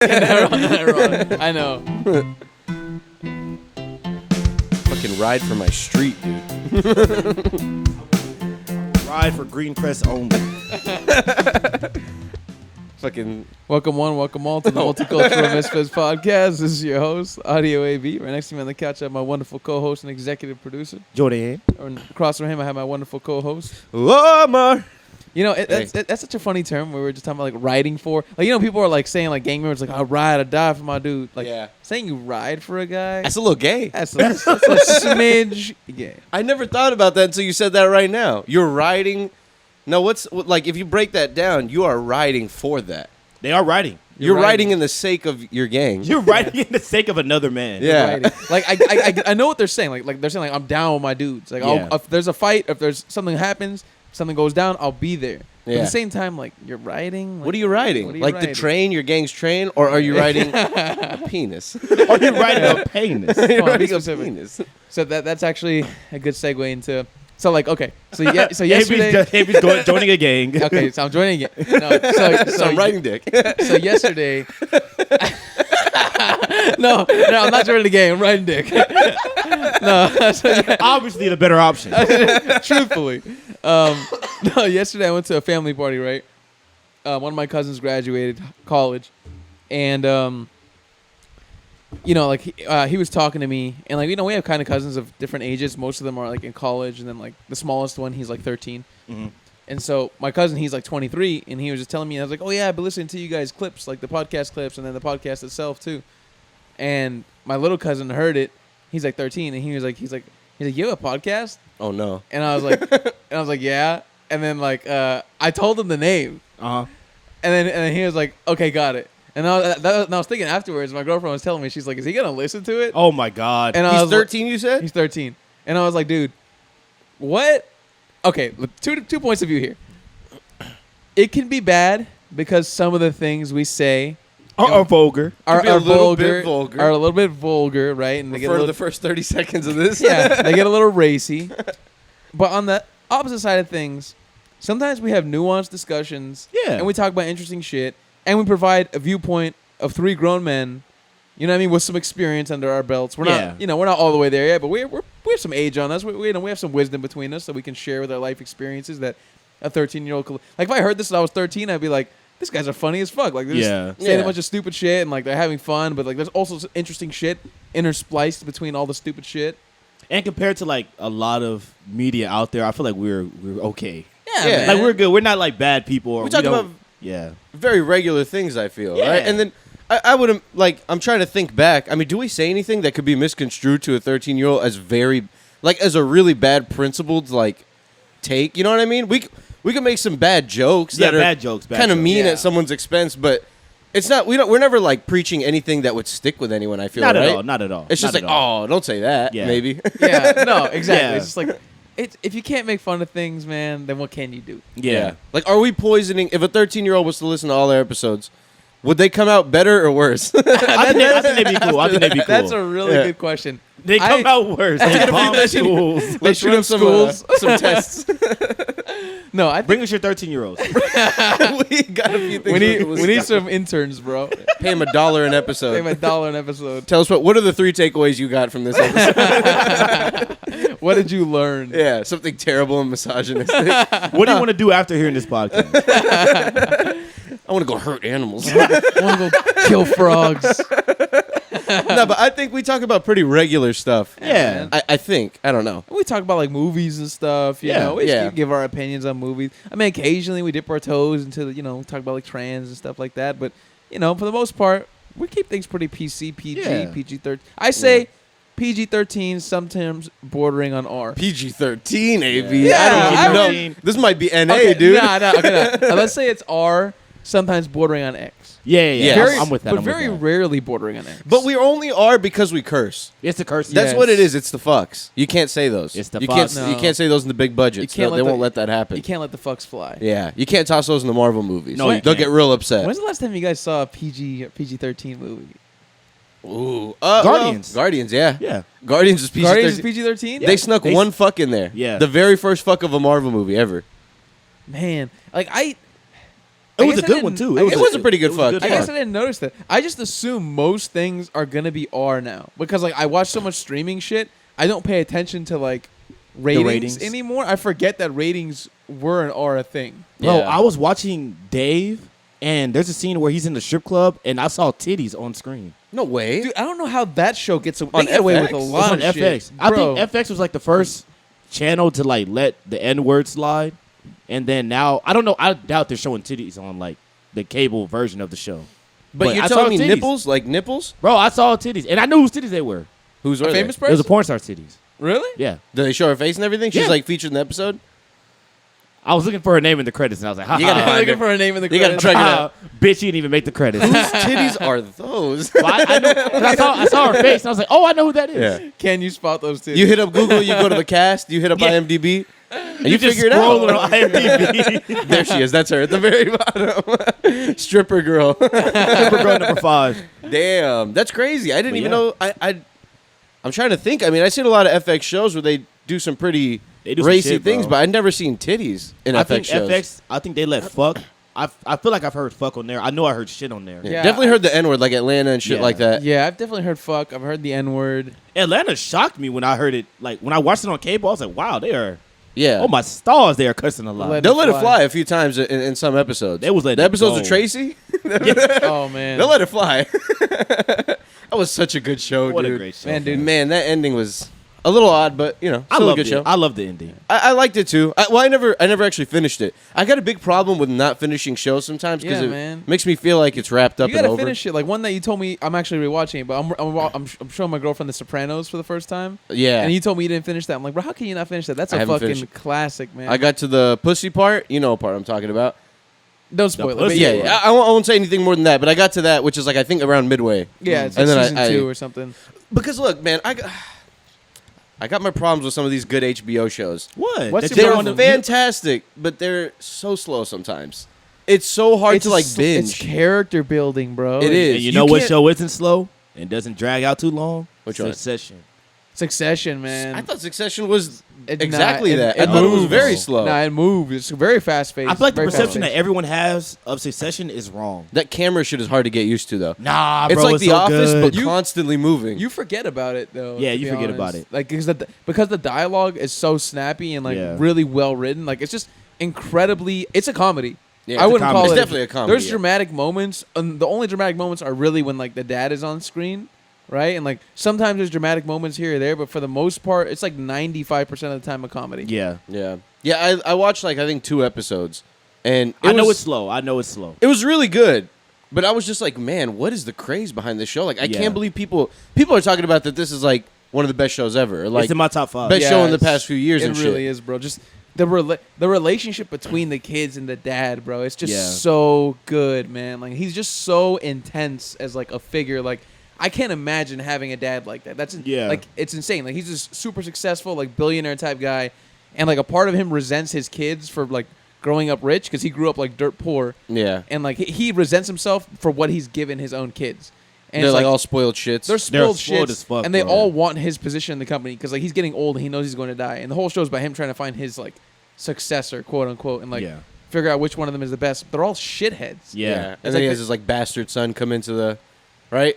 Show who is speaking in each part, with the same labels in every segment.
Speaker 1: I know.
Speaker 2: Fucking ride for my street, dude.
Speaker 3: Ride for Green Crest only.
Speaker 2: Fucking
Speaker 1: Welcome one, welcome all to the Multicultural Misfits podcast. This is your host, Audio AB. Right next to me on the couch, I have my wonderful co-host and executive producer.
Speaker 3: Jordan.
Speaker 1: Across from him, I have my wonderful co-host.
Speaker 2: Omar.
Speaker 1: You know, that's such a funny term. We were just talking about like riding for. Like, you know, people are like saying like gang members like, I ride or die for my dude. Like,
Speaker 2: Yeah.
Speaker 1: saying you ride for a guy.
Speaker 2: That's a little gay.
Speaker 1: That's a smidge gay.
Speaker 2: I never thought about that until you said that right now. You're riding. No, like if you break that down, you are riding for that.
Speaker 3: They are riding.
Speaker 2: You're riding in the sake of your gang.
Speaker 3: You're riding in the sake of another man.
Speaker 2: Yeah.
Speaker 1: Like I know what they're saying. Like they're saying like I'm down with my dudes. Like
Speaker 3: Yeah.
Speaker 1: if there's a fight, if there's something happens, something goes down, I'll be there. But
Speaker 2: Yeah.
Speaker 1: at the same time, like you're riding. Like,
Speaker 2: What are you riding?
Speaker 1: what are you
Speaker 2: Like
Speaker 1: riding?
Speaker 2: the train, your gang's train, or are you riding a penis?
Speaker 3: Or you're riding a penis.
Speaker 1: Come
Speaker 2: You're
Speaker 1: on, be
Speaker 2: riding a
Speaker 1: specific.
Speaker 2: penis.
Speaker 1: So that's actually a good segue into. So like okay, so yesterday.
Speaker 3: AB's joining a gang.
Speaker 1: Okay, so I'm joining it. No,
Speaker 2: So I'm riding dick.
Speaker 1: So yesterday. no, I'm not joining the game. I'm riding dick. No,
Speaker 3: Obviously the better option.
Speaker 1: truthfully. No, yesterday I went to a family party, right? One of my cousins graduated college, and you know, like he was talking to me, and like, you know, we have kind of cousins of different ages. Most of them are like in college, and then like the smallest one, he's like 13.
Speaker 3: Mm-hmm.
Speaker 1: And so my cousin, he's like 23, and he was just telling me, I was like, oh yeah, I've been listening to you guys' clips, like the podcast clips, and then the podcast itself too. And my little cousin heard it. He's like 13, and he's like, you have a podcast?
Speaker 2: Oh no.
Speaker 1: And I was like, yeah. And then like I told him the name,
Speaker 3: Uh-huh.
Speaker 1: and then he was like, okay, got it. And I was thinking afterwards, my girlfriend was telling me, she's like, is he gonna listen to it?
Speaker 3: Oh my God.
Speaker 1: And I
Speaker 2: He's
Speaker 1: was like-
Speaker 2: 13, you said?
Speaker 1: He's 13, and I was like, dude, what? Okay, look, two points of view here. It can be bad because some of the things we say
Speaker 3: Are vulgar.
Speaker 1: are
Speaker 2: be a little
Speaker 1: vulgar,
Speaker 2: bit vulgar.
Speaker 1: are a little bit vulgar, right? And they get a
Speaker 2: For
Speaker 1: little,
Speaker 2: the first 30 seconds of this.
Speaker 1: yeah, they get a little racy. But on the opposite side of things, sometimes we have nuanced discussions,
Speaker 3: Yeah.
Speaker 1: and we talk about interesting shit, and we provide a viewpoint of three grown men, you know what I mean, with some experience under our belts. We're
Speaker 3: Yeah.
Speaker 1: not, we're not all the way there yet, but we have some age on us. We have some wisdom between us that we can share with our life experiences that a 13-year-old could. Like if I heard this when I was 13, I'd be like, these guys are funny as fuck. Like they're
Speaker 3: Yeah.
Speaker 1: just saying
Speaker 2: Yeah.
Speaker 1: a bunch of stupid shit, and like they're having fun, but like there's also some interesting shit interspliced between all the stupid shit.
Speaker 3: And compared to like a lot of media out there, I feel like we're okay.
Speaker 1: Yeah,
Speaker 2: Yeah.
Speaker 1: man.
Speaker 3: Like we're good. We're not like bad people. Or
Speaker 2: We talk
Speaker 3: don't-
Speaker 2: about
Speaker 3: Yeah.
Speaker 2: very regular things, I feel,
Speaker 3: Yeah.
Speaker 2: right? And then I wouldn't, like, I'm trying to think back. I mean, do we say anything that could be misconstrued to a 13-year-old as very, like, as a really bad principled, like, take? You know what I mean? We could make some bad jokes
Speaker 3: Yeah,
Speaker 2: that are
Speaker 3: bad jokes.
Speaker 2: kind of mean
Speaker 1: Yeah.
Speaker 2: at someone's expense, but it's not, we're never, like, preaching anything that would stick with anyone, I feel,
Speaker 3: Not
Speaker 2: right?
Speaker 3: at all. Not at all.
Speaker 2: It's just
Speaker 3: Not
Speaker 2: like,
Speaker 3: at all.
Speaker 2: oh, don't say that,
Speaker 3: Yeah.
Speaker 2: maybe.
Speaker 1: Yeah, no, exactly.
Speaker 3: Yeah.
Speaker 1: It's just like, if you can't make fun of things, man, then what can you do?
Speaker 3: Yeah.
Speaker 2: Like, are we poisoning, if a 13-year-old was to listen to all our episodes, would they come out better or worse?
Speaker 3: I think they'd be cool. I think they'd be cool.
Speaker 1: That's a really
Speaker 2: Yeah.
Speaker 1: good question.
Speaker 3: They come out worse. They bomb
Speaker 1: they should-
Speaker 3: schools.
Speaker 1: They shoot up
Speaker 2: some,
Speaker 1: schools.
Speaker 2: some tests.
Speaker 1: No, I think
Speaker 3: Bring us your 13-year-olds.
Speaker 2: We got a few things.
Speaker 1: we need some interns, bro.
Speaker 2: Pay him $1 an episode.
Speaker 1: Pay them $1 an episode.
Speaker 2: Tell us what are the 3 takeaways you got from this episode?
Speaker 1: What did you learn?
Speaker 2: Yeah, something terrible and misogynistic.
Speaker 3: What do you want to do after hearing this podcast?
Speaker 2: I want to go hurt animals.
Speaker 1: I want to go kill frogs.
Speaker 2: No, but I think we talk about pretty regular stuff.
Speaker 3: Yeah.
Speaker 2: I think. I don't know.
Speaker 1: We talk about like movies and stuff. You
Speaker 3: Yeah,
Speaker 1: know, we
Speaker 2: yeah.
Speaker 1: give our opinions on movies. I mean, occasionally we dip our toes into the, talk about like trans and stuff like that. But for the most part, we keep things pretty PC, PG,
Speaker 3: Yeah.
Speaker 1: PG-13. I say PG-13, sometimes bordering on R.
Speaker 2: PG-13, AB.
Speaker 1: Yeah,
Speaker 2: I don't even
Speaker 3: I
Speaker 2: know.
Speaker 3: mean-
Speaker 2: This might be NA,
Speaker 1: Okay,
Speaker 2: dude.
Speaker 1: No. Let's say it's R, sometimes bordering on X.
Speaker 3: Yeah.
Speaker 2: Yeah.
Speaker 1: Very,
Speaker 3: I'm with that.
Speaker 1: But
Speaker 3: I'm with
Speaker 1: very
Speaker 3: that.
Speaker 1: rarely bordering on X.
Speaker 2: But we only are because we curse.
Speaker 3: It's a curse.
Speaker 2: That's
Speaker 1: Yes.
Speaker 2: what it is. It's the fucks. You can't say those.
Speaker 3: It's the
Speaker 2: you
Speaker 3: fucks.
Speaker 2: can't. You
Speaker 1: No.
Speaker 2: can't say those in the big budgets.
Speaker 1: You can't
Speaker 2: They
Speaker 1: let
Speaker 2: won't let that happen.
Speaker 1: You can't let the fucks fly.
Speaker 2: Yeah, you can't toss those in the Marvel movies.
Speaker 3: No, you
Speaker 2: they'll
Speaker 3: can't.
Speaker 2: get real upset.
Speaker 1: When's the last time you guys saw a PG-13 movie?
Speaker 2: Ooh,
Speaker 3: Guardians.
Speaker 2: Guardians, yeah.
Speaker 3: Yeah.
Speaker 2: Guardians is PG-13.
Speaker 1: Guardians is PG-13?
Speaker 2: They snuck
Speaker 3: They
Speaker 2: one fuck in there.
Speaker 3: Yeah.
Speaker 2: The very first fuck of a Marvel movie ever.
Speaker 1: Man, like
Speaker 3: It was
Speaker 1: guess
Speaker 3: a
Speaker 1: I
Speaker 3: good
Speaker 1: didn't-
Speaker 3: one too.
Speaker 1: I guess
Speaker 2: It was a pretty good fuck.
Speaker 3: good
Speaker 1: I guess
Speaker 3: fuck.
Speaker 1: I didn't notice that. I just assume most things are gonna be R now because like I watch so much streaming shit. I don't pay attention to like ratings anymore. I forget that ratings were and are a thing.
Speaker 3: Bro,
Speaker 2: Yeah.
Speaker 3: I was watching Dave, and there's a scene where he's in the strip club, and I saw titties on screen.
Speaker 2: No way.
Speaker 1: Dude, I don't know how that show gets
Speaker 2: On
Speaker 1: they get away with
Speaker 2: FX?
Speaker 1: a
Speaker 2: It's
Speaker 1: lot
Speaker 3: on
Speaker 1: of
Speaker 3: FX.
Speaker 1: shit.
Speaker 3: I
Speaker 1: Bro.
Speaker 3: think FX was like the first channel to like let the N word slide, and then now I don't know. I doubt they're showing titties on like the cable version of the show.
Speaker 2: But you're
Speaker 3: I saw
Speaker 2: telling me
Speaker 3: titties.
Speaker 2: nipples? Like nipples?
Speaker 3: Bro, I saw titties, and I knew whose titties they were.
Speaker 2: Who's
Speaker 1: a
Speaker 2: were
Speaker 1: famous
Speaker 2: they?
Speaker 3: It was
Speaker 1: person.
Speaker 3: a porn star titties.
Speaker 1: Really?
Speaker 3: Yeah,
Speaker 2: Did they show her face and everything? She's
Speaker 3: Yeah.
Speaker 2: like featured in the episode?
Speaker 3: I was looking for her name in the credits, and I was like, ha
Speaker 2: You gotta
Speaker 3: ha.
Speaker 2: find
Speaker 1: looking
Speaker 2: it.
Speaker 1: for a name in the
Speaker 2: You gotta
Speaker 1: credits.
Speaker 2: track it out.
Speaker 3: Bitch, you didn't even make the credits.
Speaker 2: Whose titties are those?
Speaker 3: Well, I know, 'cause I saw her face, and I was like, oh, I know who that is.
Speaker 2: Yeah.
Speaker 1: Can you spot those two?
Speaker 2: You hit up Google, you go to the cast, you hit up
Speaker 3: Yeah.
Speaker 2: IMDb, and you
Speaker 3: just
Speaker 2: figure it
Speaker 3: scroll
Speaker 2: out.
Speaker 3: on IMDb.
Speaker 2: There she is. That's her at the very bottom. Stripper girl.
Speaker 3: Stripper girl number 5.
Speaker 2: Damn, that's crazy. I didn't
Speaker 3: But
Speaker 2: even
Speaker 3: yeah.
Speaker 2: know. I'm trying to think. I mean, I've seen a lot of FX shows where they do some pretty
Speaker 3: They do some
Speaker 2: racy
Speaker 3: shit,
Speaker 2: things,
Speaker 3: bro.
Speaker 2: but I've never seen titties in
Speaker 3: I
Speaker 2: FX
Speaker 3: think
Speaker 2: shows.
Speaker 3: FX. I think they let fuck. I feel like I've heard fuck on there. I know I heard shit on there.
Speaker 2: Yeah,
Speaker 1: Yeah,
Speaker 2: definitely heard the N word, like Atlanta and shit
Speaker 3: Yeah.
Speaker 2: like that.
Speaker 1: Yeah, I've definitely heard fuck. I've heard the N word.
Speaker 3: Atlanta shocked me when I heard it. Like when I watched it on cable, I was like, wow, they are.
Speaker 2: Yeah.
Speaker 3: Oh my stars, they are cussing a lot.
Speaker 2: They'll let it fly a few times in some episodes.
Speaker 3: They was letting
Speaker 2: the
Speaker 3: it
Speaker 2: episodes
Speaker 3: go.
Speaker 2: of Tracy.
Speaker 1: Oh man.
Speaker 2: They'll let it fly. That was such a good show,
Speaker 3: What
Speaker 2: dude.
Speaker 3: a great show,
Speaker 1: Man, dude.
Speaker 2: Man, that ending was a little odd, but you know,
Speaker 3: I
Speaker 2: still a
Speaker 3: loved
Speaker 2: good
Speaker 3: it.
Speaker 2: show.
Speaker 3: I love the ending.
Speaker 2: I liked it too. I never actually finished it. I got a big problem with not finishing shows sometimes because
Speaker 1: Yeah,
Speaker 2: it
Speaker 1: man.
Speaker 2: makes me feel like it's wrapped up
Speaker 1: You
Speaker 2: and
Speaker 1: gotta
Speaker 2: over.
Speaker 1: finish it. Like one that you told me, I'm actually rewatching it, but I'm showing my girlfriend The Sopranos for the first time.
Speaker 2: Yeah,
Speaker 1: And you told me you didn't finish that. I'm like, bro, how can you not finish that? That's
Speaker 2: I
Speaker 1: a
Speaker 2: haven't
Speaker 1: fucking
Speaker 2: finished it.
Speaker 1: classic, man.
Speaker 2: I got to the pussy part. You know what part I'm talking about.
Speaker 1: Don't spoil it.
Speaker 3: pussy
Speaker 1: But
Speaker 2: Yeah,
Speaker 1: yeah,
Speaker 2: yeah. I won't say anything more than that. But I got to that, which is like I think around midway.
Speaker 1: yeah, it's
Speaker 2: And
Speaker 1: like
Speaker 2: then
Speaker 1: season
Speaker 2: I-
Speaker 1: 2 or something.
Speaker 2: Because look, man, I got my problems with some of these good HBO shows.
Speaker 3: What?
Speaker 1: What's
Speaker 3: That
Speaker 1: your
Speaker 3: you
Speaker 2: They're
Speaker 3: wanna-
Speaker 2: fantastic, but they're so slow sometimes. It's so hard to like
Speaker 1: It's
Speaker 2: binge.
Speaker 1: character building, bro.
Speaker 2: It is.
Speaker 3: And you
Speaker 2: You
Speaker 3: know what
Speaker 2: can't-
Speaker 3: show isn't slow and doesn't drag out too long?
Speaker 2: Which one?
Speaker 3: Succession.
Speaker 1: Succession, man.
Speaker 2: I thought Succession was
Speaker 1: It-
Speaker 2: exactly
Speaker 1: nah,
Speaker 2: that. I thought it was
Speaker 1: moves.
Speaker 2: very slow.
Speaker 1: Nah, it moves. It's very fast paced.
Speaker 3: I feel like the perception that everyone has of Succession is wrong.
Speaker 2: That camera shit is hard to get used to, though.
Speaker 3: Nah,
Speaker 2: It's
Speaker 3: bro,
Speaker 2: like
Speaker 3: it's
Speaker 2: The
Speaker 3: so
Speaker 2: Office,
Speaker 3: good.
Speaker 2: but
Speaker 1: You-
Speaker 2: constantly moving.
Speaker 1: You forget about it though.
Speaker 3: Yeah,
Speaker 1: to
Speaker 3: you
Speaker 1: be
Speaker 3: forget
Speaker 1: honest.
Speaker 3: about it.
Speaker 1: Like because the dialogue is so snappy and like
Speaker 3: Yeah.
Speaker 1: really well written. Like it's just incredibly. It's a comedy.
Speaker 2: Yeah,
Speaker 1: I
Speaker 2: it's a
Speaker 1: wouldn't
Speaker 3: comedy.
Speaker 1: call
Speaker 2: It's
Speaker 1: it.
Speaker 2: definitely a comedy,
Speaker 1: There's
Speaker 2: yeah.
Speaker 1: dramatic moments, and the only dramatic moments are really when like the dad is on screen, right? And like sometimes there's dramatic moments here or there, but for the most part, it's like 95% of the time a comedy.
Speaker 3: Yeah.
Speaker 2: yeah. I watched like I think 2 episodes, and
Speaker 3: I know
Speaker 2: was-
Speaker 3: it's slow. I know it's slow.
Speaker 2: It was really good, but I was just like, man, what is the craze behind this show? Like, I
Speaker 3: Yeah.
Speaker 2: can't believe people are talking about that. This is like one of the best shows ever. Or, like
Speaker 3: It's in my top 5.
Speaker 2: best show in the
Speaker 1: it's-
Speaker 2: past few years.
Speaker 1: It
Speaker 2: and
Speaker 1: really
Speaker 2: shit.
Speaker 1: is, bro. Just the relationship between the kids and the dad, bro. It's just
Speaker 3: Yeah.
Speaker 1: so good, man. Like he's just so intense as like a figure. Like I can't imagine having a dad like that. That's
Speaker 3: Yeah.
Speaker 1: like it's insane. Like he's just super successful, like billionaire type guy, and like a part of him resents his kids for like growing up rich because he grew up like dirt poor,
Speaker 2: Yeah,
Speaker 1: and like he resents himself for what he's given his own kids. And
Speaker 2: they're
Speaker 1: it's
Speaker 2: like all spoiled shits.
Speaker 1: they're spoiled
Speaker 3: spoiled
Speaker 1: shits,
Speaker 3: as fuck,
Speaker 1: and they
Speaker 3: bro.
Speaker 1: all want his position in the company because like he's getting old and he knows he's going to die. And the whole show is by him trying to find his like successor, quote unquote, and like
Speaker 3: Yeah.
Speaker 1: figure out which one of them is the best. They're all shitheads.
Speaker 3: Yeah.
Speaker 2: and
Speaker 1: It's
Speaker 2: then
Speaker 1: like
Speaker 2: he has
Speaker 1: the-
Speaker 2: his like bastard son come into the
Speaker 1: Well,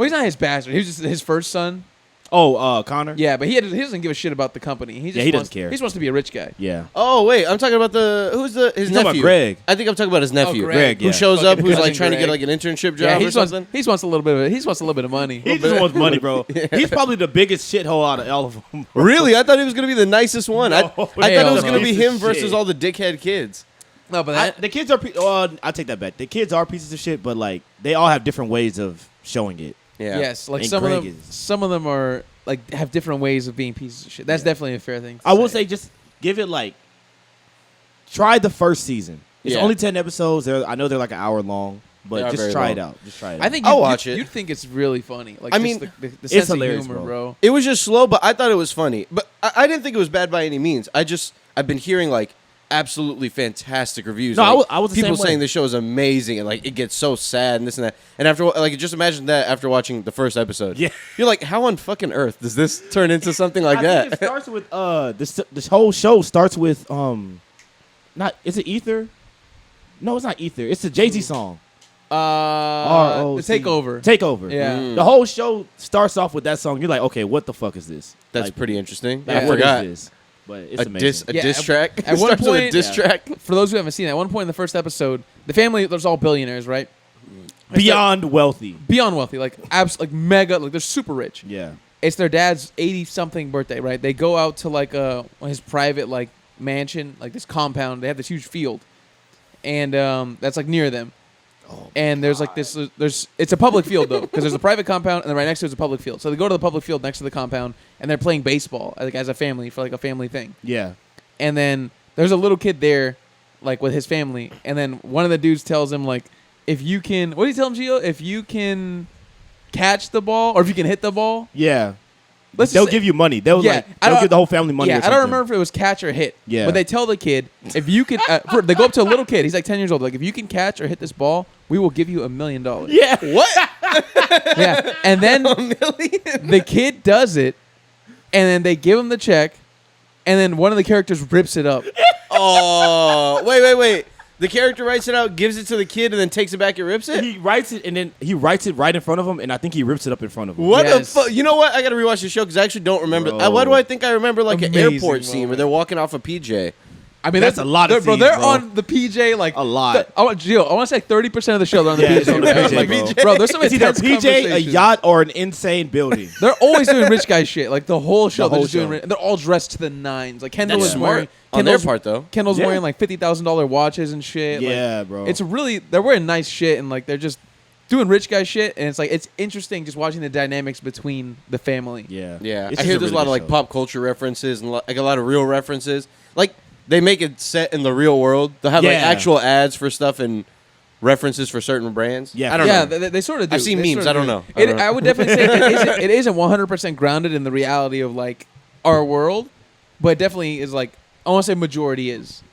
Speaker 1: he's not his bastard. He was just his first son.
Speaker 3: Oh, Connor?
Speaker 1: Yeah, but he doesn't give a shit about the company. He just
Speaker 3: he doesn't
Speaker 1: wants,
Speaker 3: care.
Speaker 1: He just wants to be a rich guy.
Speaker 3: Yeah.
Speaker 2: Oh wait, I'm talking about his
Speaker 3: You're talking
Speaker 2: nephew.
Speaker 3: about Greg.
Speaker 2: I think I'm talking about his nephew.
Speaker 1: Greg,
Speaker 2: who
Speaker 3: yeah.
Speaker 2: shows up,
Speaker 1: Fucking
Speaker 2: who's like
Speaker 1: cousin
Speaker 2: trying to get
Speaker 1: Greg.
Speaker 2: like an internship
Speaker 1: Yeah,
Speaker 2: job
Speaker 1: he
Speaker 2: or
Speaker 1: just wants,
Speaker 2: something.
Speaker 1: he just wants a little bit of he wants a little bit of money.
Speaker 3: He just wants money, bro. He's probably the biggest shithole out of all of them. bro.
Speaker 2: Really, I thought he was gonna be the nicest one. I
Speaker 3: No,
Speaker 2: thought it
Speaker 1: hell
Speaker 2: was
Speaker 1: no.
Speaker 2: gonna be
Speaker 3: Piece
Speaker 2: him
Speaker 3: of
Speaker 2: versus
Speaker 3: shit.
Speaker 2: all the dickhead kids.
Speaker 1: No, but
Speaker 3: The kids are. I take that back. The kids are pieces of shit, but like they all have different ways of showing it.
Speaker 2: Yeah.
Speaker 1: yes, like
Speaker 3: And
Speaker 1: some
Speaker 3: Greg
Speaker 1: of them,
Speaker 3: is-
Speaker 1: some of them are like have different ways of being pieces of shit. That's definitely a fair thing. To
Speaker 3: I will say, just give it like. Try the first season. It's
Speaker 2: Yeah.
Speaker 3: only 10 episodes. I know they're like an hour long,
Speaker 2: They
Speaker 3: but
Speaker 2: are
Speaker 3: just
Speaker 2: very
Speaker 3: try
Speaker 2: long.
Speaker 3: it out. Just try it.
Speaker 1: I
Speaker 3: out.
Speaker 1: think
Speaker 2: I'll
Speaker 1: you'd
Speaker 2: watch it.
Speaker 1: You'd think it's really funny. Like
Speaker 2: I
Speaker 1: just
Speaker 2: mean,
Speaker 1: the
Speaker 3: it's
Speaker 1: sense
Speaker 3: hilarious,
Speaker 1: of humor, bro.
Speaker 2: It was just slow, but I thought it was funny. But I didn't think it was bad by any means. I've been hearing like absolutely fantastic reviews.
Speaker 3: No,
Speaker 2: like,
Speaker 3: I was the
Speaker 2: people
Speaker 3: same way.
Speaker 2: saying the show is amazing and like it gets so sad and this and that. And after like just imagine that after watching the first episode.
Speaker 3: Yeah.
Speaker 2: You're like, how on fucking earth does this turn into something like
Speaker 3: I
Speaker 2: that?
Speaker 3: think it starts with this whole show starts with not is it Ether? No, it's not Ether. It's a Jay-Z song.
Speaker 1: The
Speaker 3: R.O.C..
Speaker 1: Takeover.
Speaker 3: Takeover.
Speaker 1: Yeah.
Speaker 3: The whole show starts off with that song. You're like, okay, what the fuck is this?
Speaker 2: That's
Speaker 3: Like,
Speaker 2: pretty interesting.
Speaker 3: like,
Speaker 2: I
Speaker 3: what is
Speaker 2: forgot.
Speaker 3: this? But it's amazing.
Speaker 2: A
Speaker 1: Yeah,
Speaker 2: diss track.
Speaker 1: at
Speaker 2: It
Speaker 1: one
Speaker 2: starts with a
Speaker 1: point-
Speaker 2: diss
Speaker 3: Yeah.
Speaker 2: track.
Speaker 1: For those who haven't seen it, at one point in the first episode, the family, there's all billionaires, right?
Speaker 3: Beyond wealthy.
Speaker 1: Beyond wealthy, like like mega, like they're super rich.
Speaker 3: Yeah.
Speaker 1: It's their dad's 80-something birthday, right? They go out to like his private like mansion, like this compound. They have this huge field, and that's like near them. And there's like this, it's a public field though, because there's a private compound, and then right next to it's a public field. So they go to the public field next to the compound, and they're playing baseball, like as a family for like a family thing.
Speaker 3: Yeah.
Speaker 1: And then there's a little kid there, like with his family, and then one of the dudes tells him like, if you can, what did he tell him, Gio? If you can catch the ball, or if you can hit the ball,
Speaker 3: Yeah.
Speaker 1: let's
Speaker 3: They'll
Speaker 1: just say-
Speaker 3: give you money. They'll
Speaker 1: Yeah,
Speaker 3: like
Speaker 1: I
Speaker 3: they'll
Speaker 1: don't-
Speaker 3: give the whole family money.
Speaker 1: Yeah,
Speaker 3: or
Speaker 1: I don't
Speaker 3: something.
Speaker 1: remember if it was catch or hit.
Speaker 3: Yeah.
Speaker 1: But they tell the kid, if you can, they go up to a little kid. He's like 10 years old. Like, if you can catch or hit this ball, we will give you $1 million.
Speaker 3: Yeah.
Speaker 2: What?
Speaker 1: Yeah. And then
Speaker 2: $1 million?
Speaker 1: the kid does it, and then they give him the check, and then one of the characters rips it up.
Speaker 2: Oh, wait. The character writes it out, gives it to the kid, and then takes it back and rips it?
Speaker 3: He writes it, and then he writes it right in front of him, and I think he rips it up in front of him.
Speaker 2: What
Speaker 1: Yes.
Speaker 2: the fuck? You know what? I got to rewatch the show because I actually don't remember.
Speaker 3: Bro.
Speaker 2: Why do I think I remember like an
Speaker 1: Amazing
Speaker 2: airport scene where
Speaker 1: moment.
Speaker 2: they're walking off a PJ?
Speaker 1: I mean,
Speaker 3: That's a lot of
Speaker 1: bro.
Speaker 3: scenes,
Speaker 1: They're
Speaker 3: bro.
Speaker 1: on the PJ like
Speaker 3: A lot.
Speaker 1: I want Gio. I want to say 30% of the show they're on the
Speaker 3: Yeah,
Speaker 1: PJ.
Speaker 3: it's on the PJ,
Speaker 1: Like,
Speaker 3: bro.
Speaker 1: bro, there's some
Speaker 3: It's either a
Speaker 1: intense
Speaker 3: PJ, a
Speaker 1: conversations.
Speaker 3: yacht, or an insane building.
Speaker 1: They're always doing rich guy shit. Like the whole show,
Speaker 3: The
Speaker 1: they're
Speaker 3: whole
Speaker 1: just doing.
Speaker 3: show.
Speaker 1: They're all dressed to the nines. Like Kendall
Speaker 2: That's
Speaker 1: is
Speaker 2: smart
Speaker 1: wearing.
Speaker 2: on their
Speaker 1: Kendall's-
Speaker 2: part, though.
Speaker 1: Kendall's
Speaker 3: Yeah.
Speaker 1: wearing like $50,000 watches and shit. Like,
Speaker 3: Yeah, bro.
Speaker 1: It's really they're wearing nice shit and like they're just doing rich guy shit, and it's like it's interesting just watching the dynamics between the family.
Speaker 3: Yeah.
Speaker 2: Yeah,
Speaker 3: It's
Speaker 2: I
Speaker 3: just
Speaker 2: hear there's a lot
Speaker 3: really
Speaker 2: of like
Speaker 3: good show.
Speaker 2: pop culture references and like a lot of real references. Like they make it set in the real world. They'll have like
Speaker 3: Yeah.
Speaker 2: actual ads for stuff and references for certain brands.
Speaker 3: Yeah.
Speaker 2: I don't
Speaker 1: Yeah,
Speaker 2: know.
Speaker 1: they sort of do.
Speaker 2: I've seen
Speaker 1: They
Speaker 2: memes.
Speaker 1: sorta
Speaker 2: I don't
Speaker 1: do.
Speaker 2: know. I don't know.
Speaker 1: I would definitely say it isn't 100% grounded in the reality of like our world, but it definitely is like I want to say majority is.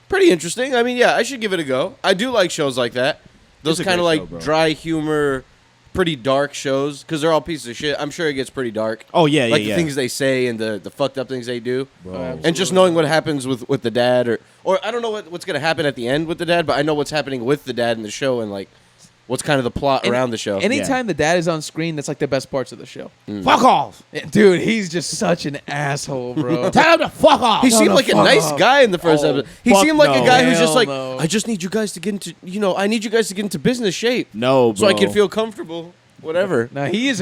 Speaker 2: Pretty interesting. I mean, yeah, I should give it a go. I do like shows like that. Those
Speaker 3: It's a
Speaker 2: kind of
Speaker 3: great
Speaker 2: like
Speaker 3: show, bro.
Speaker 2: dry humor, pretty dark shows because they're all pieces of shit. I'm sure it gets pretty dark.
Speaker 3: Oh yeah,
Speaker 2: Like
Speaker 3: yeah,
Speaker 2: the
Speaker 3: yeah.
Speaker 2: things they say and the fucked up things they do.
Speaker 3: Bro.
Speaker 2: And just knowing what happens with the dad or I don't know what's going to happen at the end with the dad, but I know what's happening with the dad in the show and like what's kind of the plot around the show.
Speaker 1: Anytime the dad is on screen, that's like the best parts of the show.
Speaker 3: Fuck off.
Speaker 1: Yeah, dude, he's just such an asshole, bro.
Speaker 3: Tell him to fuck off.
Speaker 2: He seemed
Speaker 1: no,
Speaker 2: like a
Speaker 1: fuck
Speaker 2: nice
Speaker 1: off.
Speaker 2: guy in the first
Speaker 3: Oh,
Speaker 2: episode. He
Speaker 3: fuck
Speaker 2: seemed like
Speaker 3: no.
Speaker 2: a guy who's just
Speaker 1: Hell
Speaker 2: like,
Speaker 1: no.
Speaker 2: I just need you guys to get into, I need you guys to get into business shape
Speaker 3: No,
Speaker 2: so I
Speaker 3: bro.
Speaker 2: can feel comfortable. Whatever.
Speaker 1: Nah, he is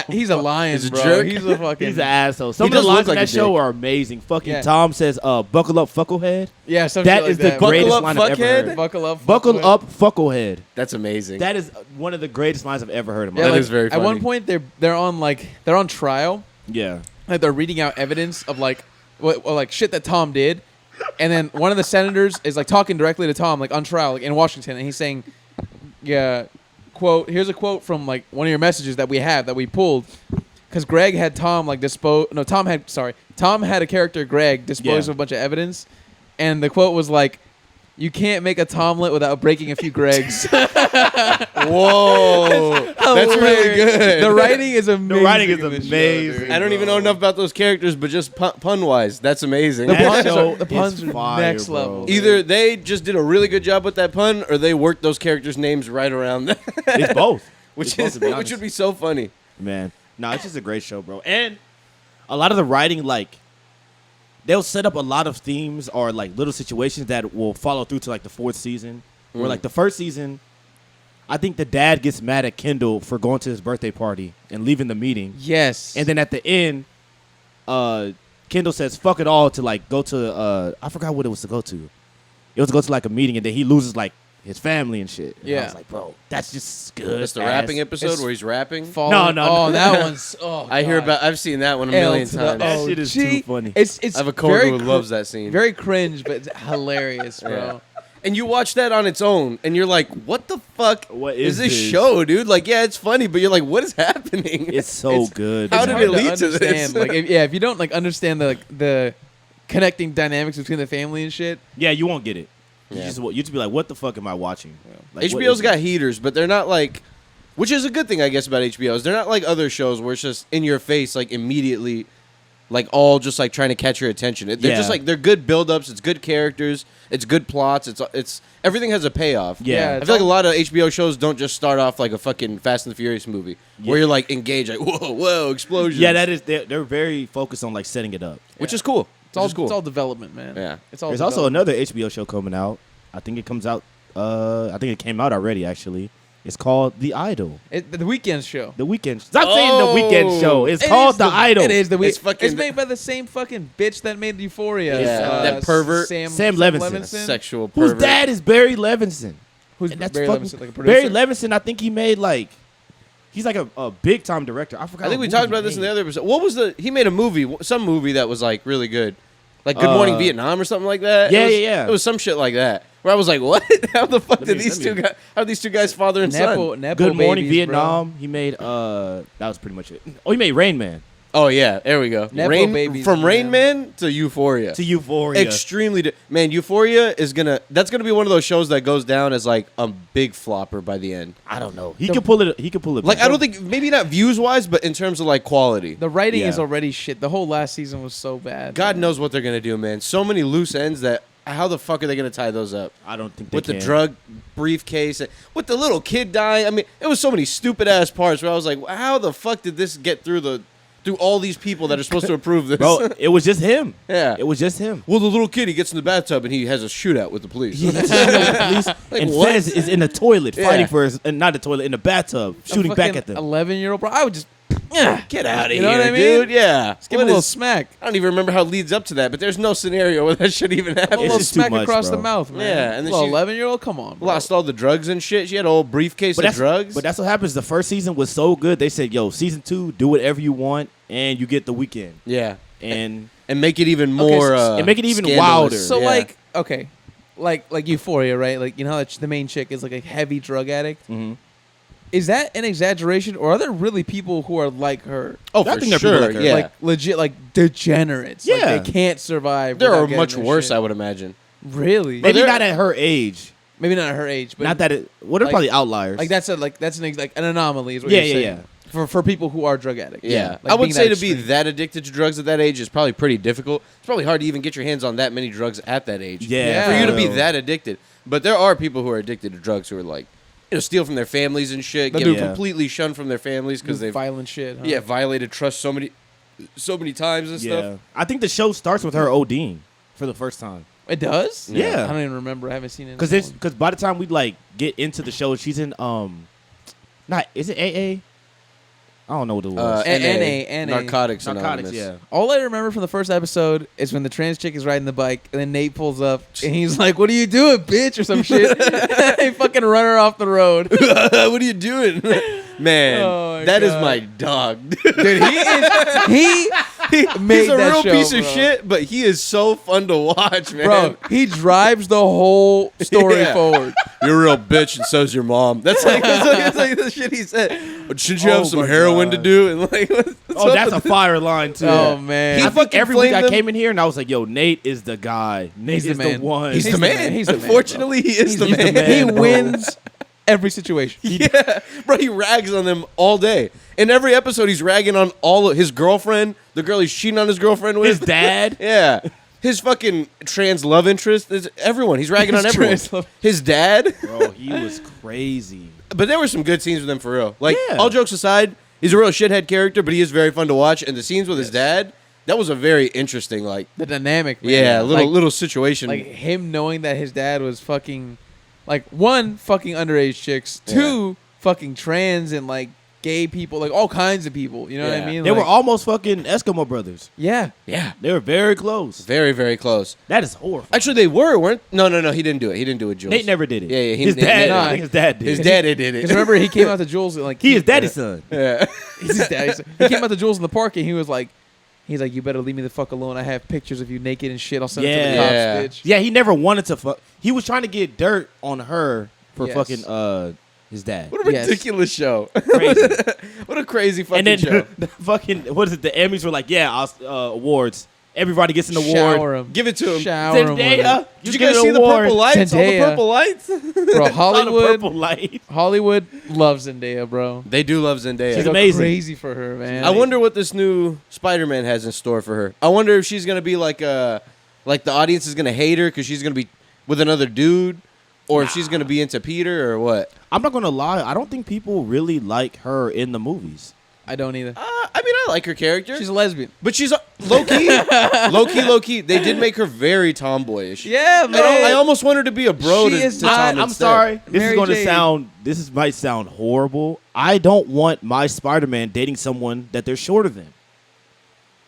Speaker 1: he's a lion,
Speaker 2: He's a
Speaker 1: bro.
Speaker 2: jerk.
Speaker 1: He's a fucking
Speaker 3: He's an asshole. Some of
Speaker 2: does
Speaker 3: the
Speaker 2: look
Speaker 3: lines in
Speaker 2: like a
Speaker 3: that show
Speaker 2: dick.
Speaker 3: are amazing. Fucking
Speaker 1: Yeah.
Speaker 3: Tom says, "Buckle up, fucklehead."
Speaker 1: yeah. Some
Speaker 3: That
Speaker 1: shit like
Speaker 3: is the
Speaker 1: that.
Speaker 3: greatest
Speaker 2: Buckle up,
Speaker 3: line I've ever
Speaker 2: fuckhead?
Speaker 3: heard.
Speaker 1: Buckle up,
Speaker 3: Buckle
Speaker 1: fuckhead.
Speaker 3: up, fucklehead.
Speaker 2: That's amazing.
Speaker 3: That is one of the greatest lines I've ever heard in my
Speaker 1: Yeah,
Speaker 2: That
Speaker 3: life.
Speaker 2: is very
Speaker 1: At one
Speaker 2: funny.
Speaker 1: point, they're on trial.
Speaker 3: Yeah.
Speaker 1: Like they're reading out evidence of like like shit that Tom did, and then one of the senators is like talking directly to Tom like on trial like in Washington, and he's saying, yeah, quote, here's a quote from like one of your messages that we pulled, because Greg had Tom like Tom had a character Greg dispose
Speaker 3: Yeah.
Speaker 1: of a bunch of evidence, and the quote was like, you can't make a Tomlet without breaking a few Gregs.
Speaker 2: Whoa. That's really good.
Speaker 1: The writing is amazing.
Speaker 3: writing is
Speaker 1: in this show,
Speaker 3: amazing.
Speaker 1: dude.
Speaker 2: I don't even know enough about those characters, but just pun wise, that's amazing.
Speaker 1: The
Speaker 3: That
Speaker 1: puns
Speaker 3: show
Speaker 1: are, the
Speaker 3: is
Speaker 1: puns are
Speaker 3: fire,
Speaker 1: next
Speaker 3: bro.
Speaker 1: level. dude.
Speaker 2: Either they just did a really good job with that pun, or they worked those characters' names right around that,
Speaker 3: It's both.
Speaker 2: which
Speaker 3: It's both, to be
Speaker 2: which
Speaker 3: honest.
Speaker 2: would be so funny.
Speaker 3: Man, no, it's just a great show, bro. And a lot of the writing, like, they'll set up a lot of themes or like little situations that will follow through to like the fourth season. Where like the first season, I think the dad gets mad at Kendall for going to his birthday party and leaving the meeting.
Speaker 1: Yes.
Speaker 3: And then at the end, Kendall says "fuck it all" to like go to I forgot what it was to go to. It was to go to like a meeting, and then he loses like his family and shit. And I
Speaker 1: Yeah.
Speaker 3: was like, bro, that's just good.
Speaker 2: That's the
Speaker 3: ass.
Speaker 2: rapping episode
Speaker 1: It's
Speaker 2: where he's rapping.
Speaker 1: Falling-
Speaker 3: No,
Speaker 1: Oh,
Speaker 3: no.
Speaker 1: that one's. Oh,
Speaker 2: I hear
Speaker 1: God.
Speaker 2: about. I've seen that one a
Speaker 1: L
Speaker 2: million
Speaker 1: to the
Speaker 2: times.
Speaker 3: That
Speaker 1: OG.
Speaker 3: shit is too funny.
Speaker 1: It's
Speaker 2: I have a coworker
Speaker 1: very
Speaker 2: who loves that scene.
Speaker 1: Very cringe, but it's hilarious, bro.
Speaker 2: Yeah. And you watch that on its own, and you're like, "What the fuck?
Speaker 3: What
Speaker 2: is
Speaker 3: is
Speaker 2: this
Speaker 3: this?
Speaker 2: show, dude?" Like, yeah, it's funny, but you're like, "What is happening?"
Speaker 3: It's so good.
Speaker 2: how
Speaker 1: It's
Speaker 2: did
Speaker 1: hard
Speaker 2: it lead to
Speaker 1: understand.
Speaker 2: this?
Speaker 1: Like, if you don't like understand the connecting dynamics between the family and shit.
Speaker 3: Yeah, you won't get it.
Speaker 2: Yeah.
Speaker 3: You just be like, what the fuck am I watching? Like, what
Speaker 2: HBO's
Speaker 3: is
Speaker 2: got
Speaker 3: this?
Speaker 2: heaters, but they're not like, which is a good thing, I guess, about HBO's. They're not like other shows where it's just in your face, like immediately. like all just like trying to catch your attention. They're just
Speaker 3: Yeah.
Speaker 2: like they're good build-ups. It's good characters. It's good plots. It's everything has a payoff.
Speaker 3: Yeah.
Speaker 2: I feel like a lot of HBO shows don't just start off like a fucking Fast and the Furious movie where you're like engaged, like whoa, explosions.
Speaker 3: Yeah, that is. They're very focused on like setting it up.
Speaker 2: which is cool.
Speaker 1: It's all,
Speaker 2: Which is cool.
Speaker 1: it's all development, man.
Speaker 2: Yeah.
Speaker 1: It's all
Speaker 3: There's also
Speaker 1: development.
Speaker 3: another HBO show coming out. I think it comes out. I think it came out already. Actually, it's called The Idol.
Speaker 1: The Weekend show.
Speaker 3: The Weekend. Stop saying The Weekend show. It's
Speaker 1: It
Speaker 3: called
Speaker 1: is
Speaker 3: The Idol.
Speaker 1: It is the
Speaker 2: It's
Speaker 1: Weekend.
Speaker 2: fucking-
Speaker 1: It's made by the same fucking bitch that made Euphoria.
Speaker 2: Yeah, that pervert.
Speaker 3: Sam Levinson.
Speaker 2: Sexual
Speaker 3: Whose
Speaker 2: pervert.
Speaker 3: dad is Barry Levinson?
Speaker 1: Who's
Speaker 3: And that's
Speaker 1: Barry
Speaker 3: fucking
Speaker 1: Levinson, like a producer?
Speaker 3: Barry Levinson. I think he made like. He's like a big time director. I forgot.
Speaker 2: I think
Speaker 3: what
Speaker 2: we talked
Speaker 3: movie
Speaker 2: about
Speaker 3: he
Speaker 2: this in
Speaker 3: made.
Speaker 2: the other episode. What was he made a movie, some movie that was like really good. Like Good Morning Vietnam or something like that.
Speaker 3: Yeah,
Speaker 2: It was,
Speaker 3: yeah.
Speaker 2: It was some shit like that. Where I was like, what? How the fuck did these two guys? How are these two guys father and son?
Speaker 1: Nepo
Speaker 3: Good Morning
Speaker 1: babies,
Speaker 3: Vietnam. He made that was pretty much it. Oh, he made Rain Man.
Speaker 2: Oh yeah, there we go.
Speaker 1: Nepo babies,
Speaker 2: from Rain
Speaker 1: man.
Speaker 2: Man to Euphoria.
Speaker 3: To Euphoria.
Speaker 2: Extremely, man. Euphoria is that's gonna be one of those shows that goes down as like a big flopper by the end.
Speaker 3: I don't know. He could pull it. He could pull it.
Speaker 2: Like
Speaker 3: back.
Speaker 2: I don't think maybe not views wise, but in terms of like quality.
Speaker 1: The writing
Speaker 3: Yeah.
Speaker 1: is already shit. The whole last season was so bad.
Speaker 2: God
Speaker 1: man.
Speaker 2: knows what they're gonna do, man. So many loose ends that how the fuck are they gonna tie those up?
Speaker 3: I don't think they
Speaker 2: With
Speaker 3: can.
Speaker 2: the drug briefcase, with the little kid dying. I mean, it was so many stupid ass parts where I was like, how the fuck did this get through all these people that are supposed to approve this?
Speaker 3: Bro, it was just him.
Speaker 2: Yeah.
Speaker 3: It was just him.
Speaker 2: Well, the little kid, he gets in the bathtub and he has a shootout with the police. Like,
Speaker 3: And
Speaker 2: what?
Speaker 3: Fez is in the toilet
Speaker 2: Yeah.
Speaker 3: fighting for his, not the toilet, in the bathtub, shooting back at them.
Speaker 1: 11-year-old bro. I would just
Speaker 2: Get out of
Speaker 1: You
Speaker 2: here,
Speaker 1: know what I mean?
Speaker 2: dude. Yeah.
Speaker 1: give him a
Speaker 2: What
Speaker 1: little
Speaker 2: is-
Speaker 1: smack.
Speaker 2: I don't even remember how it leads up to that, but there's no scenario where that should even happen.
Speaker 1: A little
Speaker 3: just too
Speaker 1: smack
Speaker 3: much,
Speaker 1: across
Speaker 3: bro.
Speaker 1: the mouth, man.
Speaker 2: Yeah, and then
Speaker 1: little
Speaker 2: she-
Speaker 1: 11-year-old. Come on, bro.
Speaker 2: Lost all the drugs and shit. She had a whole briefcase of drugs.
Speaker 3: But that's what happens. The first season was so good. They said, "Yo, season 2, do whatever you want, and you get the weekend."
Speaker 2: yeah.
Speaker 3: And
Speaker 2: And make it even more.
Speaker 3: and make it even
Speaker 2: scandalous.
Speaker 3: wilder.
Speaker 1: So
Speaker 2: Yeah.
Speaker 1: like, okay, like Euphoria, right? Like you know how the main chick is like a heavy drug addict.
Speaker 3: Mhm.
Speaker 1: Is that an exaggeration, or are there really people who are like her?
Speaker 2: Oh,
Speaker 3: I
Speaker 2: for
Speaker 3: think there are people
Speaker 2: sure.
Speaker 3: like her.
Speaker 2: Yeah.
Speaker 1: Like legit, like degenerates.
Speaker 3: Yeah.
Speaker 1: Like they can't survive.
Speaker 2: there
Speaker 1: without
Speaker 2: are
Speaker 1: getting
Speaker 2: much
Speaker 1: their
Speaker 2: worse,
Speaker 1: shit.
Speaker 2: I would imagine.
Speaker 1: Really?
Speaker 3: maybe
Speaker 2: there-
Speaker 3: not at her age.
Speaker 1: Maybe not at her age, but
Speaker 3: Not that it. What are
Speaker 1: like-
Speaker 3: probably outliers?
Speaker 1: like that's an anomaly. Is what
Speaker 3: Yeah,
Speaker 1: you're
Speaker 3: yeah,
Speaker 1: saying.
Speaker 3: yeah.
Speaker 1: For people who are drug addicts.
Speaker 2: Yeah.
Speaker 1: Like
Speaker 2: I would
Speaker 1: being
Speaker 2: say
Speaker 1: that
Speaker 2: to be
Speaker 1: extreme.
Speaker 2: that addicted to drugs at that age is probably pretty difficult. It's probably hard to even get your hands on that many drugs at that age.
Speaker 3: Yeah,
Speaker 2: For you to be
Speaker 3: real.
Speaker 2: that addicted. But there are people who are addicted to drugs who are like, steal from their families and shit,
Speaker 1: They'll
Speaker 2: get
Speaker 3: do-
Speaker 2: completely shunned from their families because they've
Speaker 1: violent shit. Huh?
Speaker 2: violated trust so many times and
Speaker 3: yeah.
Speaker 2: stuff.
Speaker 3: I think the show starts with her ODing for the first time.
Speaker 1: It does.
Speaker 3: Yeah.
Speaker 1: I don't even remember. I haven't seen it.
Speaker 3: Because by the time we like get into the show, she's in not is it AA? I don't know what it was.
Speaker 1: NA.
Speaker 2: Narcotics
Speaker 3: Narcotics,
Speaker 2: Anonymous.
Speaker 3: yeah.
Speaker 1: All I remember from the first episode is when the trans chick is riding the bike, and then Nate pulls up, and he's like, "What are you doing, bitch?" or some shit. He fucking run her off the road.
Speaker 2: What are you doing? Man,
Speaker 1: Oh my
Speaker 2: that is
Speaker 1: God.
Speaker 2: my dog.
Speaker 1: Dude, he made
Speaker 2: He's a
Speaker 1: that
Speaker 2: real
Speaker 1: show,
Speaker 2: piece of
Speaker 1: bro.
Speaker 2: shit, but he is so fun to watch, man.
Speaker 1: Bro, he drives the whole story
Speaker 2: Yeah.
Speaker 1: forward.
Speaker 2: You're a real bitch, and so's your mom. That's like the shit he said. But shouldn't you have
Speaker 1: Oh
Speaker 2: some
Speaker 1: my
Speaker 2: heroin to
Speaker 1: God.
Speaker 2: do? And like, what's
Speaker 3: Oh,
Speaker 2: up
Speaker 3: that's a
Speaker 2: with
Speaker 3: fire line too.
Speaker 1: Oh man,
Speaker 2: He
Speaker 3: I think
Speaker 2: fucking
Speaker 3: every week
Speaker 2: flamed
Speaker 3: I
Speaker 2: them.
Speaker 3: came in here and I was like, "Yo, Nate is the guy. Nate
Speaker 1: He's the
Speaker 3: is the
Speaker 1: man.
Speaker 3: one."
Speaker 2: He's the man.
Speaker 1: He's the man, bro.
Speaker 2: Unfortunately, he is
Speaker 1: He's
Speaker 2: the
Speaker 1: the
Speaker 2: man.
Speaker 3: man.
Speaker 1: he
Speaker 3: bro.
Speaker 1: wins every situation.
Speaker 2: Yeah, bro, he rags on them all day. In every episode, he's ragging on all of his girlfriend, the girl he's cheating on his girlfriend with.
Speaker 3: His dad.
Speaker 2: Yeah. His fucking trans love interest. There's everyone. He's ragging on
Speaker 1: His
Speaker 2: everyone.
Speaker 1: trans love-
Speaker 2: His dad.
Speaker 3: Bro, he was crazy.
Speaker 2: But there were some good scenes with him for real. Like,
Speaker 3: Yeah.
Speaker 2: all jokes aside, he's a real shithead character, but he is very fun to watch. And the scenes with his dad, that was a very interesting, like,
Speaker 1: The dynamic, man.
Speaker 2: yeah,
Speaker 1: Like-
Speaker 2: little situation.
Speaker 1: like him knowing that his dad was fucking, like, one, fucking underage chicks,
Speaker 2: Yeah.
Speaker 1: two, fucking trans and like gay people, like all kinds of people. You know what
Speaker 2: Yeah.
Speaker 1: I mean?
Speaker 3: They were
Speaker 1: Like,
Speaker 3: almost fucking Eskimo brothers.
Speaker 1: yeah.
Speaker 2: yeah,
Speaker 3: They were very close.
Speaker 2: very, very close.
Speaker 3: That is horrible.
Speaker 2: Actually, they weren't. No, he didn't do it. He didn't do it, Jules.
Speaker 3: Nate never did it.
Speaker 2: Yeah, yeah,
Speaker 3: His dad.
Speaker 1: Nate-
Speaker 3: I think his dad did.
Speaker 2: His daddy did
Speaker 1: Because
Speaker 2: it.
Speaker 1: remember, he came out to Jules and like
Speaker 3: He is daddy's son.
Speaker 2: Yeah.
Speaker 1: He's his daddy. He came out to Jules in the park and he was like, "You better leave me the fuck alone. I have pictures of you naked and shit. I'll send it to the cops,
Speaker 2: Yeah.
Speaker 1: bitch."
Speaker 3: Yeah, he never wanted to fuck. He was trying to get dirt on her for
Speaker 1: Yes.
Speaker 3: fucking his dad.
Speaker 2: What a
Speaker 1: Yes.
Speaker 2: ridiculous show.
Speaker 3: Crazy.
Speaker 2: What a crazy fucking
Speaker 3: And then
Speaker 2: show.
Speaker 3: the fucking what is it? The Emmys were like, yeah, awards. Everybody gets an award.
Speaker 1: Shower him.
Speaker 2: Give it to him.
Speaker 1: Shower him with it.
Speaker 3: Zendaya,
Speaker 2: Did you guys see the purple lights? All the
Speaker 1: Zendaya.
Speaker 2: purple lights?
Speaker 1: Bro,
Speaker 3: It's not a
Speaker 1: Hollywood.
Speaker 3: purple light.
Speaker 1: Hollywood loves Zendaya, bro.
Speaker 2: They do love Zendaya.
Speaker 3: She's
Speaker 1: They go
Speaker 3: amazing.
Speaker 1: crazy for her, man.
Speaker 2: I wonder what this new Spider-Man has in store for her. I wonder if she's gonna be like the audience is gonna hate her because she's gonna be with another dude, or if she's gonna be into Peter or what.
Speaker 3: I'm not gonna lie. I don't think people really like her in the movies.
Speaker 1: I don't either.
Speaker 2: I mean, I like her character.
Speaker 1: She's a lesbian.
Speaker 2: But she's low key, low key. They did make her very tomboyish.
Speaker 1: Yeah, man.
Speaker 2: I almost want her to be a bro
Speaker 1: She
Speaker 2: to,
Speaker 1: is
Speaker 2: to
Speaker 1: not-
Speaker 2: Tom
Speaker 3: I'm
Speaker 2: instead.
Speaker 3: sorry. This
Speaker 1: Mary
Speaker 3: is going to
Speaker 1: Jane.
Speaker 3: sound. Might sound horrible. I don't want my Spider-Man dating someone that they're shorter than.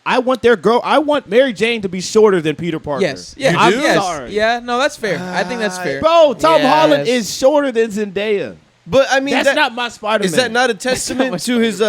Speaker 3: I want their girl. I want Mary Jane to be shorter than Peter Parker.
Speaker 1: Yes. Yeah.
Speaker 3: I'm
Speaker 1: yes.
Speaker 3: sorry.
Speaker 1: Yeah. No, that's fair. I think that's fair.
Speaker 3: Bro, Tom
Speaker 1: Yes.
Speaker 3: Holland is shorter than Zendaya.
Speaker 2: But I mean,
Speaker 3: That's not my Spider-Man.
Speaker 2: is that not a
Speaker 1: my
Speaker 2: testament to his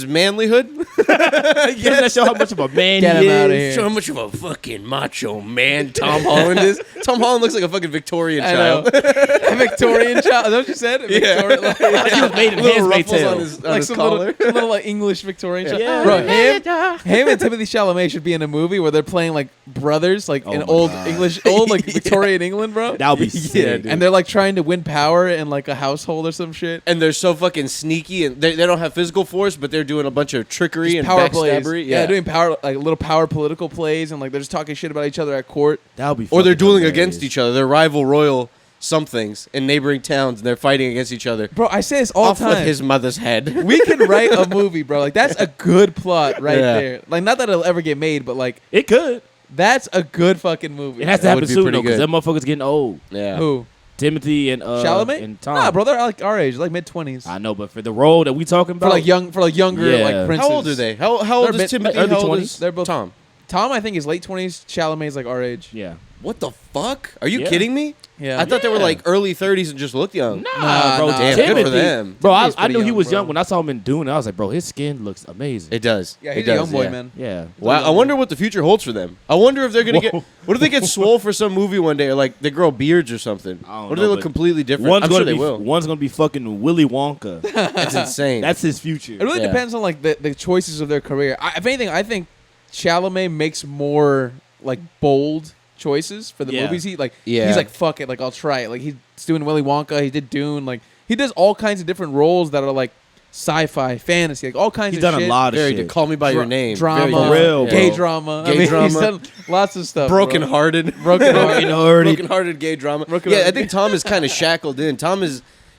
Speaker 2: manlyhood?
Speaker 3: Doesn't that show how much of a man
Speaker 1: Get
Speaker 3: he
Speaker 1: him outta
Speaker 3: is?
Speaker 1: here.
Speaker 2: Show how much of a fucking macho man Tom Holland is. Tom Holland looks like a fucking Victorian
Speaker 1: I know.
Speaker 2: child.
Speaker 1: A Victorian child. Is that what you said? A
Speaker 2: Yeah.
Speaker 1: Victorian, like,
Speaker 3: He was made in
Speaker 2: Little
Speaker 3: Handmaid's
Speaker 2: ruffles
Speaker 3: Tale.
Speaker 2: on his, on
Speaker 1: like
Speaker 2: his
Speaker 1: some
Speaker 2: collar.
Speaker 1: little like English Victorian child.
Speaker 3: Yeah.
Speaker 1: Bro, him and Timothy Chalamet should be in a movie where they're playing like brothers, like in
Speaker 3: my
Speaker 1: old
Speaker 3: God.
Speaker 1: English, old like Victorian England, bro.
Speaker 3: That would be sick.
Speaker 2: dude.
Speaker 1: And they're like trying to win power in like a household or some shit.
Speaker 2: And they're so fucking sneaky, and they don't have physical force, but they're doing a bunch of trickery and
Speaker 1: Power plays.
Speaker 2: backstabbery.
Speaker 1: Yeah, doing power like little power political plays, and like they're just talking shit about each other at court.
Speaker 3: That would be.
Speaker 2: Or they're
Speaker 3: fucking
Speaker 2: dueling
Speaker 3: hilarious.
Speaker 2: against each other. They're rival royal somethings in neighboring towns, and they're fighting against each other.
Speaker 1: Bro, I say this all
Speaker 2: Off
Speaker 1: the
Speaker 2: with
Speaker 1: time.
Speaker 2: his mother's head.
Speaker 1: We can write a movie, bro. Like that's a good plot right
Speaker 2: Yeah.
Speaker 1: there. Like not that it'll ever get made, but like
Speaker 3: It could.
Speaker 1: that's a good fucking movie.
Speaker 3: It has to
Speaker 2: That
Speaker 3: happen
Speaker 2: would be
Speaker 3: soon
Speaker 2: pretty
Speaker 3: though, because
Speaker 2: good.
Speaker 3: them motherfuckers getting old.
Speaker 2: Yeah.
Speaker 1: Who?
Speaker 3: Timothy and
Speaker 1: Chalamet?
Speaker 3: and Tom.
Speaker 1: Nah, bro, they're like our age, like mid-20s.
Speaker 3: I know, but for the role that we talking
Speaker 1: For
Speaker 3: about,
Speaker 1: like younger
Speaker 3: Yeah.
Speaker 1: like princes.
Speaker 2: How old are they? How old
Speaker 1: They're
Speaker 2: is Timothy?
Speaker 1: early
Speaker 2: How old
Speaker 1: 20s.
Speaker 2: is
Speaker 1: They're both
Speaker 2: Tom?
Speaker 1: Tom, I think is late 20s. Chalamet's like our age.
Speaker 3: Yeah.
Speaker 2: What the fuck? Are you
Speaker 3: Yeah.
Speaker 2: kidding me?
Speaker 1: Yeah.
Speaker 2: I thought they were
Speaker 3: Yeah.
Speaker 2: like early 30s and just looked young.
Speaker 1: Nah,
Speaker 3: bro.
Speaker 1: nah,
Speaker 2: Damn,
Speaker 3: Timothy,
Speaker 2: good for them.
Speaker 3: Bro,
Speaker 1: Timothy's
Speaker 3: I
Speaker 1: pretty
Speaker 3: knew he
Speaker 1: young,
Speaker 3: was
Speaker 1: bro.
Speaker 3: young when I saw him in Dune. I was like, bro, his skin looks amazing.
Speaker 2: It does.
Speaker 1: Yeah,
Speaker 2: It
Speaker 1: he's
Speaker 2: does,
Speaker 1: a young boy,
Speaker 2: yeah.
Speaker 1: man.
Speaker 3: Yeah.
Speaker 2: Wow, I wonder what the future holds for them. I wonder if they're gonna get.
Speaker 3: Whoa.
Speaker 2: What if they get swole for some movie one day, or like they grow beards or something?
Speaker 3: I don't
Speaker 2: What if
Speaker 3: know,
Speaker 2: they look
Speaker 3: but
Speaker 2: completely different?
Speaker 3: One's
Speaker 2: I'm
Speaker 3: gonna
Speaker 2: sure they
Speaker 3: be
Speaker 2: will.
Speaker 3: one's gonna be fucking Willy Wonka.
Speaker 2: That's insane.
Speaker 3: That's his future.
Speaker 1: It really
Speaker 2: Yeah.
Speaker 1: depends on like the choices of their career. If anything, I think Chalamet makes more like bold choices for the
Speaker 3: Yeah.
Speaker 1: movies. He's
Speaker 2: Yeah.
Speaker 1: like fuck it, like I'll try it. Like he's doing Willy Wonka, he did Dune, like he does all kinds of different roles that are like sci-fi, fantasy, like all kinds
Speaker 3: He's
Speaker 1: of
Speaker 3: done
Speaker 1: shit.
Speaker 3: a lot of
Speaker 2: Very
Speaker 3: shit.
Speaker 2: good. Call me by your name.
Speaker 1: drama,
Speaker 2: Very good.
Speaker 3: For real,
Speaker 1: gay
Speaker 3: bro.
Speaker 1: drama.
Speaker 2: Gay
Speaker 1: I mean,
Speaker 2: drama.
Speaker 1: he's done lots of stuff.
Speaker 2: Broken
Speaker 1: bro.
Speaker 2: hearted.
Speaker 1: Broken heart.
Speaker 2: Broken hearted gay drama.
Speaker 1: Broken
Speaker 2: Yeah, I
Speaker 1: hearted.
Speaker 2: think Tom is kind of shackled in.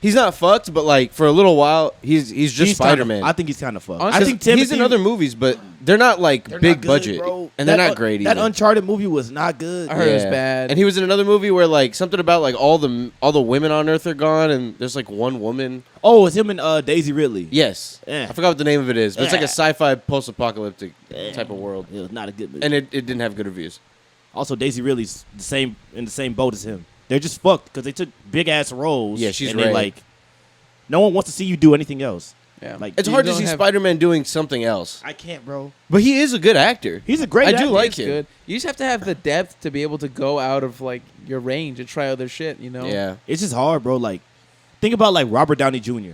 Speaker 2: He's not fucked, but like for a little while, he's just
Speaker 3: He's
Speaker 2: Spider Man.
Speaker 3: I think he's kind of fucked.
Speaker 1: Honestly,
Speaker 3: I think Timothy,
Speaker 2: he's in other movies, but they're not like
Speaker 3: they're
Speaker 2: big
Speaker 3: not good,
Speaker 2: budget,
Speaker 3: bro.
Speaker 2: and they're
Speaker 3: That
Speaker 2: not great
Speaker 3: That
Speaker 2: either.
Speaker 3: Uncharted movie was not good.
Speaker 1: I heard it was bad.
Speaker 2: And he was in another movie where like something about like all the women on Earth are gone, and there's like one woman.
Speaker 3: Oh, it's him and Daisy Ridley.
Speaker 2: Yes,
Speaker 3: Yeah.
Speaker 2: I forgot what the name of it is, but it's like
Speaker 3: Yeah.
Speaker 2: a sci-fi post-apocalyptic type of world,
Speaker 3: It was not a good movie.
Speaker 2: and it didn't have good reviews.
Speaker 3: Also, Daisy Ridley's in the same boat as him. They're just fucked because they took big ass roles.
Speaker 2: Yeah, she's
Speaker 3: and they,
Speaker 2: Ray.
Speaker 3: like, no one wants to see you do anything else.
Speaker 1: Yeah.
Speaker 3: Like,
Speaker 2: It's
Speaker 1: You
Speaker 2: hard to
Speaker 1: don't
Speaker 2: see
Speaker 1: have-
Speaker 2: Spider-Man doing something else,
Speaker 3: I can't, bro.
Speaker 2: but he is a good actor.
Speaker 3: He's a great
Speaker 2: I do
Speaker 3: actor.
Speaker 2: like
Speaker 1: It's
Speaker 2: him.
Speaker 1: good. You just have to have the depth to be able to go out of like your range and try other shit. You know.
Speaker 2: Yeah,
Speaker 3: It's just hard, bro. Like, think about like Robert Downey Jr.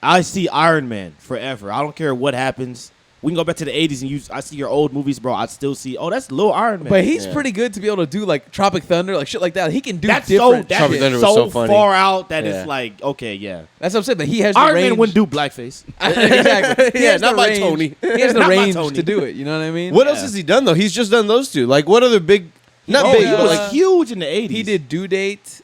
Speaker 3: I see Iron Man forever. I don't care what happens. We can go back to the 80s and I see your old movies, bro. I still see, oh, that's Lil Iron Man.
Speaker 1: But he's
Speaker 2: Yeah.
Speaker 1: pretty good to be able to do like Tropic Thunder, like shit like that. He can do
Speaker 3: that's
Speaker 1: different.
Speaker 3: that's
Speaker 2: Tropic Thunder was
Speaker 3: so
Speaker 2: so funny.
Speaker 3: far out that
Speaker 2: Yeah.
Speaker 3: it's like, okay, yeah.
Speaker 1: That's what I'm saying. But he has the
Speaker 3: Iron
Speaker 1: range.
Speaker 3: Man wouldn't do blackface.
Speaker 1: Exactly. He
Speaker 2: Yeah,
Speaker 1: has
Speaker 2: not
Speaker 1: the
Speaker 2: by
Speaker 1: range.
Speaker 2: Tony.
Speaker 1: He has the
Speaker 3: Not by
Speaker 1: range
Speaker 3: Tony.
Speaker 1: to do it. You know what I mean?
Speaker 2: What else has he done though? He's just done those two. Like what other big? Not
Speaker 3: Oh,
Speaker 2: big,
Speaker 3: he
Speaker 2: but
Speaker 3: was
Speaker 2: like
Speaker 3: huge in the 80s.
Speaker 1: He did Due Date.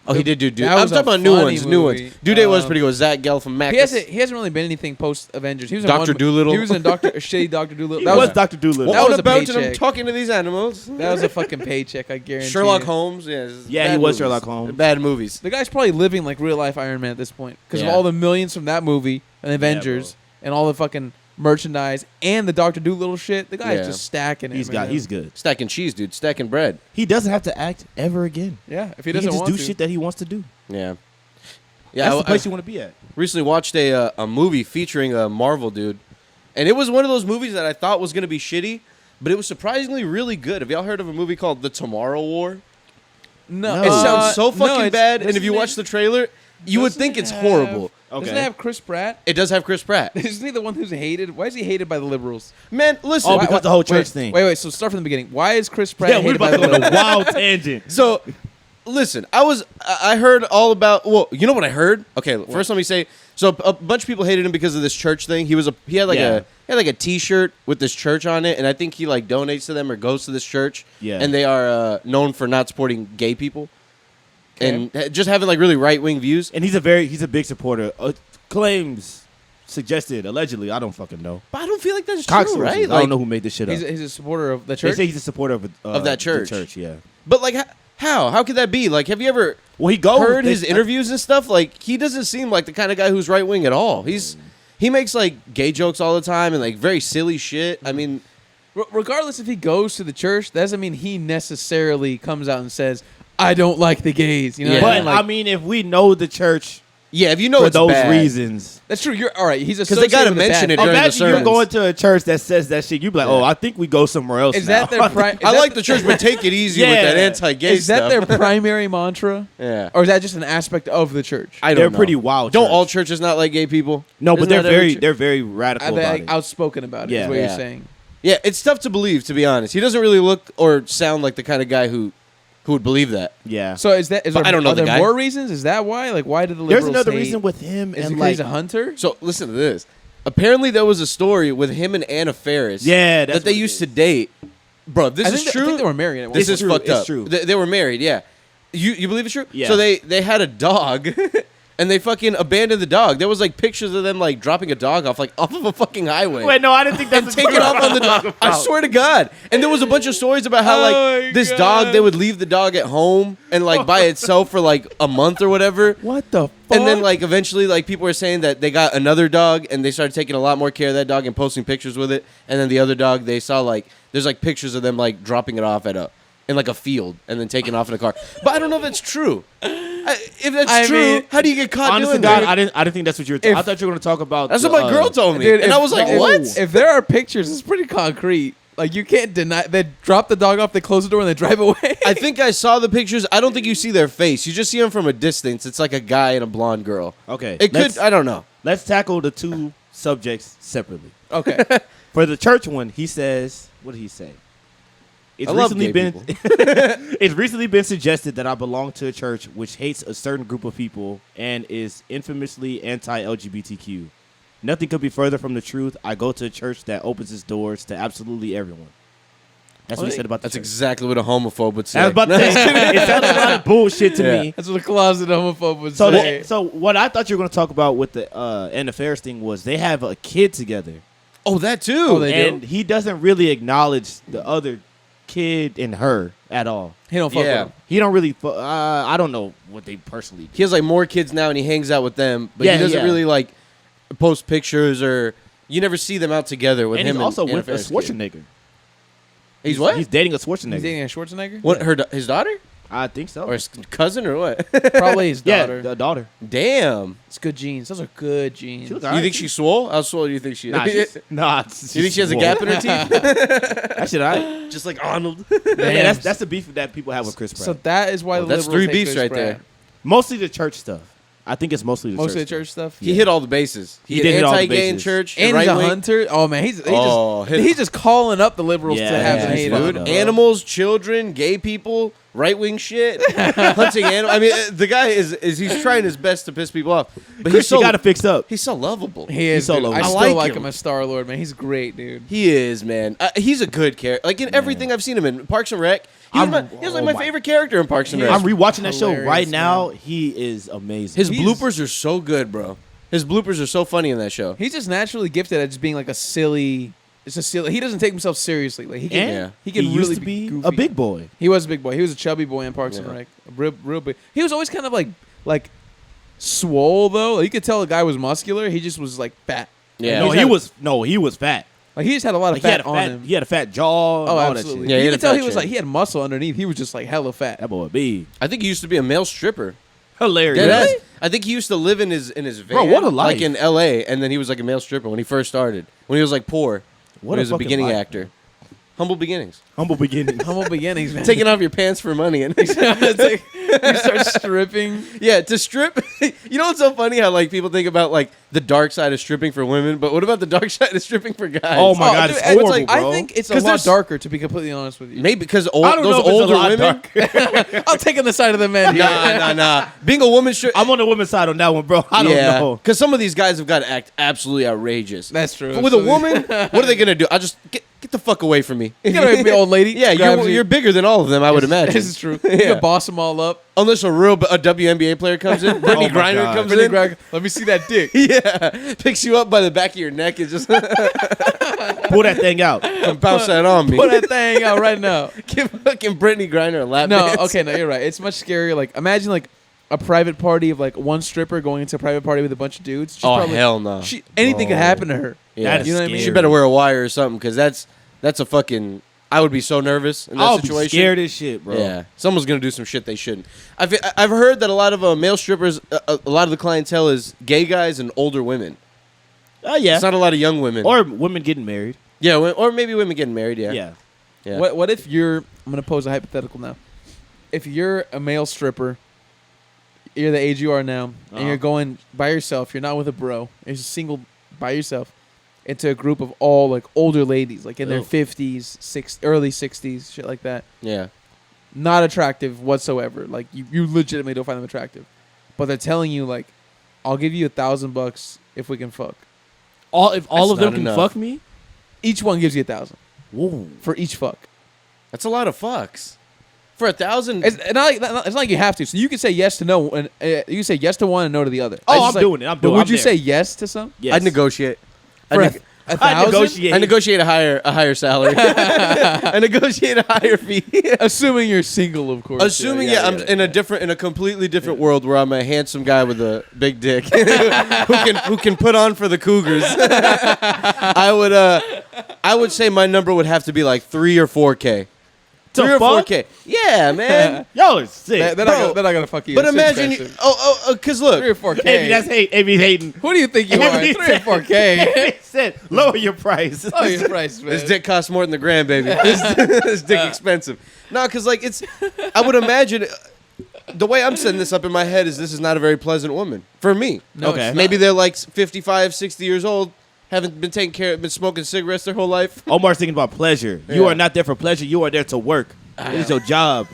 Speaker 2: oh, he did do.
Speaker 1: That
Speaker 2: I'm
Speaker 1: was
Speaker 2: talking
Speaker 1: a
Speaker 2: about new
Speaker 1: funny
Speaker 2: ones. New ones.
Speaker 1: movie.
Speaker 2: Due Date was pretty good. Zach Galifianakis.
Speaker 1: He hasn't really been anything post Avengers. He was in
Speaker 2: Dr.
Speaker 1: one-
Speaker 2: Dolittle.
Speaker 1: He was in shitty Doctor Dolittle.
Speaker 3: He
Speaker 1: That
Speaker 3: was
Speaker 1: was
Speaker 3: Dr. Doolittle.
Speaker 1: That
Speaker 2: What
Speaker 1: was a
Speaker 2: about it? I'm
Speaker 1: paycheck.
Speaker 2: talking to these animals.
Speaker 1: that was a fucking paycheck. I guarantee.
Speaker 2: Sherlock
Speaker 1: you.
Speaker 2: Holmes. Yeah,
Speaker 3: Yeah, he
Speaker 2: bad
Speaker 3: was
Speaker 2: movies.
Speaker 3: Sherlock Holmes.
Speaker 2: Bad movies.
Speaker 1: The guy's probably living like real life Iron Man at this point because
Speaker 2: Yeah.
Speaker 1: of all the millions from that movie and Avengers and all the fucking merchandise and the Doctor Dolittle shit. The guy's
Speaker 2: Yeah.
Speaker 1: just stacking it. man.
Speaker 3: He's good.
Speaker 2: Stacking cheese, dude. Stacking bread.
Speaker 3: He doesn't have to act ever again.
Speaker 1: Yeah, if he
Speaker 3: He
Speaker 1: doesn't
Speaker 3: can just
Speaker 1: want
Speaker 3: do
Speaker 1: to.
Speaker 3: shit that he wants to do.
Speaker 2: Yeah. Yeah.
Speaker 3: That's the
Speaker 2: I
Speaker 3: place you want to be at.
Speaker 2: recently watched a movie featuring a Marvel dude, and it was one of those movies that I thought was gonna be shitty, but it was surprisingly really good. Have y'all heard of a movie called The Tomorrow War?
Speaker 1: No,
Speaker 3: No.
Speaker 2: It sounds so
Speaker 1: no,
Speaker 2: fucking
Speaker 1: it's-
Speaker 2: bad,
Speaker 1: what's
Speaker 2: and if
Speaker 1: his
Speaker 2: you
Speaker 1: name?
Speaker 2: watch the trailer, You would think it's horrible.
Speaker 1: Doesn't it have Chris Pratt?
Speaker 2: It does have Chris Pratt.
Speaker 1: Isn't he the one who's hated? Why is he hated by the liberals?
Speaker 2: Man, listen.
Speaker 3: Oh, because the whole church thing.
Speaker 1: Wait. So start from the beginning. Why is Chris Pratt
Speaker 3: Yeah, we're
Speaker 1: hated by
Speaker 3: about
Speaker 1: the
Speaker 3: to go on a
Speaker 1: liberals?
Speaker 3: wild tangent.
Speaker 2: So, listen, I heard all about. Well, you know what I heard? Okay, first let me say. So a bunch of people hated him because of this church thing. He had like a T-shirt with this church on it, and I think he like donates to them or goes to this church.
Speaker 3: Yeah.
Speaker 2: And they are known for not supporting gay people, and just having like really right-wing views.
Speaker 3: And he's a big supporter. Claims suggested, allegedly, I don't fucking know.
Speaker 2: But I don't feel like that's
Speaker 3: Cox
Speaker 2: true, right?
Speaker 3: sources. I
Speaker 2: Like,
Speaker 3: don't know who made this shit up.
Speaker 1: He's a supporter of the
Speaker 3: They
Speaker 1: church.
Speaker 3: say he's a supporter of
Speaker 2: that church.
Speaker 3: The church, yeah.
Speaker 2: but like, how could that be? Like, have you ever
Speaker 3: Well, he goes.
Speaker 2: heard his interviews and stuff? Like, he doesn't seem like the kind of guy who's right-wing at all. He makes like gay jokes all the time and like very silly shit. I mean,
Speaker 1: Regardless if he goes to the church, that doesn't mean he necessarily comes out and says, "I don't like the gays." You know,
Speaker 2: Yeah.
Speaker 1: what I
Speaker 3: But
Speaker 1: mean? Like,
Speaker 3: I mean, if we know the church
Speaker 2: yeah, if you know
Speaker 3: for
Speaker 2: it's
Speaker 3: those
Speaker 2: bad,
Speaker 3: reasons,
Speaker 1: that's true. You're all right. He's
Speaker 2: because they gotta
Speaker 1: associated with the
Speaker 2: mention
Speaker 1: bad
Speaker 2: it
Speaker 1: thing.
Speaker 2: during the
Speaker 3: imagine you're
Speaker 2: sermons.
Speaker 3: going to a church that says that shit. You be like, oh, I think we go somewhere else.
Speaker 1: Is
Speaker 3: now.
Speaker 1: that their pri- is
Speaker 2: I
Speaker 1: that
Speaker 2: like the church, but take it easy with
Speaker 3: Yeah.
Speaker 2: that anti-gay
Speaker 1: Is that
Speaker 2: stuff.
Speaker 1: their primary mantra?
Speaker 2: Yeah.
Speaker 1: Or is that just an aspect of the church?
Speaker 2: I don't
Speaker 3: They're
Speaker 2: know.
Speaker 3: pretty wild.
Speaker 2: Don't
Speaker 3: church.
Speaker 2: all churches not like gay people?
Speaker 3: No, but
Speaker 2: Isn't
Speaker 3: they're
Speaker 2: that every
Speaker 3: very radical
Speaker 1: Are they
Speaker 3: about
Speaker 1: like
Speaker 3: it.
Speaker 1: outspoken about it?
Speaker 2: Yeah.
Speaker 1: Is what
Speaker 2: Yeah.
Speaker 1: you're saying.
Speaker 2: Yeah, it's tough to believe, to be honest. He doesn't really look or sound like the kind of guy who would believe that.
Speaker 3: Yeah.
Speaker 1: So is that? Is
Speaker 2: But
Speaker 1: there,
Speaker 2: I don't know
Speaker 1: are
Speaker 2: the
Speaker 1: there
Speaker 2: guy.
Speaker 1: more reasons? Is that why? Like, why did the liberals
Speaker 3: There's another
Speaker 1: hate?
Speaker 3: reason with him
Speaker 1: Is it
Speaker 3: and
Speaker 1: 'cause
Speaker 3: like
Speaker 1: he's a hunter?
Speaker 2: So listen to this. Apparently, there was a story with him and Anna Faris.
Speaker 3: Yeah, that's
Speaker 2: that they
Speaker 3: what it
Speaker 2: used
Speaker 3: is.
Speaker 2: to date. Bro, this
Speaker 1: I
Speaker 2: is
Speaker 1: think
Speaker 2: true.
Speaker 1: I think they were married at one
Speaker 2: This
Speaker 1: point.
Speaker 2: is
Speaker 3: true.
Speaker 2: fucked
Speaker 3: It's
Speaker 2: up.
Speaker 3: true.
Speaker 2: They were married. Yeah. You believe it's true?
Speaker 3: Yeah.
Speaker 2: So they had a dog. And they fucking abandoned the dog. There was like pictures of them like dropping a dog off of a fucking highway.
Speaker 3: Wait, no, I didn't think that's
Speaker 2: And take it off on the dog. I swear to God. And there was a bunch of stories about how
Speaker 1: Oh my
Speaker 2: like this
Speaker 1: God.
Speaker 2: dog, they would leave the dog at home and like by itself for like a month or whatever.
Speaker 3: What the fuck?
Speaker 2: And then like eventually like people were saying that they got another dog and they started taking a lot more care of that dog and posting pictures with it. And then the other dog, they saw like there's like pictures of them like dropping it off in like a field and then taking it off in a car. But I don't know if that's true. If that's true,
Speaker 1: mean,
Speaker 2: how do you get caught
Speaker 3: honest to
Speaker 2: doing
Speaker 3: God,
Speaker 2: that?
Speaker 3: I didn't think that's what you were. I thought you were going to talk about.
Speaker 2: That's
Speaker 3: the,
Speaker 2: what my girl told me.
Speaker 1: Dude,
Speaker 2: and I was like, what?
Speaker 1: If there are pictures, it's pretty concrete. Like, you can't deny. They drop the dog off, they close the door, and they drive away.
Speaker 2: I think I saw the pictures. I don't think you see their face. You just see them from a distance. It's like a guy and a blonde girl.
Speaker 3: Okay,
Speaker 2: It could. I don't know.
Speaker 3: Let's tackle the two subjects separately.
Speaker 1: Okay.
Speaker 3: For the church one, he says, what did he say? It's
Speaker 2: I love
Speaker 3: recently
Speaker 2: gay
Speaker 3: been it's recently been suggested that I belong to a church which hates a certain group of people and is infamously anti-LGBTQ. Nothing could be further from the truth. I go to a church that opens its doors to absolutely everyone. That's what he said about the
Speaker 2: That's
Speaker 3: church.
Speaker 2: exactly what a homophobe would say.
Speaker 3: I was about to say, it sounded like bullshit to
Speaker 2: Yeah.
Speaker 3: me.
Speaker 1: That's what a closet homophobe would
Speaker 3: So,
Speaker 1: say.
Speaker 3: so what I thought you were going to talk about with the Anna Faris thing was they have a kid together,
Speaker 2: Oh, that too.
Speaker 1: Oh, they do?
Speaker 3: and he doesn't really acknowledge the other kid and her at all.
Speaker 1: He don't fuck
Speaker 2: Yeah.
Speaker 1: with him.
Speaker 3: He don't really. I don't know what they personally do.
Speaker 2: He has like more kids now, and he hangs out with them, but
Speaker 3: Yeah,
Speaker 2: he doesn't
Speaker 3: yeah.
Speaker 2: really like post pictures or you never see them out together with
Speaker 3: And
Speaker 2: him.
Speaker 3: he's also
Speaker 2: and Anna
Speaker 3: with a
Speaker 2: Faris' kid.
Speaker 3: Schwarzenegger.
Speaker 2: He's what?
Speaker 3: He's dating a Schwarzenegger.
Speaker 1: He's dating a Schwarzenegger?
Speaker 2: What? His daughter
Speaker 3: I think so.
Speaker 2: or his cousin or what?
Speaker 1: Probably his
Speaker 3: yeah,
Speaker 1: daughter.
Speaker 3: the daughter.
Speaker 2: Damn.
Speaker 1: It's good genes. Those are good genes.
Speaker 3: She looks
Speaker 2: You
Speaker 3: alright.
Speaker 2: think she's swole? How swole do you think she is?
Speaker 3: Nah, she's, nah.
Speaker 2: you think she has a gap in her teeth?
Speaker 3: That shit, alright.
Speaker 2: Just like Arnold.
Speaker 3: Yeah, that's the beef that people have with Chris Pratt.
Speaker 1: So that is why
Speaker 2: Well,
Speaker 1: the
Speaker 2: that's
Speaker 1: liberals
Speaker 2: three
Speaker 1: hate
Speaker 2: beefs
Speaker 1: Chris
Speaker 2: right
Speaker 1: Pratt.
Speaker 2: there.
Speaker 3: Mostly the church stuff. I think it's mostly the
Speaker 1: Mostly the
Speaker 3: church.
Speaker 1: church stuff.
Speaker 2: He hit all the bases.
Speaker 3: He did hit all the
Speaker 2: anti-gay in
Speaker 3: bases.
Speaker 2: church.
Speaker 1: And
Speaker 2: right
Speaker 1: he's a
Speaker 2: wing.
Speaker 1: hunter. Oh man,
Speaker 2: hit it.
Speaker 1: he's just calling up the liberals
Speaker 3: Yeah,
Speaker 1: to have
Speaker 3: yeah,
Speaker 1: them
Speaker 3: he's
Speaker 1: hate
Speaker 3: fucked
Speaker 1: on
Speaker 3: up.
Speaker 1: him. bro.
Speaker 2: Animals, children, gay people, right wing shit, hunting animals. I mean, the guy is he's trying his best to piss people off, but
Speaker 3: Chris, you got to fix up.
Speaker 2: he's so lovable.
Speaker 1: He is.
Speaker 3: so
Speaker 1: Dude.
Speaker 3: low.
Speaker 1: I
Speaker 3: I
Speaker 1: still
Speaker 2: like
Speaker 1: like
Speaker 2: him.
Speaker 1: him as Starlord, man. He's great, dude.
Speaker 2: He is, man. He's a good character. Like in everything I've seen him in, Parks and Rec. He was my favorite character in Parks and Rec.
Speaker 3: I'm rewatching that show
Speaker 1: Hilarious,
Speaker 3: right now.
Speaker 1: man.
Speaker 3: He is amazing.
Speaker 2: His
Speaker 1: He's-
Speaker 2: bloopers are so good, bro. His bloopers are so funny in that show.
Speaker 1: He's just naturally gifted at just being like a silly. It's a silly. He doesn't take himself seriously. Like he can.
Speaker 3: and
Speaker 1: He can
Speaker 3: he
Speaker 1: really
Speaker 3: used to be
Speaker 1: goofy.
Speaker 3: a big boy.
Speaker 1: He was a big boy. He was a chubby boy in Parks and
Speaker 2: Yeah.
Speaker 1: Rec. Real big. He was always kind of like swole though. Like, you could tell the guy was muscular. He just was like fat.
Speaker 2: Yeah.
Speaker 3: No,
Speaker 1: He's
Speaker 3: he was fat.
Speaker 1: Like he just had a lot of
Speaker 3: Like, he had
Speaker 1: fat
Speaker 3: a
Speaker 1: on
Speaker 3: fat.
Speaker 1: him.
Speaker 3: He had a fat jaw. And
Speaker 1: Oh,
Speaker 3: all
Speaker 1: absolutely.
Speaker 3: That shit.
Speaker 2: Yeah, he
Speaker 1: you
Speaker 2: had
Speaker 1: could
Speaker 2: a
Speaker 1: tell
Speaker 2: fat
Speaker 1: he was
Speaker 2: chin.
Speaker 1: like he had muscle underneath. He was just like hella fat.
Speaker 3: That boy big.
Speaker 2: I think he used to be a male stripper.
Speaker 3: Hilarious.
Speaker 2: Deadass. I think he used to live in his van,
Speaker 3: Bro, what a life.
Speaker 2: like in L.A. And then he was like a male stripper when he first started. When he was like poor.
Speaker 3: What
Speaker 2: when
Speaker 3: a
Speaker 2: he was a
Speaker 3: fucking
Speaker 2: beginning
Speaker 3: life.
Speaker 2: actor. Humble beginnings.
Speaker 3: Humble beginning.
Speaker 1: Humble beginnings, man.
Speaker 2: Taking off your pants for money and
Speaker 1: Take- You start stripping.
Speaker 2: Yeah, to strip. You know what's so funny? How like people think about like the dark side of stripping for women, but what about the dark side of stripping for guys?
Speaker 3: Oh my God,
Speaker 1: dude,
Speaker 3: it's horrible,
Speaker 1: like,
Speaker 3: bro.
Speaker 1: I think it's a
Speaker 2: 'Cause
Speaker 1: lot
Speaker 2: there's-
Speaker 1: darker, to be completely honest with you.
Speaker 2: Maybe because
Speaker 3: I don't know
Speaker 2: those
Speaker 3: if it's a
Speaker 2: older
Speaker 3: lot
Speaker 2: women.
Speaker 1: I'll take on the side of the men here.
Speaker 2: Nah. Being a woman,
Speaker 3: I'm on the woman's side on that one, bro. I don't know.
Speaker 2: Because some of these guys have got to act absolutely outrageous.
Speaker 1: That's true.
Speaker 2: But with a woman, what are they gonna do? I just get the fuck away from me.
Speaker 1: You gotta be old lady.
Speaker 2: Yeah,
Speaker 1: grabs
Speaker 2: you're bigger than all of them, I would imagine.
Speaker 1: This is true. You
Speaker 2: Yeah.
Speaker 1: can boss them all up.
Speaker 2: Unless a WNBA player comes in, Brittany
Speaker 3: Oh my
Speaker 2: Griner
Speaker 3: God.
Speaker 2: comes
Speaker 1: Brittany
Speaker 2: in.
Speaker 1: Griner, let me see that dick.
Speaker 2: Yeah, picks you up by the back of your neck and just
Speaker 3: Pull that thing out.
Speaker 2: bounce that on me.
Speaker 1: Put that thing out right now.
Speaker 2: Give fucking Brittany Griner a lap
Speaker 1: No,
Speaker 2: dance.
Speaker 1: okay, no, you're right. It's much scarier. Like, imagine like a private party of like one stripper going into a private party with a bunch of dudes. She's
Speaker 2: Oh
Speaker 1: probably-
Speaker 2: hell no.
Speaker 1: Anything could
Speaker 2: Oh.
Speaker 1: happen to her.
Speaker 2: Yeah.
Speaker 3: That is
Speaker 1: You know what I mean?
Speaker 2: She
Speaker 3: scary.
Speaker 2: better wear a wire or something because that's a fucking. I would be so nervous in that
Speaker 3: I'll
Speaker 2: situation.
Speaker 3: be scared as shit, bro.
Speaker 2: Yeah, someone's gonna do some shit they shouldn't. I've heard that a lot of male strippers, a lot of the clientele is gay guys and older women.
Speaker 3: Oh yeah.
Speaker 2: It's not a lot of young women.
Speaker 3: Or women getting married.
Speaker 2: yeah, or maybe women getting married. Yeah,
Speaker 3: Yeah.
Speaker 2: yeah.
Speaker 1: What if you're? I'm gonna pose a hypothetical now. If you're a male stripper, you're the age you are now, and you're going by yourself. You're not with a bro. You're just single by yourself into a group of all like older ladies, like in their
Speaker 2: Ew.
Speaker 1: 50s, early 60s, shit like that.
Speaker 2: Yeah.
Speaker 1: Not attractive whatsoever. Like you legitimately don't find them attractive, but they're telling you like, "I'll give you $1,000 if we can fuck."
Speaker 3: If all
Speaker 2: That's
Speaker 3: of them
Speaker 2: not
Speaker 3: can
Speaker 2: enough.
Speaker 3: fuck me.
Speaker 1: Each one gives you $1,000
Speaker 3: Whoa.
Speaker 1: for each fuck.
Speaker 2: That's a lot of fucks. For 1,000.
Speaker 1: It's not like you have to. So you can say yes to no, and you can say yes to one and no to the other.
Speaker 3: Oh,
Speaker 1: It's just
Speaker 3: I'm doing it. I'm
Speaker 1: But
Speaker 3: doing it.
Speaker 1: would
Speaker 3: I'm
Speaker 1: you
Speaker 3: there.
Speaker 1: say yes to some?
Speaker 3: Yes.
Speaker 2: I'd negotiate.
Speaker 1: For
Speaker 2: I'd
Speaker 1: a
Speaker 3: I
Speaker 1: 1,000?
Speaker 3: negotiate.
Speaker 2: I negotiate a higher salary. I negotiate a higher fee.
Speaker 1: Assuming you're single, of course.
Speaker 2: Assuming I'm in a completely different world where I'm a handsome guy with a big dick who can put on for the Cougars. I would say my number would have to be like 3 or 4K. 3 or
Speaker 3: fuck?
Speaker 2: 4K. Yeah, man.
Speaker 3: Y'all are sick.
Speaker 1: They're
Speaker 2: Bro,
Speaker 1: not gonna fuck you.
Speaker 2: But
Speaker 1: It's
Speaker 2: imagine you.
Speaker 1: expensive.
Speaker 2: Because look.
Speaker 1: 3 or 4K.
Speaker 3: Amy, that's hate. Amy's hating.
Speaker 1: Who do you think you are? 3 or 4K.
Speaker 3: Amy said, lower your price.
Speaker 1: Oh, your price, man.
Speaker 2: This dick costs more than the grand, baby. This dick expensive. No, because like I would imagine the way I'm setting this up in my head is this is not a very pleasant woman for me.
Speaker 1: No,
Speaker 3: Okay.
Speaker 1: it's not.
Speaker 2: Maybe they're like 55, 60 years old, haven't been taking care of, been smoking cigarettes their whole life.
Speaker 3: Omar's thinking about pleasure. You
Speaker 2: Yeah.
Speaker 3: are not there for pleasure. You are there to work. It is your job.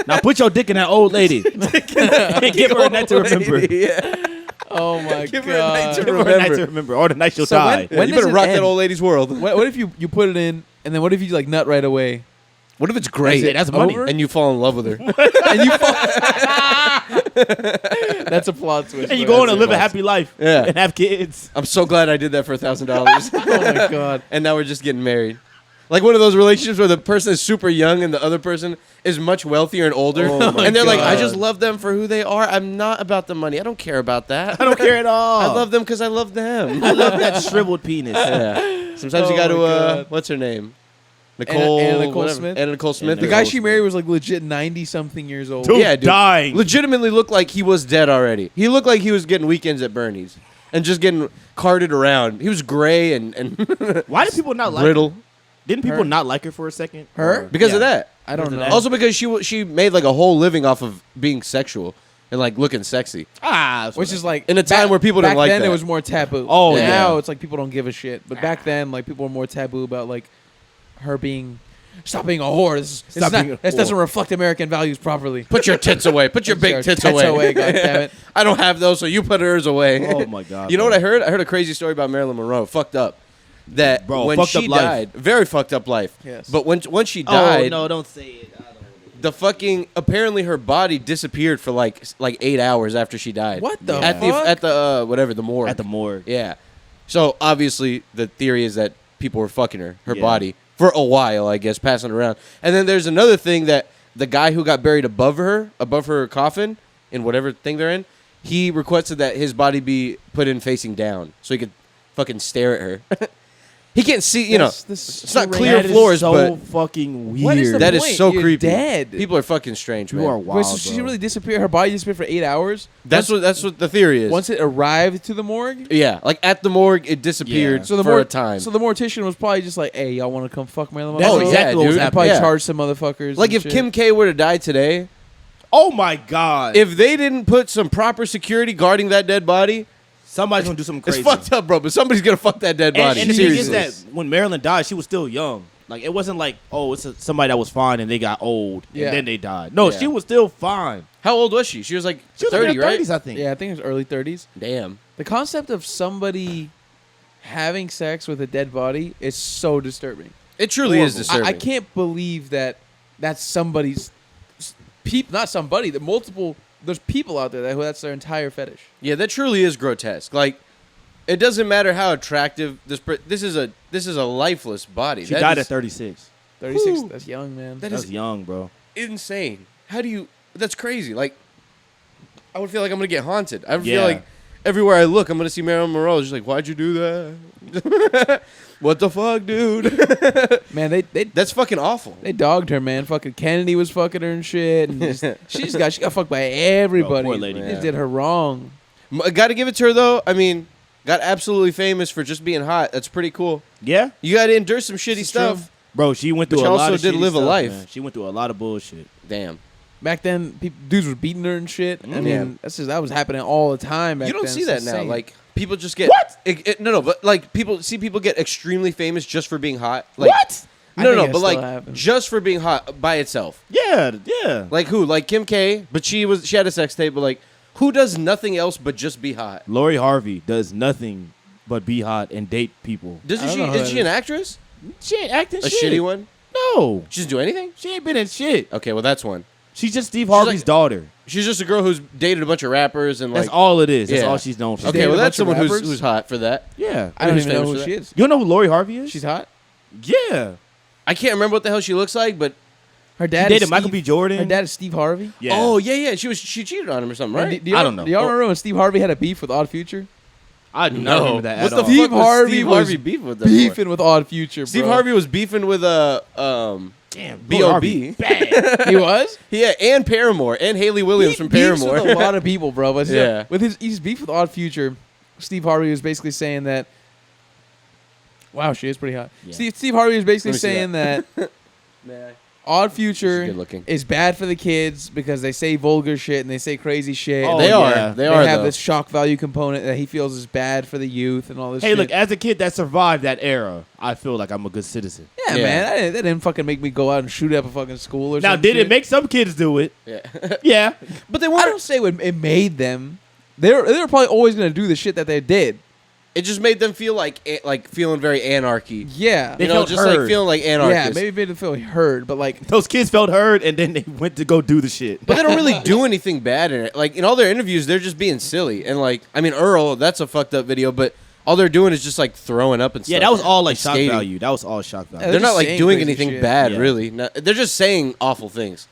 Speaker 3: Now put your dick in that old lady. and give her a night to remember.
Speaker 2: Yeah.
Speaker 1: Oh my
Speaker 2: Give her a night
Speaker 1: god.
Speaker 2: to
Speaker 3: Give her a night
Speaker 2: remember.
Speaker 3: to remember. Or the night she'll
Speaker 1: So
Speaker 3: die.
Speaker 1: when
Speaker 2: you
Speaker 1: does
Speaker 2: better
Speaker 1: it
Speaker 2: rock that
Speaker 1: end?
Speaker 2: old lady's world.
Speaker 1: What if you put it in, and then what if you like nut right away?
Speaker 2: What if it's great
Speaker 3: That's money.
Speaker 1: Over?
Speaker 2: and you fall in love with her?
Speaker 1: And you fall. That's a plot twist.
Speaker 3: And you
Speaker 1: bro.
Speaker 3: go on
Speaker 1: That's
Speaker 3: and live a
Speaker 1: plot
Speaker 3: happy life.
Speaker 2: Yeah.
Speaker 3: And have kids.
Speaker 2: I'm so glad I did that for $1,000.
Speaker 1: twist. Oh my god.
Speaker 2: And now we're just getting married. Like one of those relationships where the person is super young and the other person is much wealthier and older.
Speaker 3: Oh my
Speaker 2: and they're like, I
Speaker 3: God.
Speaker 2: just love them for who they are. I'm not about the money. I don't care about that.
Speaker 3: I don't care at all.
Speaker 2: I love them because I love them.
Speaker 3: I love that shriveled penis.
Speaker 2: Yeah. Sometimes you
Speaker 1: Oh
Speaker 2: got
Speaker 1: my
Speaker 2: to,
Speaker 1: God.
Speaker 2: what's her name? Nicole.
Speaker 1: Anna Nicole
Speaker 2: whatever.
Speaker 1: Smith?
Speaker 2: Anna Nicole Smith.
Speaker 1: The
Speaker 3: Anna
Speaker 1: guy
Speaker 3: Nicole
Speaker 1: she married was like legit 90-something years old.
Speaker 3: Dude,
Speaker 2: Yeah, dude.
Speaker 3: dying.
Speaker 2: Legitimately looked like he was dead already. He looked like he was getting weekends at Bernie's and just getting carted around. He was gray and
Speaker 3: Why did people not like
Speaker 2: brittle
Speaker 3: her? Didn't people
Speaker 1: Her?
Speaker 3: not like her for a second?
Speaker 1: Her?
Speaker 3: Or-
Speaker 2: because of
Speaker 3: Yeah.
Speaker 2: that.
Speaker 1: I don't
Speaker 3: Because of
Speaker 1: know.
Speaker 3: that.
Speaker 2: Also because she made like a whole living off of being sexual and like looking sexy.
Speaker 1: Which is like
Speaker 2: In a time where people didn't
Speaker 1: back
Speaker 2: like
Speaker 1: then
Speaker 2: that.
Speaker 1: it was more taboo.
Speaker 3: Oh,
Speaker 1: now
Speaker 2: yeah.
Speaker 1: it's like people don't give a shit. But back then, like people were more taboo about like her being. Stop being a whore.
Speaker 3: Stop being a
Speaker 1: This
Speaker 3: whore.
Speaker 1: doesn't reflect American values properly.
Speaker 2: Put your tits away. Put your
Speaker 1: Put
Speaker 2: big
Speaker 1: your
Speaker 2: tits
Speaker 1: tits
Speaker 2: away.
Speaker 1: away, goddammit.
Speaker 2: I don't have those, so you put hers away.
Speaker 3: Oh my god.
Speaker 2: You know
Speaker 3: bro.
Speaker 2: what I heard? I heard a crazy story about Marilyn Monroe. Fucked up. That
Speaker 3: Bro,
Speaker 2: when
Speaker 3: fucked
Speaker 2: she
Speaker 3: up life.
Speaker 2: died, very fucked up life.
Speaker 1: Yes.
Speaker 2: But once she
Speaker 3: Oh
Speaker 2: died,
Speaker 3: no, don't say it. I don't.
Speaker 2: the fucking apparently her body disappeared for like 8 hours after she died.
Speaker 1: What the
Speaker 2: At
Speaker 1: fuck?
Speaker 2: the whatever the morgue.
Speaker 3: At the morgue.
Speaker 2: Yeah. So obviously the theory is that people were fucking her
Speaker 3: Yeah.
Speaker 2: body for a while, I guess, passing around. And then there's another thing that the guy who got buried above her coffin, in whatever thing they're in, he requested that his body be put in facing down so he could fucking stare at her. He can't see, you know. It's not clear
Speaker 3: That is
Speaker 2: floors,
Speaker 3: so
Speaker 2: but
Speaker 3: fucking weird.
Speaker 1: What is the
Speaker 2: that is
Speaker 1: point?
Speaker 2: so
Speaker 1: You're
Speaker 2: creepy.
Speaker 1: dead.
Speaker 2: People are fucking strange,
Speaker 3: You
Speaker 2: man.
Speaker 3: are
Speaker 1: Wait,
Speaker 3: wild.
Speaker 1: so she
Speaker 3: bro.
Speaker 1: really disappeared? Her body disappeared for 8 hours?
Speaker 2: That's what the theory is.
Speaker 1: Once it arrived to the morgue?
Speaker 2: Yeah, like at the morgue, it disappeared
Speaker 3: Yeah.
Speaker 1: So the
Speaker 2: for a time.
Speaker 1: So the mortician was probably just like, "Hey, y'all want to come fuck Marilyn
Speaker 3: That's
Speaker 1: Monroe?"
Speaker 3: exactly what was
Speaker 2: dude.
Speaker 1: And probably
Speaker 2: Yeah.
Speaker 1: charge some motherfuckers.
Speaker 2: Like
Speaker 1: and
Speaker 2: if
Speaker 1: shit.
Speaker 2: Kim K were to die today,
Speaker 3: Oh my god!
Speaker 2: If they didn't put some proper security guarding that dead body,
Speaker 3: somebody's gonna do something crazy.
Speaker 2: it's fucked up, bro. But somebody's gonna fuck that dead body.
Speaker 3: And the thing is
Speaker 2: Seriously.
Speaker 3: that when Marilyn died, she was still young. Like it wasn't like, oh, it's somebody that was fine and they got old
Speaker 1: Yeah.
Speaker 3: and then they died. No,
Speaker 2: Yeah.
Speaker 3: she was still fine.
Speaker 2: How old was she? She was like
Speaker 3: She was
Speaker 2: 30,
Speaker 3: in her
Speaker 2: right?
Speaker 3: 30s, I think.
Speaker 1: Yeah, I think it was early 30s.
Speaker 2: Damn.
Speaker 1: The concept of somebody having sex with a dead body is so disturbing.
Speaker 2: It truly is
Speaker 3: Horrible.
Speaker 2: disturbing.
Speaker 1: I can't believe that that's somebody's not somebody, that multiple there's people out there that's their entire fetish.
Speaker 2: Yeah, that truly is grotesque. Like, it doesn't matter how attractive this is a lifeless body.
Speaker 3: She
Speaker 2: That
Speaker 3: died
Speaker 2: is
Speaker 3: at 36.
Speaker 1: 36,
Speaker 2: Whew.
Speaker 1: that's young, man.
Speaker 2: That
Speaker 3: That
Speaker 2: is
Speaker 3: was young, bro.
Speaker 2: insane. How do you? That's crazy. Like, I would feel like I'm gonna get haunted. I would
Speaker 3: Yeah.
Speaker 2: feel like everywhere I look, I'm gonna see Marilyn Monroe. Just like, why'd you do that? What the fuck, dude?
Speaker 1: Man, they
Speaker 2: That's fucking awful.
Speaker 1: they dogged her, man. Fucking Kennedy was fucking her and shit. And she got fucked by everybody.
Speaker 3: Bro, poor lady.
Speaker 1: They
Speaker 2: Yeah.
Speaker 1: just did her wrong.
Speaker 2: Got to give it to her though. I mean, got absolutely famous for just being hot. That's pretty cool.
Speaker 3: Yeah?
Speaker 2: You got to endure some shitty
Speaker 1: It's
Speaker 2: stuff.
Speaker 1: true.
Speaker 3: Bro, she went
Speaker 2: But
Speaker 3: through
Speaker 2: she
Speaker 3: a lot
Speaker 2: also
Speaker 3: of
Speaker 2: did
Speaker 3: shitty
Speaker 2: live a
Speaker 3: stuff,
Speaker 2: life.
Speaker 3: man. She went through a lot of bullshit.
Speaker 2: Damn.
Speaker 1: Back then, dudes were beating her and shit. I
Speaker 3: Mm.
Speaker 1: mean, that was happening all the time. Back
Speaker 2: You don't
Speaker 1: then.
Speaker 2: see
Speaker 1: It's
Speaker 2: that now.
Speaker 1: insane.
Speaker 2: Like, people just get
Speaker 3: What?
Speaker 2: No, but like people get extremely famous just for being hot. Like,
Speaker 3: What?
Speaker 1: I
Speaker 2: No,
Speaker 1: think
Speaker 2: no,
Speaker 1: it
Speaker 2: but
Speaker 1: still
Speaker 2: like
Speaker 1: happens.
Speaker 2: just for being hot by itself.
Speaker 3: Yeah, yeah.
Speaker 2: Like who? Like Kim K. But she had a sex tape. But like, who does nothing else but just be hot?
Speaker 3: Lori Harvey does nothing but be hot and date people.
Speaker 1: I don't know who
Speaker 2: Isn't
Speaker 1: that
Speaker 2: she an actress?
Speaker 3: She ain't acting
Speaker 2: A
Speaker 3: shit.
Speaker 2: shitty one?
Speaker 3: No.
Speaker 2: She doesn't do anything?
Speaker 3: She ain't been in shit.
Speaker 2: Okay, well that's one.
Speaker 3: She's just Steve Harvey's
Speaker 2: like-
Speaker 3: daughter.
Speaker 2: She's just a girl who's dated a bunch of rappers and
Speaker 3: That's
Speaker 2: like.
Speaker 3: all it is. That's
Speaker 2: Yeah.
Speaker 3: all she's known for.
Speaker 2: Okay,
Speaker 1: dated
Speaker 2: well
Speaker 1: a
Speaker 2: that's
Speaker 1: bunch of
Speaker 2: someone
Speaker 1: rappers?
Speaker 2: who's hot for that.
Speaker 3: Yeah.
Speaker 1: I don't
Speaker 2: Who's
Speaker 1: even know
Speaker 2: famous
Speaker 1: who
Speaker 2: for
Speaker 1: she
Speaker 2: that?
Speaker 1: is.
Speaker 3: You don't know who Lori Harvey is?
Speaker 1: She's hot.
Speaker 3: Yeah.
Speaker 2: I can't remember what the hell she looks like, but
Speaker 1: Her
Speaker 3: She
Speaker 1: dad
Speaker 3: dated
Speaker 1: is
Speaker 3: Michael
Speaker 1: Steve,
Speaker 3: B. Jordan.
Speaker 1: Her dad is Steve Harvey.
Speaker 3: Yeah.
Speaker 2: oh yeah, she cheated on him or something,
Speaker 1: And
Speaker 2: right?
Speaker 1: do y'all-
Speaker 3: I don't know.
Speaker 1: Do y'all remember when Steve Harvey had a beef with Odd Future?
Speaker 3: I do not remember that
Speaker 2: What
Speaker 3: at
Speaker 2: the
Speaker 3: all.
Speaker 1: Steve
Speaker 2: fuck was
Speaker 1: Harvey
Speaker 2: Steve
Speaker 1: was
Speaker 2: Harvey beefing with them for?
Speaker 1: Beefing with Odd Future, bro.
Speaker 2: Steve Harvey was beefing with
Speaker 3: Damn.
Speaker 2: B.O.B..
Speaker 3: Lori Harvey, Bad.
Speaker 1: He was.
Speaker 2: Yeah, and Paramore and Haley Williams
Speaker 1: He
Speaker 2: from
Speaker 1: beefs
Speaker 2: Paramore.
Speaker 1: with a lot of people, bro. But
Speaker 2: Yeah.
Speaker 1: with his beef with Odd Future, Steve Harvey was basically saying that. Wow, she is pretty hot.
Speaker 3: Yeah.
Speaker 1: Steve Harvey was basically
Speaker 2: Let me see
Speaker 1: saying that Odd Future
Speaker 2: She's good looking.
Speaker 1: is bad for the kids because they say vulgar shit and they say crazy shit.
Speaker 3: Oh,
Speaker 1: and
Speaker 2: They are.
Speaker 3: yeah.
Speaker 2: They
Speaker 1: they
Speaker 2: are.
Speaker 1: have
Speaker 2: though.
Speaker 1: this shock value component that he feels is bad for the youth and all this
Speaker 3: Hey,
Speaker 1: shit.
Speaker 3: look, as a kid that survived that era, I feel like I'm a good citizen.
Speaker 1: Yeah,
Speaker 2: Yeah.
Speaker 1: man, that didn't fucking make me go out and shoot up a fucking school or
Speaker 3: Now,
Speaker 1: some
Speaker 3: did
Speaker 1: shit.
Speaker 3: it make some kids do it?
Speaker 2: Yeah.
Speaker 3: Yeah.
Speaker 2: But they
Speaker 1: I
Speaker 2: weren't.
Speaker 1: don't say it made them. They were probably always gonna do the shit that they did.
Speaker 2: It just made them feel like feeling very anarchy.
Speaker 1: Yeah,
Speaker 3: They
Speaker 2: You know,
Speaker 3: felt
Speaker 2: just like
Speaker 3: heard.
Speaker 2: feeling like
Speaker 1: yeah,
Speaker 2: anarchists.
Speaker 1: maybe made them feel heard, but like,
Speaker 3: Those kids felt heard, and then they went to go do the shit.
Speaker 2: But they don't really do anything bad in it. Like in all their interviews, they're just being silly. And like, I mean, Earl, that's a fucked up video, but all they're doing is just like throwing up and stuff.
Speaker 3: Yeah, that was all like
Speaker 2: and
Speaker 3: shock
Speaker 2: skating.
Speaker 3: value. That was all shock value.
Speaker 1: Yeah,
Speaker 2: They're
Speaker 1: just
Speaker 2: not like
Speaker 1: saying
Speaker 2: doing
Speaker 1: crazy
Speaker 2: anything
Speaker 1: shit.
Speaker 2: bad,
Speaker 3: Yeah.
Speaker 2: really. No, they're just saying awful things.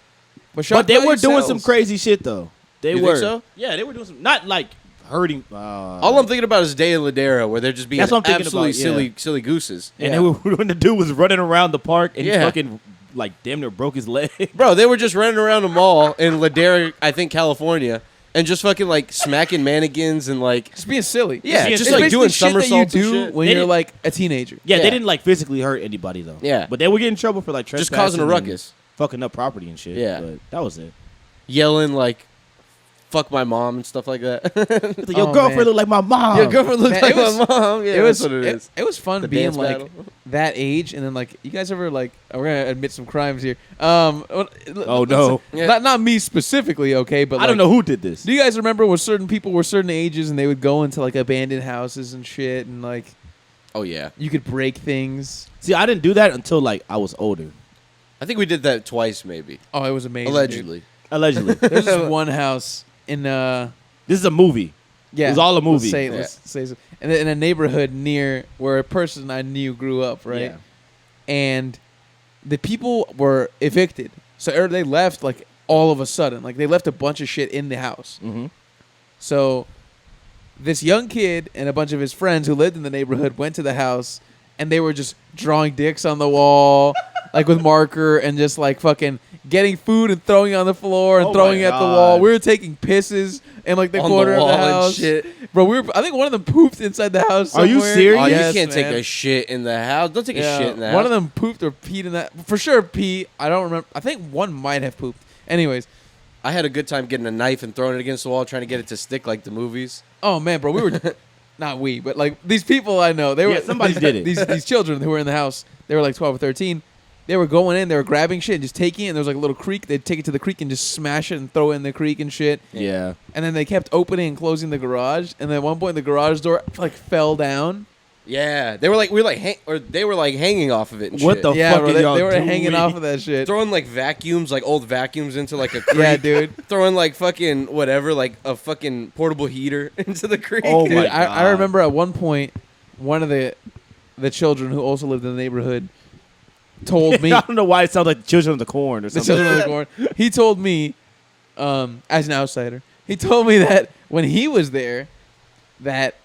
Speaker 3: But they were doing some crazy shit though. They
Speaker 2: You think
Speaker 3: were.
Speaker 2: so?
Speaker 3: Yeah, they were doing some. Not like hurting.
Speaker 2: All I'm thinking about is Day and Ladera, where they're just being
Speaker 3: That's what I'm thinking
Speaker 2: absolutely
Speaker 3: about,
Speaker 2: silly gooses.
Speaker 3: And
Speaker 1: Yeah.
Speaker 3: they were, when the dude was running around the park and he
Speaker 2: Yeah.
Speaker 3: fucking like damn near broke his leg.
Speaker 2: Bro, they were just running around the mall in Ladera, I think, California, and just fucking like smacking mannequins and like,
Speaker 1: just being silly.
Speaker 2: yeah,
Speaker 3: It's
Speaker 2: just
Speaker 3: basically
Speaker 2: like doing
Speaker 1: shit that you
Speaker 2: somersaults and
Speaker 1: do
Speaker 2: shit.
Speaker 1: when
Speaker 3: They
Speaker 1: you're
Speaker 3: didn't-
Speaker 1: like a teenager.
Speaker 3: Yeah,
Speaker 2: Yeah.
Speaker 3: they didn't like physically hurt anybody though.
Speaker 2: Yeah.
Speaker 3: but they were getting in trouble for like
Speaker 2: Just
Speaker 3: trespassing
Speaker 2: causing a
Speaker 3: and
Speaker 2: ruckus.
Speaker 3: fucking up property and shit.
Speaker 2: Yeah.
Speaker 3: but that was it.
Speaker 2: Yelling like, fuck my mom and stuff like that.
Speaker 3: It's like, your
Speaker 1: Oh,
Speaker 3: girlfriend
Speaker 1: man.
Speaker 3: look like my mom.
Speaker 2: Your girlfriend looks
Speaker 1: Man,
Speaker 2: like
Speaker 1: it was-
Speaker 2: my mom. Yeah,
Speaker 1: it was
Speaker 2: that's what it is.
Speaker 1: It was fun
Speaker 2: The
Speaker 1: being
Speaker 2: dance
Speaker 1: like
Speaker 2: battle.
Speaker 1: that age, and then like you guys ever like we're gonna admit some crimes here.
Speaker 3: Oh, no.
Speaker 2: Yeah.
Speaker 1: not me specifically, okay, but
Speaker 3: I don't
Speaker 1: like,
Speaker 3: know who did this.
Speaker 1: Do you guys remember when certain people were certain ages and they would go into like abandoned houses and shit, and like
Speaker 2: Oh yeah,
Speaker 1: you could break things?
Speaker 3: See, I didn't do that until like I was older.
Speaker 2: I think we did that twice, maybe.
Speaker 1: Oh, it was amazing. dude.
Speaker 2: Allegedly.
Speaker 3: Allegedly,
Speaker 1: There's this one house in
Speaker 3: this is a movie.
Speaker 1: yeah,
Speaker 3: It was all a movie.
Speaker 1: Let's say so. And in a neighborhood near where a person I knew grew up, right?
Speaker 3: Yeah.
Speaker 1: And the people were evicted, so they left like all of a sudden. Like they left a bunch of shit in the house.
Speaker 3: Mm-hmm.
Speaker 1: So this young kid and a bunch of his friends who lived in the neighborhood went to the house, and they were just drawing dicks on the wall, like with marker, and just like fucking getting food and throwing it on the floor and
Speaker 3: Oh
Speaker 1: throwing
Speaker 3: my
Speaker 1: it at the wall.
Speaker 3: God.
Speaker 1: We were taking pisses in like the
Speaker 2: On the
Speaker 1: corner
Speaker 2: wall
Speaker 1: of the
Speaker 2: and
Speaker 1: house.
Speaker 2: shit.
Speaker 1: Bro, I think one of them pooped inside the house.
Speaker 3: Are you
Speaker 1: somewhere.
Speaker 3: serious?
Speaker 2: Oh,
Speaker 1: Yes,
Speaker 2: you can't take
Speaker 1: man.
Speaker 2: a shit in the house. Don't take
Speaker 1: Yeah,
Speaker 2: a shit in the house.
Speaker 1: one of them pooped or peed in that. For sure, pee. I don't remember. I think one might have pooped. Anyways,
Speaker 2: I had a good time getting a knife and throwing it against the wall, trying to get it to stick like the movies.
Speaker 1: Oh man, bro, we were not we, but like these people I know, they were
Speaker 3: somebody did it.
Speaker 1: These children who were in the house, they were like 12 or 13. They were going in, they were grabbing shit and just taking it. And there was like a little creek. They'd take it to the creek and just smash it and throw it in the creek and shit.
Speaker 3: Yeah.
Speaker 1: And then they kept opening and closing the garage. And then at one point, the garage door like fell down.
Speaker 2: Yeah, they were like they were like hanging off of it. And
Speaker 3: What
Speaker 2: shit.
Speaker 3: the
Speaker 1: Yeah,
Speaker 3: fuck
Speaker 1: bro,
Speaker 3: are y'all
Speaker 1: they were
Speaker 3: doing?
Speaker 1: hanging off of that shit.
Speaker 2: Throwing like vacuums, like old vacuums into like a creek.
Speaker 1: Yeah, dude.
Speaker 2: Throwing like fucking whatever, like a fucking portable heater into the creek.
Speaker 3: Oh
Speaker 1: Dude,
Speaker 3: my
Speaker 1: I
Speaker 3: God.
Speaker 1: remember at one point, one of the children who also lived in the neighborhood told me
Speaker 3: I don't know why it sounds like the Children of the Corn or
Speaker 1: the
Speaker 3: something.
Speaker 1: children of the corn. He told me, as an outsider, he told me that when he was there, that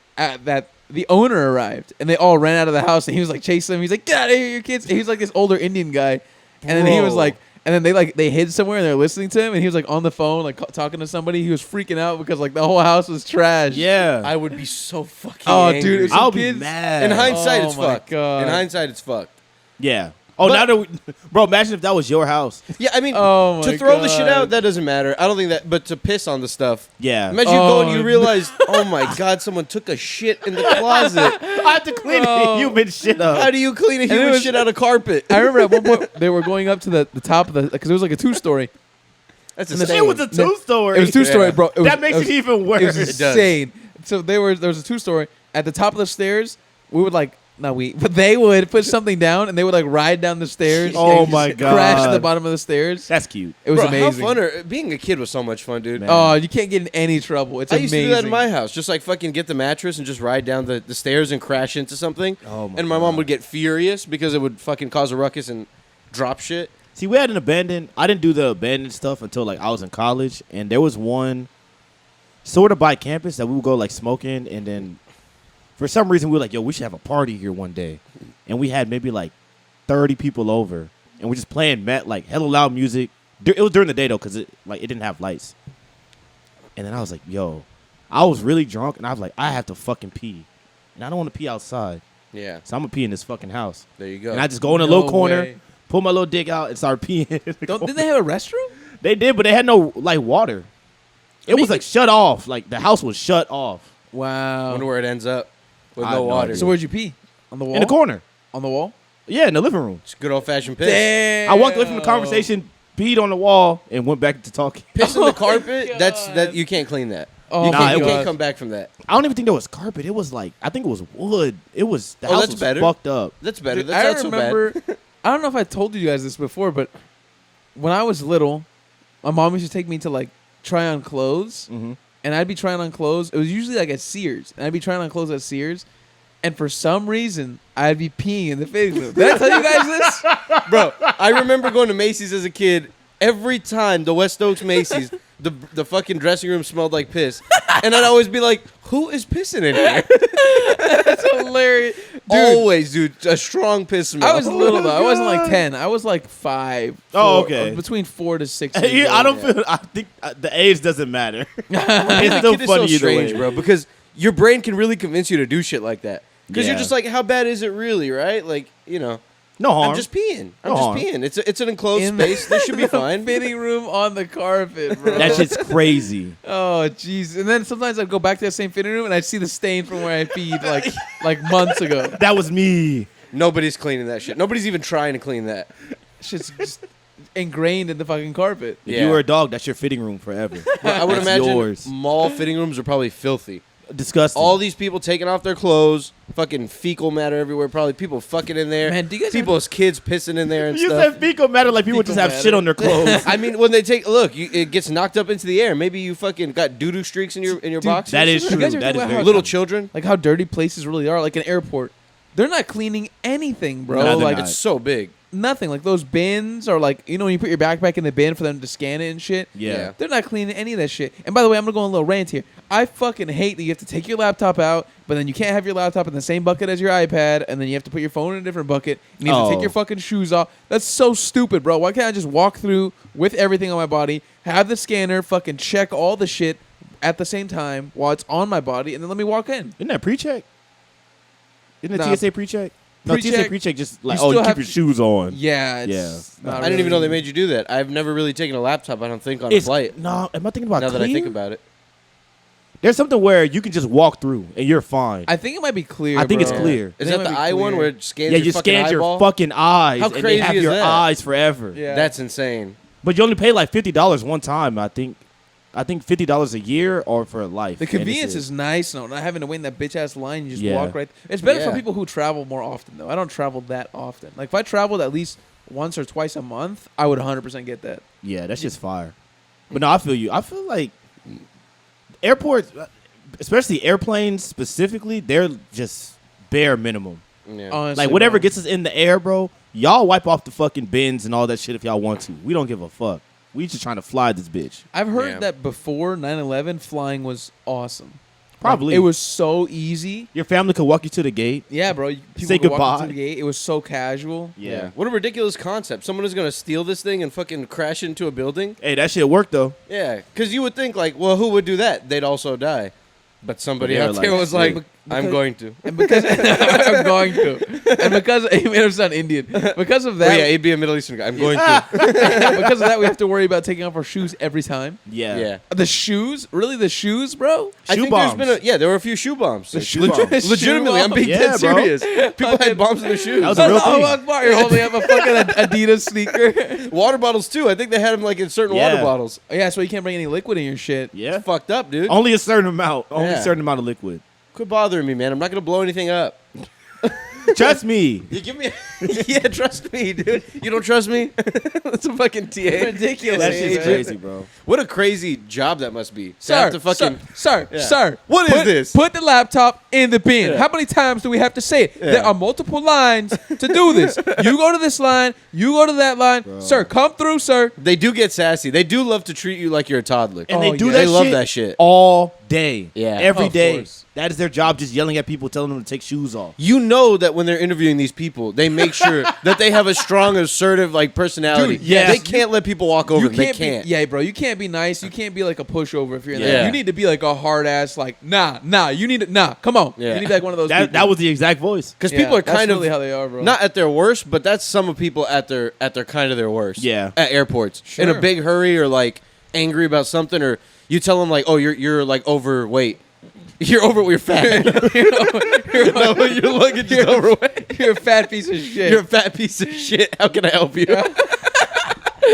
Speaker 1: the owner arrived and they all ran out of the house and he was like chasing them. He's like, "Get out of here, you kids!" And he was like this older Indian guy, and then he was
Speaker 2: Bro.
Speaker 1: like, and then they hid somewhere and they're listening to him, and he was like on the phone like talking to somebody. He was freaking out because like the whole house was trash.
Speaker 3: Yeah.
Speaker 2: I would be so fucking
Speaker 1: Oh,
Speaker 2: angry.
Speaker 1: dude, it's
Speaker 3: I'll
Speaker 1: kids-
Speaker 3: be mad.
Speaker 2: In hindsight,
Speaker 1: Oh
Speaker 2: it's
Speaker 1: my
Speaker 2: fucked.
Speaker 1: God.
Speaker 2: In hindsight, it's fucked.
Speaker 3: Yeah. Oh,
Speaker 2: But-
Speaker 3: now that we, bro, imagine if that was your house.
Speaker 2: Yeah, I mean,
Speaker 1: Oh
Speaker 2: to
Speaker 1: my
Speaker 2: throw the shit
Speaker 1: God.
Speaker 2: out, that doesn't matter. I don't think that, but to piss on the stuff.
Speaker 3: Yeah.
Speaker 2: Imagine you go and
Speaker 1: Oh,
Speaker 2: you realize, oh my God, someone took a shit in the closet.
Speaker 3: I have to clean
Speaker 1: Bro.
Speaker 3: it. Human shit up.
Speaker 2: How do you clean a
Speaker 1: it
Speaker 2: human
Speaker 1: was-
Speaker 2: shit out of carpet?
Speaker 1: I remember at one point they were going up to the top of the because it was like a 2-story.
Speaker 2: That's
Speaker 1: and the
Speaker 2: insane.
Speaker 3: It was a two-story.
Speaker 1: It was 2-story,
Speaker 2: Yeah.
Speaker 1: bro. It was,
Speaker 3: That makes
Speaker 1: it was,
Speaker 3: it even worse.
Speaker 1: It was
Speaker 2: does.
Speaker 1: insane. So there was a 2-story at the top of the stairs. We would like but they would put something down and they would like ride down the stairs.
Speaker 3: Oh
Speaker 1: and
Speaker 3: my
Speaker 1: just Crash to the
Speaker 3: God.
Speaker 1: bottom of the stairs.
Speaker 3: That's cute.
Speaker 1: It was
Speaker 2: Bro,
Speaker 1: amazing.
Speaker 2: How fun being a kid was so much fun, dude.
Speaker 3: Man.
Speaker 1: Oh, you can't get in any trouble. It's
Speaker 2: I used
Speaker 1: amazing.
Speaker 2: to do that in my house. Just like fucking get the mattress and just ride down the stairs and crash into something.
Speaker 3: Oh my
Speaker 2: and my mom
Speaker 3: God.
Speaker 2: would get furious because it would fucking cause a ruckus and drop shit.
Speaker 3: See, we had an abandoned. I didn't do the abandoned stuff until like I was in college, and there was one sort of by campus that we would go like smoking, and then for some reason we were like, "Yo, we should have a party here one day," and we had maybe like 30 people over, and we're just playing like hella loud music. It was during the day though, because it didn't have lights. And then I was like, "Yo," I was really drunk, and I was like, "I have to fucking pee, and I don't want to pee outside,
Speaker 2: Yeah,
Speaker 3: so I'm gonna pee in this fucking house."
Speaker 2: there you go.
Speaker 3: And I just go in a
Speaker 1: No
Speaker 3: little corner,
Speaker 1: way.
Speaker 3: pull my little dick out, and start peeing. in the corner.
Speaker 1: Didn't they have a restroom?
Speaker 3: They did, but they had no like water. It was like shut off. Like the house was shut off
Speaker 1: Wow.
Speaker 2: wonder where it ends up with
Speaker 3: I
Speaker 2: no
Speaker 3: have no
Speaker 2: water.
Speaker 3: idea.
Speaker 1: So where'd you pee? On the wall?
Speaker 3: in the corner.
Speaker 1: On the wall?
Speaker 3: Yeah, in the living room.
Speaker 2: It's good old fashioned piss.
Speaker 1: Damn.
Speaker 3: I walked away from the conversation, peed on the wall, and went back to talking.
Speaker 2: Piss in
Speaker 1: Oh
Speaker 2: the
Speaker 1: my
Speaker 2: carpet.
Speaker 1: God.
Speaker 2: That you can't clean that.
Speaker 1: Oh
Speaker 2: you
Speaker 1: my
Speaker 2: can't, you
Speaker 1: God.
Speaker 2: can't come back from that.
Speaker 3: I don't even think there was carpet. It was like I think it was wood. It was the
Speaker 2: Oh,
Speaker 3: house
Speaker 2: that's
Speaker 3: was
Speaker 2: better.
Speaker 3: fucked up.
Speaker 2: That's better.
Speaker 1: Dude,
Speaker 2: That's
Speaker 1: I
Speaker 2: not so bad.
Speaker 1: remember, I don't know if I told you guys this before, but when I was little, my mom used to take me to like try on clothes,
Speaker 3: Mm-hmm.
Speaker 1: and I'd be trying on clothes. It was usually like at Sears, and I'd be trying on clothes at Sears, and for some reason, I'd be peeing in the fitting room. Did I tell you guys this?
Speaker 2: Bro, I remember going to Macy's as a kid. Every time the West Oaks Macy's, the fucking dressing room smelled like piss. And I'd always be like, who is pissing in here?
Speaker 1: That's hilarious, dude.
Speaker 2: Always, dude. A strong piss smell.
Speaker 1: I was little though. I wasn't like 10. I was like 5.
Speaker 3: Oh,
Speaker 1: 4,
Speaker 3: okay.
Speaker 1: Between 4 to 6.
Speaker 3: I
Speaker 1: years
Speaker 3: don't
Speaker 1: old.
Speaker 3: feel. I think the age doesn't matter.
Speaker 2: Being
Speaker 3: It's
Speaker 2: a
Speaker 3: still
Speaker 2: kid is
Speaker 3: funny
Speaker 2: so
Speaker 3: either
Speaker 2: strange,
Speaker 3: way.
Speaker 2: bro, because your brain can really convince you to do shit like that. Because
Speaker 3: Yeah.
Speaker 2: you're just like, how bad is it really, right? Like, you know,
Speaker 3: No harm.
Speaker 2: I'm just peeing. I'm
Speaker 3: No
Speaker 2: just
Speaker 3: harm.
Speaker 2: peeing. It's an enclosed
Speaker 1: In
Speaker 2: space. This should be
Speaker 1: the
Speaker 2: fine.
Speaker 1: Fitting room on the carpet, bro.
Speaker 3: That shit's crazy.
Speaker 1: Oh, jeez. And then sometimes I'd go back to that same fitting room and I'd see the stain from where I peed like months ago.
Speaker 3: That was me.
Speaker 2: Nobody's cleaning that shit. Nobody's even trying to clean that.
Speaker 1: Shit's just ingrained in the fucking carpet.
Speaker 3: If
Speaker 2: Yeah.
Speaker 3: you were a dog, that's your fitting room forever.
Speaker 2: I would
Speaker 3: That's
Speaker 2: imagine
Speaker 3: yours.
Speaker 2: mall fitting rooms are probably filthy.
Speaker 3: Disgusting.
Speaker 2: All these people taking off their clothes, fucking fecal matter everywhere. Probably people fucking in there.
Speaker 1: Man, do you guys
Speaker 2: people's kids pissing in there and
Speaker 3: you
Speaker 2: stuff.
Speaker 3: said fecal matter like people
Speaker 1: Fecal
Speaker 3: just have
Speaker 1: matter.
Speaker 3: shit on their clothes.
Speaker 2: I mean, when they take a look, it gets knocked up into the air. Maybe you fucking got doo-doo streaks in your
Speaker 1: Dude,
Speaker 2: boxers.
Speaker 3: that is
Speaker 1: You
Speaker 3: true.
Speaker 1: guys ever
Speaker 3: That
Speaker 1: think
Speaker 3: is
Speaker 1: about
Speaker 3: very
Speaker 1: how
Speaker 2: Little
Speaker 3: true.
Speaker 2: children.
Speaker 1: like how dirty places really are, like an airport. They're not cleaning anything, bro.
Speaker 3: No, they're
Speaker 1: like
Speaker 3: not.
Speaker 2: It's so big.
Speaker 1: nothing. Like those bins are like, you know, when you put your backpack in the bin for them to scan it and shit.
Speaker 3: Yeah.
Speaker 1: They're not cleaning any of that shit. And by the way, I'm gonna go on a little rant here. I fucking hate that you have to take your laptop out, but then you can't have your laptop in the same bucket as your iPad, and then you have to put your phone in a different bucket, and you have to take
Speaker 3: Oh.
Speaker 1: your fucking shoes off. That's so stupid, bro. Why can't I just walk through with everything on my body, have the scanner fucking check all the shit at the same time while it's on my body, and then let me walk in?
Speaker 3: Isn't that pre-check? Isn't it
Speaker 1: Nah.
Speaker 3: TSA pre-check? No, TSA
Speaker 1: Pre-check,
Speaker 3: pre-check just like,
Speaker 1: you
Speaker 3: you
Speaker 1: still
Speaker 3: keep
Speaker 1: have-
Speaker 3: your shoes on.
Speaker 1: Yeah, it's
Speaker 3: Yeah.
Speaker 1: not
Speaker 2: I didn't even know
Speaker 1: really-
Speaker 2: they made you do that. I've never really taken a laptop, I don't think, on a flight.
Speaker 3: No, am I thinking about
Speaker 2: Now that I think
Speaker 3: clear?
Speaker 2: about it.
Speaker 3: There's something where you can just walk through and you're fine.
Speaker 1: I think it might be clear.
Speaker 3: I think it's
Speaker 1: bro.
Speaker 3: clear.
Speaker 2: Is
Speaker 1: They
Speaker 2: that
Speaker 1: might
Speaker 2: the
Speaker 1: be
Speaker 2: eye one
Speaker 1: clear.
Speaker 2: where it scans
Speaker 3: Yeah,
Speaker 2: your
Speaker 3: you
Speaker 2: fucking
Speaker 3: scan your
Speaker 2: eyeball?
Speaker 3: fucking eyes,
Speaker 2: How
Speaker 3: and they
Speaker 2: crazy
Speaker 3: have
Speaker 2: is
Speaker 3: your
Speaker 2: that?
Speaker 3: eyes forever.
Speaker 1: Yeah.
Speaker 2: That's insane.
Speaker 3: But you only pay like $50 one time. I think $50 a year or for life.
Speaker 1: The
Speaker 3: And
Speaker 1: convenience
Speaker 3: it's
Speaker 1: is nice, no, not having to wait in that bitch ass line. You just
Speaker 3: Yeah.
Speaker 1: walk right. It's better for
Speaker 2: Yeah.
Speaker 1: people who travel more often, though. I don't travel that often. Like if I traveled at least once or twice a month, I would 100% get that.
Speaker 3: Yeah, that's just fire. But no, I feel you. I feel like airports, especially airplanes specifically, they're just bare minimum.
Speaker 2: Yeah.
Speaker 1: Honestly,
Speaker 3: Like whatever
Speaker 1: bro.
Speaker 3: gets us in the air, bro. Y'all wipe off the fucking bins and all that shit if y'all want to. We don't give a fuck. We just trying to fly this bitch.
Speaker 1: I've heard
Speaker 2: Yeah.
Speaker 1: that before 9/11, flying was awesome.
Speaker 3: Probably.
Speaker 1: Like, it was so easy.
Speaker 3: Your family could walk you to the gate.
Speaker 1: Yeah, bro. People
Speaker 3: Say
Speaker 1: could walk up
Speaker 3: goodbye.
Speaker 1: to the gate. It was so casual.
Speaker 2: Yeah. What a ridiculous concept. Someone is going to steal this thing and fucking crash into a building?
Speaker 3: Hey, that shit worked though.
Speaker 2: Yeah. Because you would think, like, well, who would do that? They'd also die. But somebody
Speaker 3: But they
Speaker 2: out
Speaker 3: were
Speaker 2: there
Speaker 3: like,
Speaker 2: was like,
Speaker 3: "Wait."
Speaker 2: I'm going to.
Speaker 1: And because I'm going to, and because he made him sound Indian, because of
Speaker 2: Oh,
Speaker 1: that,
Speaker 2: yeah, he'd be a Middle Eastern guy. I'm going to.
Speaker 1: because of that, we have to worry about taking off our shoes every time.
Speaker 3: Yeah.
Speaker 2: Yeah.
Speaker 1: The shoes, really, the shoes, bro.
Speaker 2: I
Speaker 3: Shoe
Speaker 2: think
Speaker 3: bombs.
Speaker 2: there's been there were a few shoe bombs.
Speaker 1: The
Speaker 2: Like,
Speaker 1: shoe bombs.
Speaker 2: Legitimately, I'm being
Speaker 3: Yeah,
Speaker 2: dead
Speaker 3: bro.
Speaker 2: serious. People had bombs in their shoes.
Speaker 3: That was a real thing.
Speaker 1: Oh, Akbar, you're holding up a fucking Adidas sneaker.
Speaker 2: Water bottles too. I think they had them like in certain
Speaker 3: Yeah.
Speaker 2: water bottles.
Speaker 1: Oh, yeah, so you can't bring any liquid in your shit.
Speaker 3: Yeah.
Speaker 2: It's fucked up, dude.
Speaker 3: Only a certain amount. Only
Speaker 2: Yeah.
Speaker 3: a certain amount of liquid.
Speaker 2: Quit bothering me, man. I'm not gonna blow anything up.
Speaker 3: Trust me.
Speaker 2: You give me, yeah, trust me, dude. You don't trust me? That's a fucking TA.
Speaker 1: Ridiculous.
Speaker 3: That shit's
Speaker 1: man.
Speaker 3: crazy, bro.
Speaker 2: What a crazy job that must be. To
Speaker 1: Sir,
Speaker 2: have to fucking,
Speaker 1: sir,
Speaker 2: Yeah.
Speaker 1: sir.
Speaker 2: What is
Speaker 1: Put-
Speaker 2: this?
Speaker 1: Put the laptop in the bin.
Speaker 2: Yeah.
Speaker 1: How many times do we have to say it? There are multiple lines to do this. You go to this line. You go to that line.
Speaker 3: Bro.
Speaker 1: Sir, come through, sir.
Speaker 2: They do get sassy. They do love to treat you like you're a toddler.
Speaker 3: And
Speaker 1: Oh,
Speaker 3: they do
Speaker 1: yeah.
Speaker 3: that
Speaker 2: They
Speaker 3: shit
Speaker 2: love that shit.
Speaker 3: all day.
Speaker 2: Yeah.
Speaker 3: Every
Speaker 1: Of
Speaker 3: day.
Speaker 1: course.
Speaker 3: That is their job, just yelling at people, telling them to take shoes off.
Speaker 2: You know that when they're interviewing these people, they make sure that they have a strong, assertive like personality.
Speaker 1: Dude, yes.
Speaker 2: They can't let people walk over
Speaker 1: You
Speaker 2: them. They
Speaker 1: can't
Speaker 2: can't.
Speaker 1: be, yeah, bro. You can't be nice. You can't be like a pushover if you're in
Speaker 2: Yeah.
Speaker 1: there. You need to be like a hard ass, like nah. You need to come on.
Speaker 2: Yeah.
Speaker 1: You need to be like one of those.
Speaker 3: That,
Speaker 1: people.
Speaker 3: that was the exact voice.
Speaker 2: Because
Speaker 1: Yeah,
Speaker 2: people are
Speaker 1: that's
Speaker 2: kind
Speaker 1: really
Speaker 2: of
Speaker 1: how they are, bro.
Speaker 2: not at their worst, but that's some of people at their kind of their worst.
Speaker 3: Yeah.
Speaker 2: At airports, in a
Speaker 1: Sure.
Speaker 2: big hurry or like angry about something, or you tell them like, oh, you're like overweight. You're over. You're fat. No, but your luggage is overweight.
Speaker 1: You're a fat piece of shit.
Speaker 2: You're a fat piece of shit. How can I help you?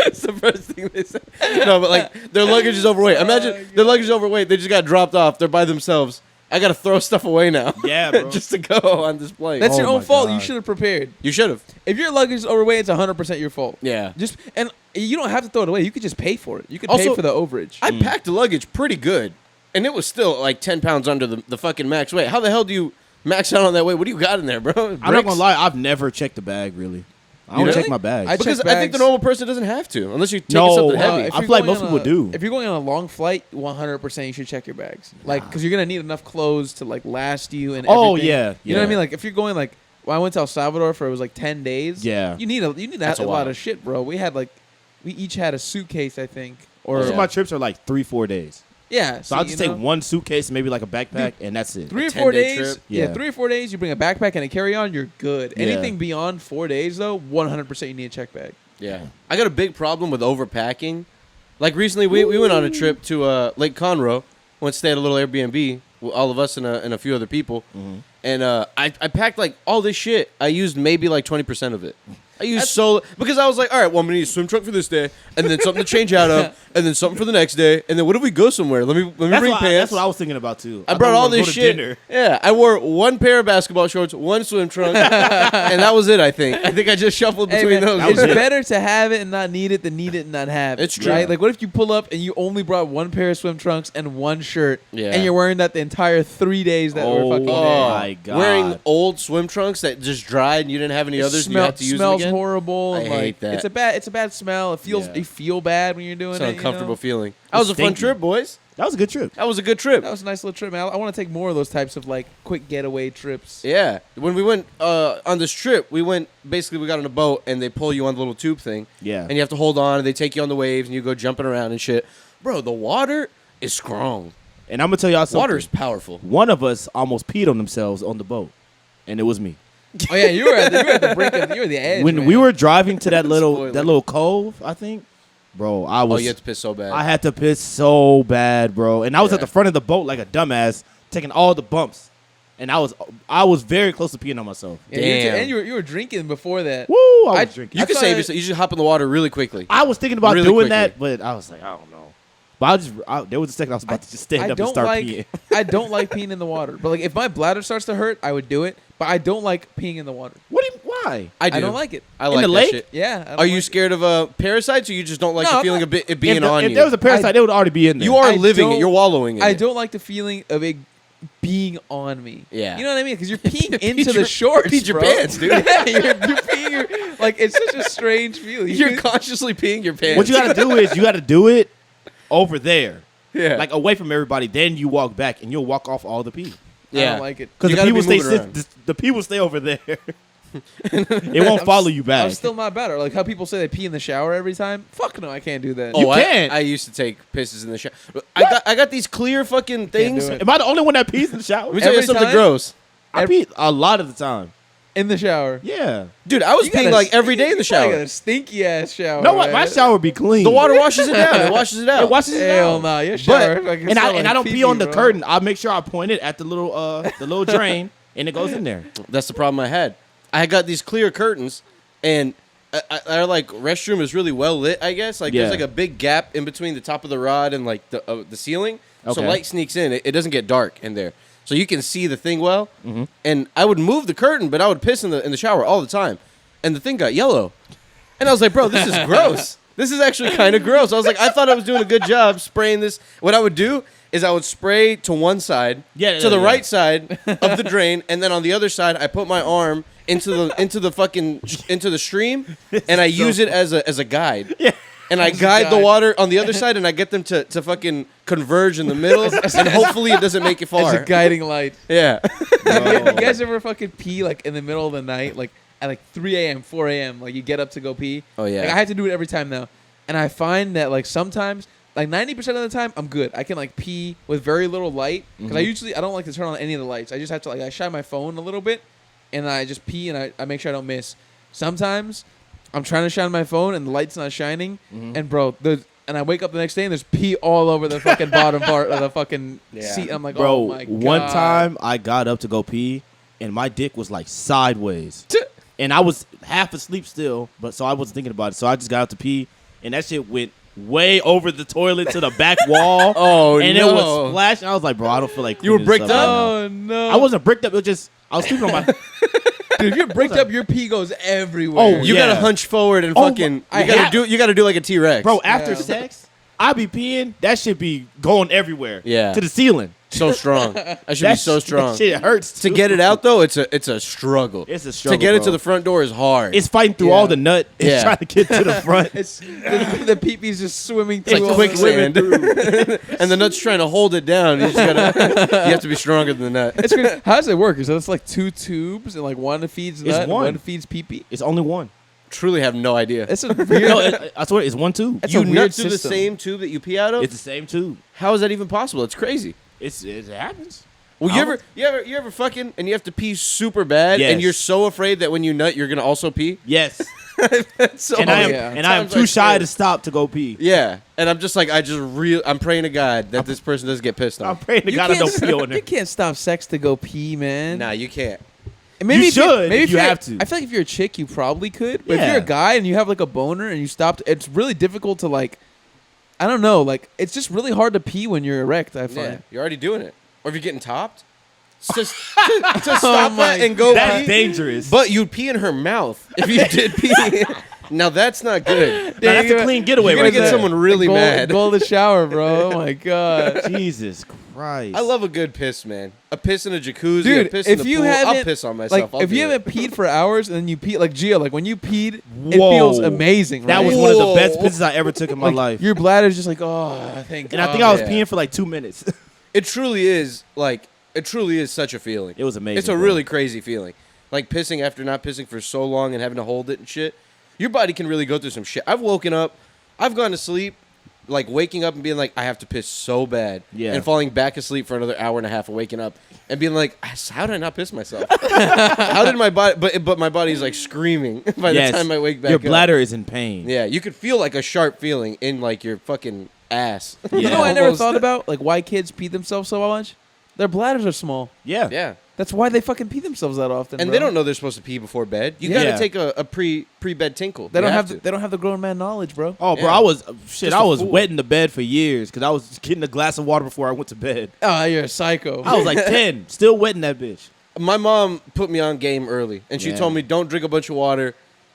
Speaker 2: It's the first thing they say. No, but like their luggage is overweight. Imagine their luggage is overweight. They just got dropped off. They're by themselves. I gotta throw stuff away now.
Speaker 3: Yeah, bro.
Speaker 2: just to go on this plane.
Speaker 1: That's
Speaker 3: Oh
Speaker 1: your own
Speaker 3: my
Speaker 1: fault.
Speaker 3: God.
Speaker 1: You should have prepared.
Speaker 2: You should have.
Speaker 1: If your luggage is overweight, it's 100% your fault.
Speaker 2: Yeah.
Speaker 1: Just and you don't have to throw it away. You could just pay for it. You could
Speaker 2: Also,
Speaker 1: pay for the overage.
Speaker 2: I packed the luggage pretty good, and it was still like 10 pounds under the fucking max weight. How the hell do you max out on that weight? What do you got in there, bro?
Speaker 3: I'm not
Speaker 2: Bricks?
Speaker 3: gonna lie, I've never checked the bag really. I don't
Speaker 1: Really?
Speaker 3: check my bag.
Speaker 1: I
Speaker 2: Because
Speaker 1: check
Speaker 2: I think the
Speaker 1: bags.
Speaker 2: normal person doesn't have to, unless you're taking
Speaker 3: No,
Speaker 2: something
Speaker 3: no,
Speaker 2: heavy.
Speaker 3: I
Speaker 1: if
Speaker 3: feel
Speaker 1: you're
Speaker 3: like
Speaker 1: going
Speaker 3: most
Speaker 1: on
Speaker 3: people do.
Speaker 1: If you're going on a long flight, 100% you should check your bags. Like, because you're gonna need enough clothes to like last you and
Speaker 3: Oh,
Speaker 1: everything.
Speaker 3: yeah,
Speaker 1: You know what I
Speaker 3: yeah.
Speaker 1: mean? Like, if you're going like, well, I went to El Salvador for it was like 10 days.
Speaker 3: Yeah.
Speaker 1: You need a
Speaker 2: That's a
Speaker 1: lot
Speaker 2: lot.
Speaker 1: of shit, bro. We each had a suitcase, I think, or
Speaker 3: Most
Speaker 2: Yeah.
Speaker 3: of my trips are like 3-4 days.
Speaker 1: yeah.
Speaker 3: So I'll just take one suitcase, maybe like a backpack, and that's it.
Speaker 1: 3 or
Speaker 2: 10-day
Speaker 1: 4 days.
Speaker 2: trip?
Speaker 1: Yeah,
Speaker 3: Yeah.
Speaker 1: 3 or 4 days. You bring a backpack and a carry-on, you're good.
Speaker 3: Yeah.
Speaker 1: Anything beyond 4 days, though, 100% you need a check bag.
Speaker 2: Yeah. I got a big problem with overpacking. Like recently, we went on a trip to Lake Conroe. Went to stay at a little Airbnb, all of us and a few other people.
Speaker 3: Mm-hmm.
Speaker 2: And I packed like all this shit. I used maybe like 20% of it. I used because I was like, all right, well, I'm gonna need a swim trunk for this day, and then something to change out of, and then something for the next day, and then what if we go somewhere? Let me bring pants.
Speaker 3: That's what I was thinking about too.
Speaker 2: I brought
Speaker 3: thought
Speaker 2: all
Speaker 3: we were
Speaker 2: this
Speaker 3: gonna go to
Speaker 2: shit.
Speaker 3: dinner.
Speaker 2: Yeah, I wore one pair of basketball shorts, one swim trunk, and that was it. I think I just shuffled
Speaker 1: Hey,
Speaker 2: between
Speaker 1: man,
Speaker 2: those.
Speaker 3: That was
Speaker 1: it's
Speaker 3: it.
Speaker 1: better to have it and not need it than need it and not have it.
Speaker 2: It's true.
Speaker 1: Right? Like, what if you pull up and you only brought one pair of swim trunks and one shirt,
Speaker 2: Yeah.
Speaker 1: and you're wearing that the entire 3 days that were fucking
Speaker 3: Oh,
Speaker 1: there?
Speaker 3: my God.
Speaker 2: Wearing old swim trunks that just dried and you didn't have any others, and you had to use them
Speaker 1: smells
Speaker 2: again.
Speaker 1: horrible.
Speaker 2: I
Speaker 1: and,
Speaker 2: hate
Speaker 1: like,
Speaker 2: that.
Speaker 1: It's a bad smell. It feels
Speaker 3: Yeah.
Speaker 1: you feel bad when you're doing
Speaker 2: It's
Speaker 1: it.
Speaker 2: an uncomfortable
Speaker 1: You know?
Speaker 2: feeling. That was a fun
Speaker 3: stinky.
Speaker 2: trip, boys.
Speaker 3: That was a good trip.
Speaker 2: That was a good trip.
Speaker 1: That was a nice little trip, man. I want to take more of those types of like quick getaway trips.
Speaker 2: Yeah. When we went on this trip, we got on a boat and they pull you on the little tube thing.
Speaker 3: Yeah.
Speaker 2: And you have to hold on and they take you on the waves and you go jumping around and shit. Bro, the water is strong.
Speaker 3: And I'm gonna tell y'all something.
Speaker 2: Water is powerful.
Speaker 3: One of us almost peed on themselves on the boat, and it was me.
Speaker 1: Oh yeah, you were at the brink of, you were the edge.
Speaker 3: When
Speaker 1: man.
Speaker 3: we were driving to that
Speaker 2: Spoiler.
Speaker 3: little cove, I think, bro, I
Speaker 2: Oh,
Speaker 3: was
Speaker 2: you had to piss so bad.
Speaker 3: I had to piss so bad, bro. And I was at
Speaker 2: Yeah.
Speaker 3: the front of the boat like a dumbass, taking all the bumps. And I was very close to peeing on myself.
Speaker 1: Yeah,
Speaker 2: Damn.
Speaker 1: and you were drinking before that.
Speaker 3: Woo! I
Speaker 1: I-
Speaker 3: was drinking.
Speaker 2: you
Speaker 1: I
Speaker 2: can
Speaker 1: thought
Speaker 2: save
Speaker 1: it-
Speaker 2: yourself. You should hop in the water really quickly.
Speaker 3: I was thinking about
Speaker 2: Really
Speaker 3: doing
Speaker 2: quickly.
Speaker 3: that, but I was like, I don't know. But there was a second I was about to just stand
Speaker 1: I
Speaker 3: up and
Speaker 1: don't
Speaker 3: start
Speaker 1: like
Speaker 3: peeing.
Speaker 1: I don't like peeing in the water. But like if my bladder starts to hurt, I would do it. But I don't like peeing in the water.
Speaker 3: Why?
Speaker 2: I do.
Speaker 1: I don't like it.
Speaker 2: I
Speaker 3: In
Speaker 2: like
Speaker 3: the
Speaker 2: that
Speaker 3: lake?
Speaker 2: shit.
Speaker 1: Yeah. I don't
Speaker 2: Are you
Speaker 1: like
Speaker 2: scared of parasites, or you just don't like
Speaker 1: No,
Speaker 2: the
Speaker 1: I'm
Speaker 2: feeling
Speaker 1: not-
Speaker 2: of it being on
Speaker 3: if
Speaker 2: you?
Speaker 3: there was a parasite, it would already be in there.
Speaker 2: You are
Speaker 1: I
Speaker 2: living it.
Speaker 1: don't-
Speaker 2: You're wallowing in
Speaker 1: I
Speaker 2: it.
Speaker 1: don't like the feeling of it being on me.
Speaker 2: Yeah.
Speaker 1: You know what I mean? Because you're peeing
Speaker 2: Peed
Speaker 1: into
Speaker 2: your-
Speaker 1: the shorts,
Speaker 2: peed your
Speaker 1: bro.
Speaker 2: pants, dude.
Speaker 1: Yeah, you're peeing your, like it's such a strange feeling.
Speaker 2: You're consciously peeing your pants.
Speaker 3: What you got to do is you got to do it over there,
Speaker 2: Yeah.
Speaker 3: like away from everybody. Then you walk back and you'll walk off all the pee.
Speaker 1: I
Speaker 2: Yeah.
Speaker 1: don't like it.
Speaker 3: Because
Speaker 2: You
Speaker 3: the
Speaker 2: gotta
Speaker 3: people
Speaker 2: be
Speaker 3: stay
Speaker 2: moving around.
Speaker 3: the people stay over there. It won't follow you back.
Speaker 1: I'm still not better. Like how people say they pee in the shower every time. Fuck no, I can't do that.
Speaker 2: Oh,
Speaker 3: You
Speaker 2: I-
Speaker 3: can't.
Speaker 2: I used to take pisses in the shower. I got these clear fucking things.
Speaker 1: do it.
Speaker 3: Am I the only one that pees in the shower?
Speaker 2: Let me tell you
Speaker 1: Every
Speaker 2: something
Speaker 1: time?
Speaker 2: gross.
Speaker 3: I pee a lot of the time.
Speaker 1: In the shower.
Speaker 3: Yeah.
Speaker 2: Dude, I was
Speaker 1: You got
Speaker 2: peeing
Speaker 1: a-
Speaker 2: like every day in the
Speaker 1: you probably
Speaker 2: shower.
Speaker 1: got a stinky ass shower.
Speaker 3: No, what? My
Speaker 1: man.
Speaker 3: shower be clean.
Speaker 2: The water washes it down. It washes it out.
Speaker 3: It washes it
Speaker 1: Hell
Speaker 3: out.
Speaker 1: no, your shower.
Speaker 3: But
Speaker 1: fucking
Speaker 3: and
Speaker 1: smell
Speaker 3: I
Speaker 1: like
Speaker 3: don't pee
Speaker 1: pee-pee,
Speaker 3: on the
Speaker 1: bro.
Speaker 3: curtain. I make sure I point it at the little drain and it goes in there.
Speaker 2: That's the problem I had. I got these clear curtains, and our like restroom is really well lit. I guess like
Speaker 3: Yeah.
Speaker 2: there's like a big gap in between the top of the rod and like the ceiling, so
Speaker 3: Okay.
Speaker 2: light sneaks in. It doesn't get dark in there, so you can see the thing well.
Speaker 3: Mm-hmm.
Speaker 2: And I would move the curtain, but I would piss in the shower all the time, and the thing got yellow, and I was like, bro, this is gross. This is actually kind of gross. I was like, I thought I was doing a good job spraying this. What I would do is I would spray to one side,
Speaker 3: Yeah,
Speaker 2: to the
Speaker 3: yeah.
Speaker 2: right side of the drain, and then on the other side, I put my arm into the stream, and I use it as a guide. Yeah. And I guide the
Speaker 1: guide.
Speaker 2: water on the other side, and I get them to fucking converge in the middle, and hopefully it doesn't make it
Speaker 1: As
Speaker 2: far.
Speaker 1: a guiding light.
Speaker 2: Yeah.
Speaker 1: You guys ever fucking pee like in the middle of the night, like at like 3 a.m., 4 a.m., like you get up to go pee?
Speaker 2: Oh, yeah.
Speaker 1: Like I have to do it every time now. And I find that like sometimes, like 90% of the time, I'm good. I can like pee with very little light. Because I don't like to turn on any of the lights. I just have to like, I shine my phone a little bit and I just pee and I make sure I don't miss. Sometimes I'm trying to shine my phone and the light's not shining. And bro, and I wake up the next day and there's pee all over the fucking bottom part of the fucking seat. I'm like,
Speaker 3: Bro,
Speaker 1: oh my God.
Speaker 3: one time I got up to go pee and my dick was like sideways. And I was half asleep still, but so I wasn't thinking about it. So I just got up to pee and that shit went way over the toilet to the back wall.
Speaker 2: Oh,
Speaker 3: and
Speaker 2: no.
Speaker 3: it was splashing. I was like, bro, I don't feel like
Speaker 2: You were
Speaker 3: cleaning this
Speaker 2: bricked
Speaker 3: up.
Speaker 2: up?
Speaker 3: right
Speaker 1: Oh no.
Speaker 3: now. I wasn't bricked up. It was just, I was sleeping on my...
Speaker 1: Dude, if you're bricked up, your pee goes everywhere.
Speaker 3: Oh,
Speaker 2: You
Speaker 3: Yeah.
Speaker 2: gotta hunch forward and
Speaker 3: Oh,
Speaker 2: fucking.
Speaker 1: I
Speaker 2: You gotta
Speaker 1: have-
Speaker 2: do like a T-Rex.
Speaker 3: Bro, after
Speaker 1: Yeah.
Speaker 3: sex, I be peeing. That shit be going everywhere.
Speaker 2: Yeah.
Speaker 3: To the ceiling.
Speaker 2: so strong. That should be so strong.
Speaker 3: That shit hurts.
Speaker 2: To
Speaker 3: too.
Speaker 2: get it out though, it's a struggle.
Speaker 3: It's a struggle,
Speaker 2: To get it
Speaker 3: bro.
Speaker 2: to the front door is hard.
Speaker 3: It's fighting through
Speaker 1: Yeah.
Speaker 3: all the nut. It's
Speaker 2: Yeah.
Speaker 3: trying to get to the front.
Speaker 1: It's the pee-pee's just swimming
Speaker 2: It's
Speaker 1: through
Speaker 2: like
Speaker 1: all
Speaker 2: quicksand,
Speaker 1: the-
Speaker 2: and the nut's trying to hold it down. You just gotta, you have to be stronger than the nut.
Speaker 1: It's crazy. How does it work? Is it's like two tubes and like one feeds
Speaker 3: It's
Speaker 1: nut, and
Speaker 3: one.
Speaker 1: one feeds pee-pee?
Speaker 3: It's only one.
Speaker 2: Truly have no idea.
Speaker 1: It's a weird.
Speaker 3: No, I swear it's one tube.
Speaker 1: That's
Speaker 2: You
Speaker 1: a weird
Speaker 2: nut through the
Speaker 1: system.
Speaker 2: same tube that you pee out of.
Speaker 3: It's the same tube.
Speaker 2: How is that even possible? It's crazy.
Speaker 3: It happens.
Speaker 2: Well,
Speaker 3: I
Speaker 2: you ever fucking and you have to pee super bad, and
Speaker 3: Yes.
Speaker 2: you're so afraid that when you nut, you're gonna also pee.
Speaker 3: Yes.
Speaker 2: So
Speaker 3: and I am
Speaker 1: yeah.
Speaker 3: and I am
Speaker 2: Times
Speaker 3: too
Speaker 2: like
Speaker 3: shy
Speaker 2: this.
Speaker 3: to stop to go pee.
Speaker 2: Yeah, and I'm just like, I'm praying to God that this person doesn't get pissed
Speaker 3: I'm
Speaker 2: on.
Speaker 3: praying to God I don't pee on
Speaker 1: you
Speaker 3: there.
Speaker 1: can't stop sex to go pee, man.
Speaker 2: Nah, you can't.
Speaker 1: And maybe
Speaker 3: You
Speaker 1: if
Speaker 3: should
Speaker 1: maybe
Speaker 3: if you
Speaker 1: you're-
Speaker 3: have to.
Speaker 1: I feel like if you're a chick, you probably could. But if
Speaker 3: Yeah.
Speaker 1: you're a guy and you have like a boner and you stopped, it's really difficult to like. I don't know. Like it's just really hard to pee when you're erect. I find.
Speaker 2: Yeah, you're already doing it. Or if you're getting topped, just to stop
Speaker 1: my
Speaker 2: that and go
Speaker 3: That's
Speaker 2: pee.
Speaker 3: dangerous.
Speaker 2: But you'd pee in her mouth if you did pee. Now that's not good.
Speaker 3: Now, that's a clean getaway
Speaker 2: You're gonna
Speaker 3: right
Speaker 2: get
Speaker 3: there.
Speaker 2: someone really mad.
Speaker 1: Go to the shower, bro. Oh my god.
Speaker 3: Jesus Christ.
Speaker 2: I love a good piss, man. A piss in a jacuzzi, a
Speaker 1: Dude,
Speaker 2: piss in
Speaker 1: if
Speaker 2: the
Speaker 1: you
Speaker 2: pool.
Speaker 1: haven't,
Speaker 2: I'll piss on myself.
Speaker 1: like, if you haven't peed for hours and then you pee, like Gio, like when you peed, it
Speaker 3: Whoa.
Speaker 1: feels amazing.
Speaker 3: That
Speaker 1: right?
Speaker 3: was one of the
Speaker 2: Whoa.
Speaker 3: best pisses I ever took in my
Speaker 1: Like,
Speaker 3: life.
Speaker 1: Your bladder's just like, oh, thank
Speaker 3: And I
Speaker 1: God.
Speaker 3: think I was
Speaker 2: yeah.
Speaker 3: peeing for like 2 minutes.
Speaker 2: It truly is such a feeling.
Speaker 3: It was amazing.
Speaker 2: It's a
Speaker 3: bro.
Speaker 2: really crazy feeling. Like pissing after not pissing for so long and having to hold it and shit. Your body can really go through some shit. I've woken up, I've gone to sleep, like waking up and being like, I have to piss so bad, and falling back asleep for another hour and a half of waking up and being like, how did I not piss myself? How did my body? But my body's like screaming by the time I wake back
Speaker 3: your
Speaker 2: up.
Speaker 3: bladder is in pain.
Speaker 2: Yeah, you could feel like a sharp feeling in like your fucking ass.
Speaker 3: Yeah.
Speaker 1: You know what I never thought about? Like why kids pee themselves so much? Their bladders are small.
Speaker 3: Yeah.
Speaker 2: Yeah.
Speaker 1: That's why they fucking pee themselves that often.
Speaker 2: And
Speaker 1: bro.
Speaker 2: they don't know they're supposed to pee before bed. You gotta take a pre-bed tinkle.
Speaker 1: They don't have
Speaker 2: to.
Speaker 1: they don't have the grown man knowledge, bro.
Speaker 3: Oh, bro,
Speaker 2: Yeah.
Speaker 3: I was
Speaker 2: Just
Speaker 3: I
Speaker 2: a
Speaker 3: was
Speaker 2: fool.
Speaker 3: wetting the bed for years because I was getting a glass of water before I went to bed.
Speaker 1: Oh, you're a psycho.
Speaker 3: I was like 10, still wetting that bitch.
Speaker 2: My mom put me on game early, and she
Speaker 3: Yeah.
Speaker 2: told me don't drink a bunch of water,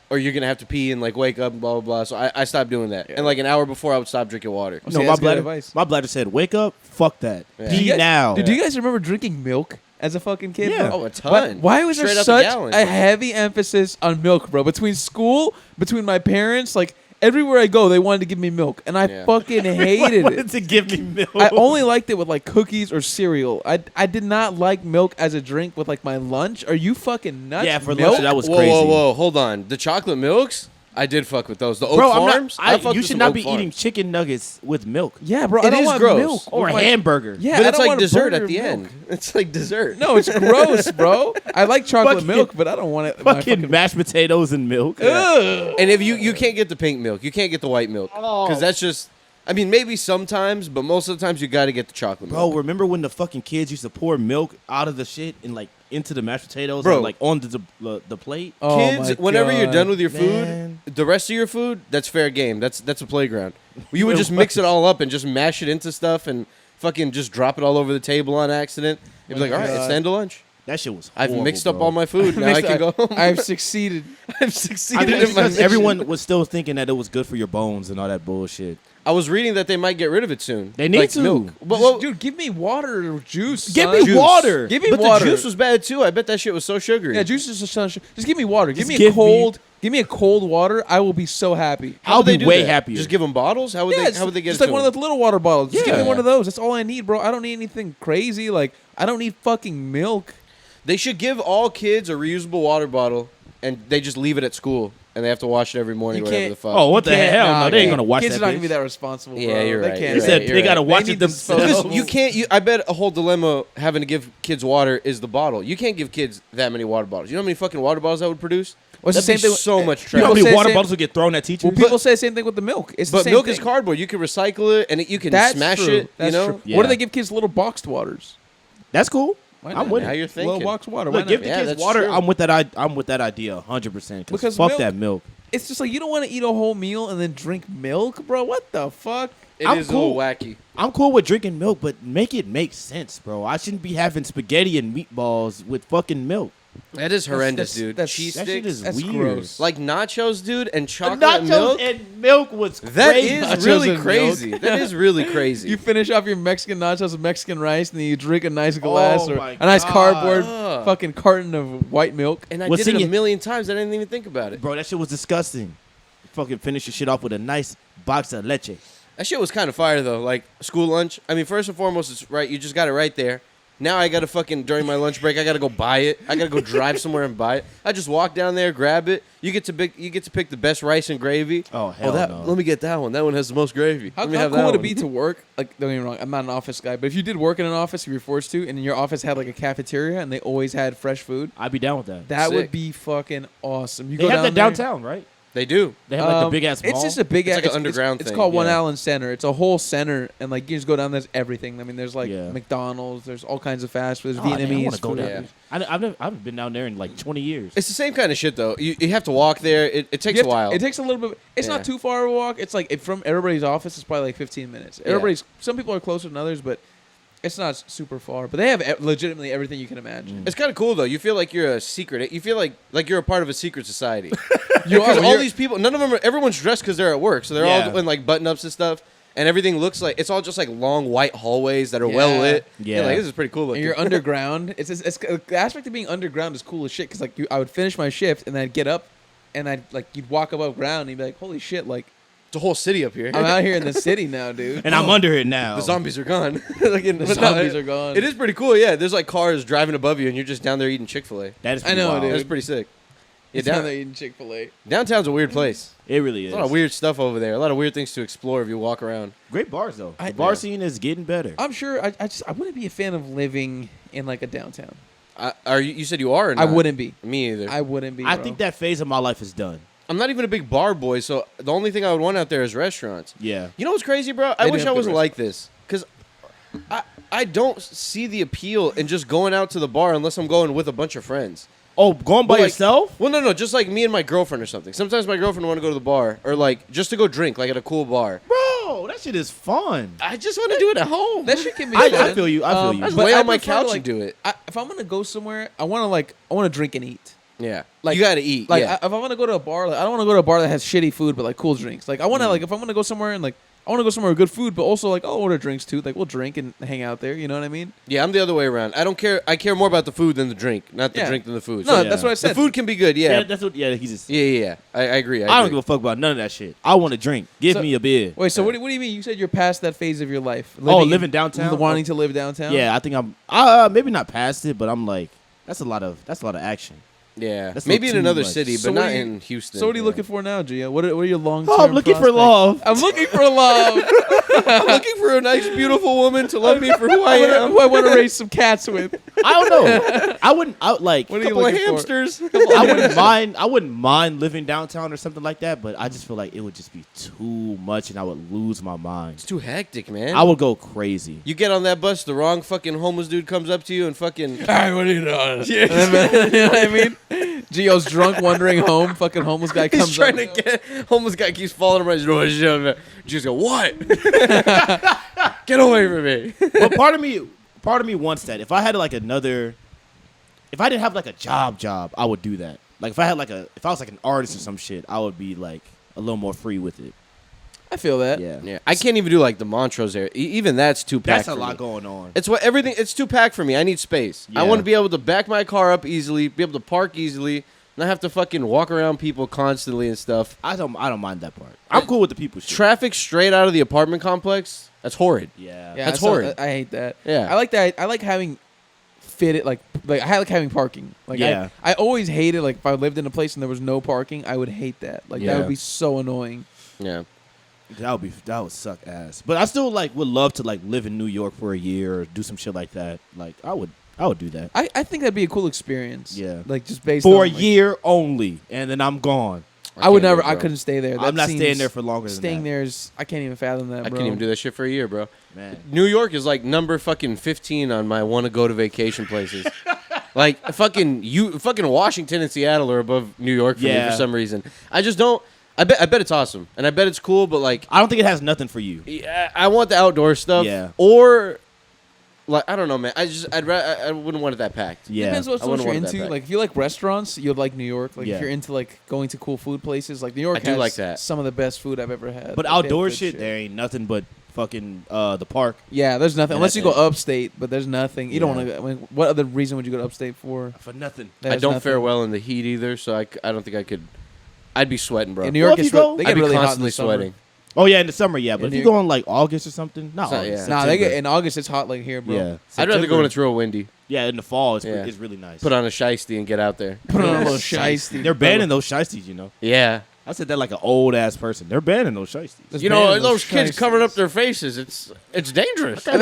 Speaker 2: or you're gonna have to pee and like wake up and blah blah blah. So I stopped doing that.
Speaker 1: Yeah.
Speaker 2: And like an hour before, I would stop drinking water.
Speaker 1: See, that's good advice.
Speaker 3: My bladder said, "Wake up, fuck that,
Speaker 2: Yeah.
Speaker 1: Do you
Speaker 3: pee
Speaker 1: guys-
Speaker 3: now."
Speaker 1: Do you guys remember drinking milk as a fucking kid?
Speaker 3: Yeah.
Speaker 1: bro?
Speaker 2: Oh, a ton.
Speaker 1: Why was there
Speaker 2: Straight out the
Speaker 1: such
Speaker 2: gallon.
Speaker 1: a heavy emphasis on milk, bro? Between school, between my parents, like everywhere I go, they wanted to give me milk, and I
Speaker 2: Yeah.
Speaker 1: fucking hated
Speaker 3: wanted
Speaker 1: it.
Speaker 3: to give me milk.
Speaker 1: I only liked it with like cookies or cereal. I did not like milk as a drink with like my lunch. Are you fucking nuts?
Speaker 3: Yeah, for
Speaker 1: milk?
Speaker 3: lunch that was
Speaker 2: Whoa,
Speaker 3: crazy.
Speaker 2: whoa, whoa! Hold on. The chocolate milks, I did fuck with those. The Oak
Speaker 3: Bro,
Speaker 2: Farms. I fucked
Speaker 3: you
Speaker 2: with
Speaker 3: should
Speaker 2: some
Speaker 3: not
Speaker 2: Oak
Speaker 3: be
Speaker 2: Farms.
Speaker 3: eating chicken nuggets with milk
Speaker 1: Yeah, bro. I
Speaker 2: It
Speaker 1: don't
Speaker 2: is
Speaker 1: want
Speaker 2: gross.
Speaker 1: milk
Speaker 3: or
Speaker 1: with
Speaker 3: a
Speaker 1: my-
Speaker 3: hamburger.
Speaker 1: Yeah,
Speaker 2: But
Speaker 1: I
Speaker 2: it's
Speaker 1: don't
Speaker 2: like
Speaker 1: want a
Speaker 2: dessert
Speaker 1: burger
Speaker 2: at the
Speaker 1: of
Speaker 2: end.
Speaker 1: milk.
Speaker 2: It's like dessert.
Speaker 1: No, it's gross, bro. I like chocolate
Speaker 3: Fucking-
Speaker 1: milk, but I don't want it. in my
Speaker 3: Fucking mashed potatoes and milk.
Speaker 1: Ugh.
Speaker 2: And if you can't get the pink milk, you can't get the white milk because that's just. I mean, maybe sometimes, but most of the times you got to get the chocolate
Speaker 3: Bro,
Speaker 2: milk.
Speaker 3: remember when the fucking kids used to pour milk out of the shit and like into the mashed potatoes,
Speaker 2: Bro.
Speaker 3: and, like on the plate?
Speaker 1: Oh
Speaker 2: Kids,
Speaker 1: my
Speaker 2: whenever you're
Speaker 1: God.
Speaker 2: done with your
Speaker 3: Man.
Speaker 2: food, the rest of your food, that's fair game. That's a playground. You would just mix it all up and just mash it into stuff and fucking just drop it all over the table on accident. You'd be like, all right, it's
Speaker 1: God.
Speaker 2: the end of lunch.
Speaker 3: That shit was.
Speaker 2: I've
Speaker 3: horrible,
Speaker 2: mixed up
Speaker 3: bro.
Speaker 2: all my food. Now I can go home.
Speaker 1: I've succeeded.
Speaker 2: I've
Speaker 3: I
Speaker 2: succeeded
Speaker 3: think
Speaker 2: in
Speaker 3: it's
Speaker 2: my
Speaker 3: because
Speaker 2: mission.
Speaker 3: everyone was still thinking that it was good for your bones and all that bullshit.
Speaker 2: I was reading that they might get rid of it soon.
Speaker 3: They need
Speaker 2: like
Speaker 3: to.
Speaker 2: milk. But,
Speaker 1: Dude, give me water or juice.
Speaker 3: Give
Speaker 1: son.
Speaker 3: me
Speaker 2: Juice.
Speaker 3: water.
Speaker 1: Give me
Speaker 2: but
Speaker 1: water.
Speaker 2: the juice was bad too. I bet that shit was so sugary.
Speaker 1: Yeah, juice is just give me water. Give
Speaker 3: Just
Speaker 1: me
Speaker 3: give
Speaker 1: a cold. Give me a cold water. I will be so happy.
Speaker 2: How
Speaker 3: I'll
Speaker 2: would they
Speaker 3: be
Speaker 2: do
Speaker 3: way
Speaker 2: that?
Speaker 3: happier.
Speaker 2: Just give them bottles. How would
Speaker 1: Yeah,
Speaker 2: they? How would they get
Speaker 1: just
Speaker 2: it?
Speaker 1: like
Speaker 2: to
Speaker 1: one
Speaker 2: them?
Speaker 1: of those little water bottles. Just give me
Speaker 2: Yeah.
Speaker 1: one of those. That's all I need, bro. I don't need anything crazy. Like I don't need fucking milk.
Speaker 2: They should give all kids a reusable water bottle, and they just leave it at school, and they have to wash it every morning.
Speaker 1: You
Speaker 2: Whatever
Speaker 1: can't-
Speaker 2: the fuck.
Speaker 3: Oh, what the
Speaker 1: Can't-
Speaker 3: hell?
Speaker 1: nah,
Speaker 3: No, they ain't
Speaker 1: kids-
Speaker 3: gonna watch
Speaker 1: Kids
Speaker 3: that.
Speaker 1: are not gonna
Speaker 3: bitch.
Speaker 1: be that responsible.
Speaker 2: Yeah,
Speaker 1: bro.
Speaker 2: you're
Speaker 1: They
Speaker 2: right,
Speaker 1: can't.
Speaker 2: you're
Speaker 3: They said
Speaker 2: right,
Speaker 3: they
Speaker 2: you're
Speaker 3: gotta
Speaker 2: right.
Speaker 3: watch
Speaker 1: They
Speaker 3: it
Speaker 1: need to
Speaker 3: themselves.
Speaker 1: dispose.
Speaker 2: You can't. I bet a whole dilemma having to give kids water is the bottle. You can't give kids that many water bottles. You know how many fucking water bottles that would produce?
Speaker 1: Well, it's the
Speaker 2: That'd
Speaker 1: same
Speaker 2: be
Speaker 1: thing.
Speaker 2: so much
Speaker 3: You know
Speaker 2: trash.
Speaker 3: how many
Speaker 1: say
Speaker 3: water
Speaker 1: same-
Speaker 3: bottles would get thrown at teachers?
Speaker 1: Well, people say the same thing with the milk. It's the
Speaker 2: But
Speaker 1: same
Speaker 2: milk
Speaker 1: thing.
Speaker 2: is cardboard. You can recycle it, and you can
Speaker 1: That's
Speaker 2: smash
Speaker 1: true.
Speaker 2: it.
Speaker 1: That's
Speaker 2: you know.
Speaker 1: true.
Speaker 3: Yeah.
Speaker 1: What do they give kids? Little boxed waters.
Speaker 3: That's cool.
Speaker 1: Why
Speaker 3: I'm
Speaker 1: not?
Speaker 3: with
Speaker 2: Now
Speaker 3: it.
Speaker 2: you're
Speaker 1: Little
Speaker 2: thinking.
Speaker 1: boxed water.
Speaker 3: Look,
Speaker 1: Why
Speaker 3: give
Speaker 1: not?
Speaker 3: the
Speaker 2: Yeah,
Speaker 3: kids
Speaker 2: that's
Speaker 3: water.
Speaker 2: true.
Speaker 3: I'm with that idea 100%.
Speaker 1: Because
Speaker 3: Fuck
Speaker 1: milk-
Speaker 3: that milk.
Speaker 1: It's just like you don't want to eat a whole meal and then drink milk, bro. What the fuck?
Speaker 2: It
Speaker 3: I'm
Speaker 2: is
Speaker 3: cool.
Speaker 2: a little wacky.
Speaker 3: I'm cool with drinking milk, but make it make sense, bro. I shouldn't be having spaghetti and meatballs with fucking milk.
Speaker 2: That is horrendous, dude.
Speaker 1: that's-
Speaker 2: Cheese
Speaker 3: That shit
Speaker 2: sticks,
Speaker 3: is
Speaker 1: That's
Speaker 3: weird.
Speaker 1: gross.
Speaker 2: like nachos, dude, and chocolate
Speaker 3: Nachos
Speaker 2: milk.
Speaker 3: and milk was
Speaker 2: That
Speaker 3: crazy.
Speaker 2: is
Speaker 1: Nachos
Speaker 2: really
Speaker 1: and
Speaker 2: crazy.
Speaker 1: milk.
Speaker 2: That is really crazy.
Speaker 1: You finish off your Mexican nachos with Mexican rice, and then you drink a nice glass
Speaker 3: Oh
Speaker 1: or
Speaker 3: my
Speaker 1: a nice
Speaker 3: God.
Speaker 1: cardboard
Speaker 2: Ugh.
Speaker 1: fucking carton of white milk.
Speaker 2: and I
Speaker 3: Well,
Speaker 2: did
Speaker 3: see,
Speaker 2: it a
Speaker 3: you-
Speaker 2: million times. I didn't even think about it.
Speaker 3: Bro, that shit was disgusting. Fucking finish your shit off with a nice box of leche.
Speaker 2: That shit was kind of fire though. Like school lunch. I mean, first and foremost, it's right. You just got it right there. Now I gotta fucking during my lunch break, I gotta go buy it. I gotta go drive somewhere and buy it. I just walk down there, grab it. You get to pick the best rice and gravy.
Speaker 3: Oh, hell
Speaker 2: that.
Speaker 3: no.
Speaker 2: Let me get that one. That one has the most gravy.
Speaker 1: How,
Speaker 2: Let me
Speaker 1: how
Speaker 2: have
Speaker 1: cool
Speaker 2: that
Speaker 1: would it
Speaker 2: one.
Speaker 1: be to work? Like, don't get me wrong, I'm not an office guy, but if you did work in an office, if you're forced to, and your office had like a cafeteria and they always had fresh food,
Speaker 3: I'd be down with that.
Speaker 1: that would
Speaker 2: Sick.
Speaker 1: be fucking awesome. You
Speaker 3: They
Speaker 1: go
Speaker 3: have
Speaker 1: down
Speaker 3: that
Speaker 1: there-
Speaker 3: downtown, right?
Speaker 2: They do.
Speaker 3: They have like the big ass mall.
Speaker 1: It's just a big
Speaker 2: It's
Speaker 1: ass
Speaker 2: like an underground
Speaker 1: It's
Speaker 2: thing,
Speaker 1: called One
Speaker 3: yeah.
Speaker 1: Allen Center. It's a whole center, and like you just go down. There's everything. I mean, there's like
Speaker 3: Yeah.
Speaker 1: McDonald's. There's all kinds of fast food. There's
Speaker 3: Oh, damn, I
Speaker 1: Vietnamese
Speaker 3: want to go
Speaker 1: food.
Speaker 3: there. I haven't been down there in like 20 years.
Speaker 2: It's the same kind of shit though. You have to walk there. It takes
Speaker 1: You
Speaker 2: a
Speaker 1: have to-
Speaker 2: while.
Speaker 1: It takes a little bit. It's
Speaker 2: Yeah.
Speaker 1: not too far of a walk. It's like from everybody's office, it's probably like 15 minutes.
Speaker 2: Yeah.
Speaker 1: Everybody's. Some people are closer than others, but it's not super far. But they have legitimately everything you can imagine.
Speaker 2: It's kind of cool though. You feel like you're a secret. You feel like you're a part of a secret society.
Speaker 1: You are,
Speaker 2: Because
Speaker 1: when
Speaker 2: all
Speaker 1: you're-
Speaker 2: these people, none of them. Everyone's dressed because they're at work, so they're
Speaker 3: Yeah.
Speaker 2: all in like button ups and stuff. And everything looks like it's all just like long white hallways that are well lit.
Speaker 3: Yeah.
Speaker 2: You're like this is pretty cool
Speaker 1: And
Speaker 2: looking.
Speaker 1: you're underground. It's the aspect of being underground is cool as shit. Cause like I would finish my shift and then I'd get up, and I'd like you'd walk above ground and you'd be like, holy shit, like
Speaker 2: It's a whole city up here.
Speaker 1: I'm out here in the city now, dude.
Speaker 3: And I'm under it now.
Speaker 2: The zombies are gone. Like
Speaker 1: The zombies are gone.
Speaker 2: It is pretty cool. Yeah, there's like cars driving above you, and you're just down there eating Chick-fil-A.
Speaker 3: That is
Speaker 1: I know,
Speaker 3: wild.
Speaker 1: dude.
Speaker 2: That's pretty sick. Yeah,
Speaker 1: down there eating Chick-fil-A.
Speaker 2: Downtown's a weird place.
Speaker 3: It really is.
Speaker 2: There's a lot of weird stuff over there. A lot of weird things to explore if you walk around.
Speaker 3: Great bars though. The
Speaker 1: Yeah.
Speaker 3: bar scene is getting better.
Speaker 1: I'm sure. I wouldn't be a fan of living in like a downtown.
Speaker 2: You said you are or
Speaker 1: I
Speaker 2: not?
Speaker 1: wouldn't be.
Speaker 2: Me either.
Speaker 1: I wouldn't be.
Speaker 3: I
Speaker 1: bro.
Speaker 3: think that phase of my life is done.
Speaker 2: I'm not even a big bar boy, so the only thing I would want out there is restaurants.
Speaker 3: Yeah.
Speaker 2: You know what's crazy, bro? I
Speaker 1: They do
Speaker 2: wish
Speaker 1: have
Speaker 2: I
Speaker 1: good
Speaker 2: wasn't like this. Because I don't see the appeal in just going out to the bar unless I'm going with a bunch of friends.
Speaker 3: Oh, going by
Speaker 2: But, like,
Speaker 3: yourself?
Speaker 2: Well, no, just like me and my girlfriend or something. Sometimes my girlfriend want to go to the bar or like just to go drink, like at a cool bar.
Speaker 3: Bro, that shit is fun.
Speaker 2: I just want to do it at home.
Speaker 1: that shit can be.
Speaker 3: I
Speaker 1: fun.
Speaker 3: feel you. I feel you.
Speaker 2: I just
Speaker 1: But
Speaker 2: lay
Speaker 1: I
Speaker 2: on my
Speaker 1: prefer,
Speaker 2: couch
Speaker 1: like,
Speaker 2: and do it.
Speaker 1: If I'm gonna go somewhere, I want to drink and eat.
Speaker 2: Yeah,
Speaker 1: Like-
Speaker 2: you gotta eat.
Speaker 1: Like
Speaker 2: yeah.
Speaker 1: if I want to go to a bar, like, I don't want to go to a bar that has shitty food but like cool drinks. Like I want to like if I'm gonna go somewhere and like I want to go somewhere with good food, but also like I'll order drinks too. Like we'll drink and hang out there. You know what I mean?
Speaker 2: Yeah, I'm the other way around. I don't care. I care more about the food than the drink, not the
Speaker 1: Yeah.
Speaker 2: drink than the food.
Speaker 1: No,
Speaker 2: So,
Speaker 1: that's what I
Speaker 2: the
Speaker 1: said.
Speaker 2: food can be good.
Speaker 3: Yeah,
Speaker 2: Yeah,
Speaker 3: that's what. Yeah, he's just.
Speaker 2: yeah. I agree.
Speaker 3: I don't
Speaker 2: agree.
Speaker 3: give a fuck about none of that shit. I want to drink. Give
Speaker 1: So-
Speaker 3: me a beer.
Speaker 1: Wait, so what do you mean? You said you're past that phase of your life.
Speaker 3: Living downtown?
Speaker 1: wanting to live downtown.
Speaker 3: Yeah, I think I'm. Maybe not past it, but I'm like, that's a lot of action.
Speaker 2: Yeah,
Speaker 3: That's
Speaker 2: maybe
Speaker 3: not
Speaker 2: in
Speaker 3: too
Speaker 2: another
Speaker 3: much.
Speaker 2: city,
Speaker 1: So
Speaker 2: but
Speaker 1: what
Speaker 2: not
Speaker 1: are you-
Speaker 2: in Houston.
Speaker 1: So what are you
Speaker 2: yeah.
Speaker 1: looking for now, Gia? What are your long term?
Speaker 3: Oh, I'm looking for love.
Speaker 1: I'm looking for love.
Speaker 2: I'm looking for a nice, beautiful woman to love me for who I am.
Speaker 1: Who I want to raise some cats with.
Speaker 3: I don't know. I wouldn't. Like.
Speaker 1: What are you
Speaker 2: Couple of
Speaker 1: looking for?
Speaker 2: hamsters.
Speaker 3: I wouldn't mind. I wouldn't mind living downtown or something like that, but I just feel like it would just be too much, and I would lose my mind.
Speaker 2: It's too hectic, man.
Speaker 3: I would go crazy.
Speaker 2: You get on that bus, the wrong fucking homeless dude comes up to you and fucking.
Speaker 1: All right, what are you doing? You know what I mean? Gio's drunk, wandering home. Fucking homeless guy comes
Speaker 2: He's trying
Speaker 1: up.
Speaker 2: to get homeless guy keeps following him around. You just go, what? Get away from me.
Speaker 3: But part of me wants that. If I had like another, if I didn't have like a job, I would do that. Like if I was like an artist or some shit, I would be like a little more free with it.
Speaker 1: I feel that.
Speaker 3: Yeah,
Speaker 2: Yeah, I can't even do like the Montrose area. Even that's too packed.
Speaker 3: that's a
Speaker 2: for
Speaker 3: lot
Speaker 2: me.
Speaker 3: going on.
Speaker 2: It's what everything. It's too packed for me. I need space. I
Speaker 3: Yeah.
Speaker 2: want to be able to back my car up easily, be able to park easily, not have to fucking walk around people constantly and stuff.
Speaker 3: I don't mind that part. I'm cool with the people shit.
Speaker 2: Traffic straight out of the apartment complex. That's horrid.
Speaker 3: Yeah.
Speaker 1: Yeah,
Speaker 2: That's
Speaker 1: so-
Speaker 2: horrid.
Speaker 1: I hate that.
Speaker 2: Yeah.
Speaker 1: I like that. I like having fitted like I like having parking. Like
Speaker 3: Yeah.
Speaker 1: I always hated like if I lived in a place and there was no parking, I would hate that. Like
Speaker 2: Yeah.
Speaker 1: that would be so annoying.
Speaker 2: Yeah.
Speaker 3: That would suck ass. But I still like would love to like live in New York for a year or do some shit like that. Like I would do that.
Speaker 1: I think that'd be a cool experience.
Speaker 3: Yeah.
Speaker 1: Like just based
Speaker 3: For
Speaker 1: on,
Speaker 3: a
Speaker 1: like,
Speaker 3: year only, and then I'm gone.
Speaker 1: I would
Speaker 2: can't do
Speaker 1: never.
Speaker 2: it,
Speaker 1: I
Speaker 2: bro.
Speaker 1: couldn't stay there.
Speaker 3: I'm
Speaker 1: That
Speaker 3: not
Speaker 1: seems-
Speaker 3: staying there for longer than
Speaker 1: Staying
Speaker 3: that.
Speaker 1: there is. I can't even fathom that,
Speaker 2: I
Speaker 1: bro.
Speaker 2: couldn't even do that shit for a year, bro.
Speaker 3: Man.
Speaker 2: New York is like number fucking 15 on my want to go to vacation places. Like fucking Washington and Seattle are above New York for me
Speaker 3: Yeah.
Speaker 2: for some reason. I just don't. I bet it's awesome and I bet it's cool, but like
Speaker 3: I don't think it has nothing for you.
Speaker 2: I want the outdoor stuff.
Speaker 3: Yeah.
Speaker 2: Or like I don't know, man. I wouldn't want it that packed.
Speaker 3: Yeah.
Speaker 1: Depends
Speaker 2: I
Speaker 1: what
Speaker 2: wouldn't
Speaker 1: you're
Speaker 2: want that
Speaker 1: into.
Speaker 2: back.
Speaker 1: Like if you like restaurants, you'd like New York. Like
Speaker 3: Yeah.
Speaker 1: if you're into like going to cool food places, like New York
Speaker 2: I do
Speaker 1: has
Speaker 2: like that.
Speaker 1: some of the best food I've ever had.
Speaker 3: But
Speaker 1: Like, they have
Speaker 3: outdoor
Speaker 1: good
Speaker 3: shit, there ain't nothing but fucking the park.
Speaker 1: Yeah, there's nothing
Speaker 3: And
Speaker 1: unless you
Speaker 3: that's
Speaker 1: go
Speaker 3: it.
Speaker 1: upstate. But there's nothing. You don't
Speaker 3: Yeah.
Speaker 1: want to. I mean, what other reason would you go to upstate for?
Speaker 3: For nothing.
Speaker 2: I
Speaker 1: There's
Speaker 2: don't
Speaker 1: nothing.
Speaker 2: fare well in the heat either, so I don't think I could. I'd be sweating, bro.
Speaker 1: In New
Speaker 3: Well,
Speaker 1: York,
Speaker 3: if
Speaker 1: it's
Speaker 3: you go-
Speaker 1: they
Speaker 2: I'd
Speaker 1: get
Speaker 2: be
Speaker 1: really hot in
Speaker 2: constantly
Speaker 1: the summer.
Speaker 2: sweating.
Speaker 3: Oh yeah, in the summer, yeah. But
Speaker 1: In
Speaker 3: if you
Speaker 1: New
Speaker 3: go in like August or something, not
Speaker 2: It's not-
Speaker 3: August.
Speaker 2: yeah.
Speaker 1: Nah, they get
Speaker 3: September.
Speaker 1: in August. It's hot like here, bro.
Speaker 3: Yeah.
Speaker 2: I'd rather
Speaker 3: September.
Speaker 2: go when it's real windy.
Speaker 3: Yeah, in the fall, it's
Speaker 2: Yeah.
Speaker 3: it's really nice.
Speaker 2: Put on a shiesty and get out there.
Speaker 1: Put on a little
Speaker 3: Shiesty.
Speaker 1: shiesty.
Speaker 3: They're banning those shiesties, you know.
Speaker 2: Yeah.
Speaker 3: I said that like an old ass person. They're banning those shiesties.
Speaker 1: Just
Speaker 2: You know,
Speaker 1: banning
Speaker 2: those kids
Speaker 1: shiesties.
Speaker 2: covering up their faces. It's dangerous.
Speaker 1: And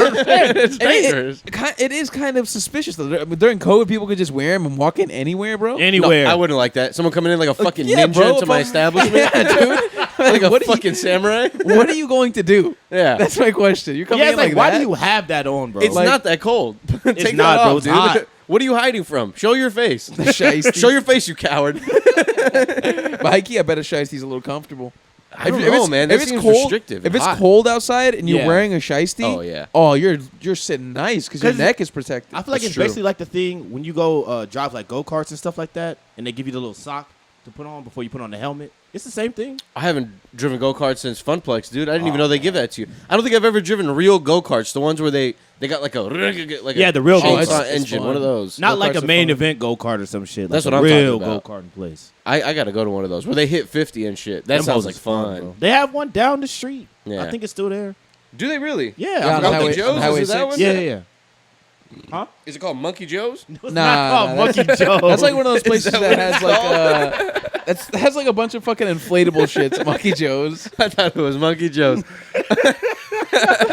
Speaker 2: It's dangerous.
Speaker 1: It is kind of suspicious though. I mean, during COVID, people could just wear them and walk in anywhere, bro.
Speaker 3: Anywhere.
Speaker 2: No, I wouldn't like that. Someone coming in like a fucking
Speaker 1: yeah,
Speaker 2: ninja
Speaker 1: bro,
Speaker 2: into
Speaker 1: if
Speaker 2: my
Speaker 1: I'm-
Speaker 2: establishment.
Speaker 1: Yeah, dude.
Speaker 2: Like a
Speaker 1: what are you-
Speaker 2: fucking samurai.
Speaker 1: What are you going to do?
Speaker 2: Yeah.
Speaker 1: That's my question. You're coming
Speaker 3: Yeah,
Speaker 1: in
Speaker 3: it's like, why
Speaker 1: that?
Speaker 3: do you have that on, bro?
Speaker 2: It's
Speaker 1: Like-
Speaker 2: not that cold. Take that
Speaker 3: not, bro.
Speaker 2: off,
Speaker 3: It's
Speaker 2: dude.
Speaker 3: hot.
Speaker 2: What are you hiding from? Show your face.
Speaker 1: Shiesty.
Speaker 2: Show your face, you coward.
Speaker 1: But high-key, I bet a shiesty's a little comfortable.
Speaker 2: I don't know, man. That
Speaker 1: If it's
Speaker 2: seems
Speaker 1: cold,
Speaker 2: restrictive.
Speaker 1: if it's
Speaker 2: Hot.
Speaker 1: cold outside and you're
Speaker 3: Yeah.
Speaker 1: wearing a shiesty,
Speaker 2: Oh, yeah.
Speaker 1: oh, you're sitting nice because your
Speaker 3: 'Cause
Speaker 1: neck is protected.
Speaker 3: I feel like
Speaker 2: That's
Speaker 3: it's
Speaker 2: true.
Speaker 3: basically like the thing when you go drive like go karts and stuff like that, and they give you the little sock to put on before you put on the helmet. It's the same thing.
Speaker 2: I haven't driven go-karts since Funplex, dude. I didn't even know they give that to you. I don't think I've ever driven real go-karts, the ones where they got like
Speaker 3: Yeah, the real
Speaker 2: chainsaw
Speaker 3: go-karts.
Speaker 2: engine,
Speaker 1: fun.
Speaker 2: one of those.
Speaker 3: Not like
Speaker 1: Go-karts
Speaker 3: a
Speaker 1: are
Speaker 3: main
Speaker 1: fun.
Speaker 3: event go kart or some shit.
Speaker 2: That's
Speaker 3: like
Speaker 2: what
Speaker 3: a
Speaker 2: I'm talking
Speaker 3: real
Speaker 2: about.
Speaker 3: go karting place.
Speaker 2: I got to go to one of those where they hit 50 and shit. That
Speaker 3: Them
Speaker 2: sounds
Speaker 3: hoes
Speaker 2: like
Speaker 3: is
Speaker 2: fun.
Speaker 3: bro. They have one down the street.
Speaker 2: Yeah.
Speaker 3: I think it's still there.
Speaker 2: Do they really?
Speaker 3: Yeah,
Speaker 1: Yeah,
Speaker 3: I
Speaker 1: on
Speaker 3: forgot
Speaker 1: Highway-
Speaker 3: the
Speaker 2: Joe's,
Speaker 1: on Highway
Speaker 2: is that
Speaker 1: 6?
Speaker 2: one?
Speaker 3: Yeah, yeah, yeah. Huh?
Speaker 2: Is it called Monkey Joe's?
Speaker 3: It's
Speaker 1: Nah,
Speaker 3: not called
Speaker 1: nah,
Speaker 3: Monkey Joe.
Speaker 1: That's like one of those places
Speaker 2: that
Speaker 1: that,
Speaker 2: what
Speaker 1: has like has like a bunch of fucking inflatable shits. Monkey Joe's.
Speaker 2: I thought it was Monkey Joe's.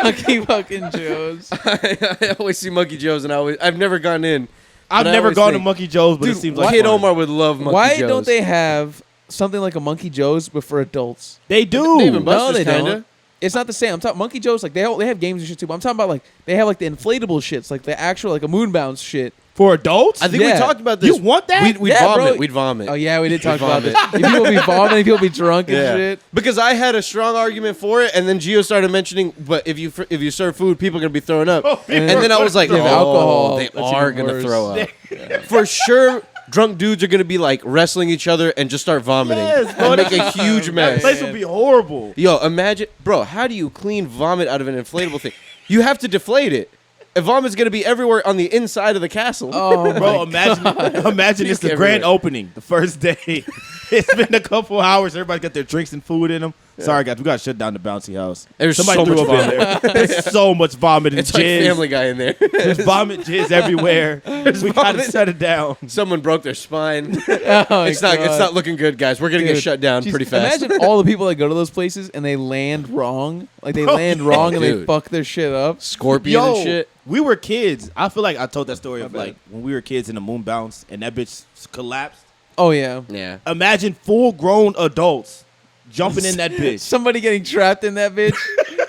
Speaker 1: Monkey fucking Joe's.
Speaker 2: I always see Monkey Joe's, and I've never gone in.
Speaker 3: I've
Speaker 2: but I
Speaker 3: never
Speaker 2: always
Speaker 3: gone to
Speaker 2: think,
Speaker 3: Monkey Joe's, but
Speaker 2: Dude,
Speaker 3: it seems
Speaker 2: Kid
Speaker 3: like fun.
Speaker 2: Omar would love Monkey
Speaker 1: Why
Speaker 2: Joe's.
Speaker 1: don't they have something like a Monkey Joe's but for adults?
Speaker 3: They do.
Speaker 2: Dave and
Speaker 1: No,
Speaker 2: Buster's
Speaker 1: they
Speaker 2: kinda.
Speaker 1: don't. It's not the same. I'm talking Monkey Joe's. Like they have games and shit too. But I'm talking about like they have like the inflatable shits, like the actual like a moon bounce shit.
Speaker 3: For adults?
Speaker 2: I think we
Speaker 1: Yeah.
Speaker 2: talked about this.
Speaker 3: You want that?
Speaker 2: We'd
Speaker 1: Yeah,
Speaker 2: vomit.
Speaker 1: bro.
Speaker 2: We'd vomit.
Speaker 1: Oh yeah, we did talk about
Speaker 2: vomit.
Speaker 1: that. People be vomiting, people be drunk and
Speaker 2: Yeah.
Speaker 1: shit.
Speaker 2: Because I had a strong argument for it, and then Gio started mentioning, but if you serve food, people are gonna be throwing up.
Speaker 3: Oh,
Speaker 2: and then I was like,
Speaker 1: Yeah,
Speaker 2: oh,
Speaker 1: the alcohol,
Speaker 2: they
Speaker 1: that's
Speaker 2: are
Speaker 1: even
Speaker 2: gonna
Speaker 1: worse.
Speaker 2: throw up. For sure, drunk dudes are gonna be like wrestling each other and just start vomiting.
Speaker 3: Yes, bro.
Speaker 2: and make a huge
Speaker 3: That
Speaker 2: mess.
Speaker 3: place would be horrible.
Speaker 2: Yo, imagine, bro, how do you clean vomit out of an inflatable thing? You have to deflate it. And vomit's gonna be everywhere on the inside of the castle.
Speaker 1: Oh,
Speaker 3: Bro,
Speaker 1: my
Speaker 3: imagine it's the
Speaker 2: Puke
Speaker 3: grand
Speaker 2: everywhere.
Speaker 3: opening, the first day. It's been a couple hours. Everybody got their drinks and food in them. Sorry, guys, we got to shut down the bouncy house.
Speaker 2: There's
Speaker 3: Somebody
Speaker 2: so
Speaker 3: threw
Speaker 2: much
Speaker 3: up in there. There's so much vomit and
Speaker 2: It's like
Speaker 3: jizz.
Speaker 2: Family Guy in there.
Speaker 3: There's vomit, jizz everywhere. We got to
Speaker 2: vomit.
Speaker 3: shut it down.
Speaker 2: Someone broke their spine.
Speaker 1: Oh my
Speaker 2: It's not
Speaker 1: God.
Speaker 2: looking good, guys. We're gonna
Speaker 1: Dude,
Speaker 2: get shut down
Speaker 1: jeez,
Speaker 2: pretty fast.
Speaker 1: Imagine all the people that go to those places and they land wrong. Like they land wrong and they
Speaker 2: Dude.
Speaker 1: fuck their shit up.
Speaker 2: Scorpion and
Speaker 3: Yo,
Speaker 2: shit.
Speaker 3: we were kids. I feel like I told that story of
Speaker 1: bad.
Speaker 3: like when we were kids in the moon bounce and that bitch collapsed.
Speaker 1: Oh yeah.
Speaker 2: Yeah.
Speaker 3: Imagine full-grown adults jumping in that bitch.
Speaker 1: Somebody getting trapped in that bitch.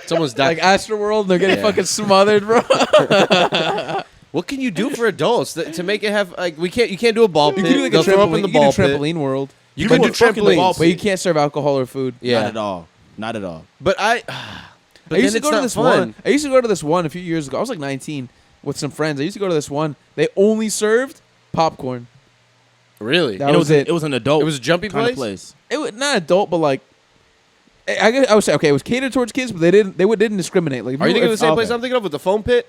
Speaker 2: Someone's dying.
Speaker 1: Like Astroworld and they're getting
Speaker 2: Yeah.
Speaker 1: fucking smothered, bro.
Speaker 2: What can you do for adults to make it have like we can't? You can't do a ball
Speaker 1: You
Speaker 2: pit.
Speaker 1: can do like
Speaker 2: They'll
Speaker 1: a
Speaker 2: throw up
Speaker 1: trampoline.
Speaker 2: in the
Speaker 1: You can
Speaker 2: ball
Speaker 1: do
Speaker 2: pit.
Speaker 1: trampoline world.
Speaker 2: You
Speaker 3: People
Speaker 2: can do
Speaker 3: would fuck in the ball
Speaker 2: trampolines.
Speaker 1: But you can't serve alcohol or food.
Speaker 2: Yeah.
Speaker 3: Not at all. Not at all.
Speaker 2: But I. But
Speaker 1: I used to
Speaker 2: then
Speaker 1: go
Speaker 2: it's
Speaker 1: to
Speaker 2: not
Speaker 1: this
Speaker 2: fun.
Speaker 1: one. I used to go to this one a few years ago. I was like 19 with some friends. I used to go to this one. They only served popcorn.
Speaker 2: Really?
Speaker 1: That
Speaker 3: And
Speaker 1: was it.
Speaker 3: It was an adult.
Speaker 2: It was a jumpy
Speaker 3: kind of
Speaker 2: place?
Speaker 3: place.
Speaker 1: It was not adult, but like I guess I would say okay. It was catered towards kids, but they didn't discriminate. Like, if
Speaker 2: Are you
Speaker 1: you-
Speaker 2: thinking of
Speaker 1: if-
Speaker 2: the same
Speaker 3: okay.
Speaker 2: place I'm thinking of with the foam pit?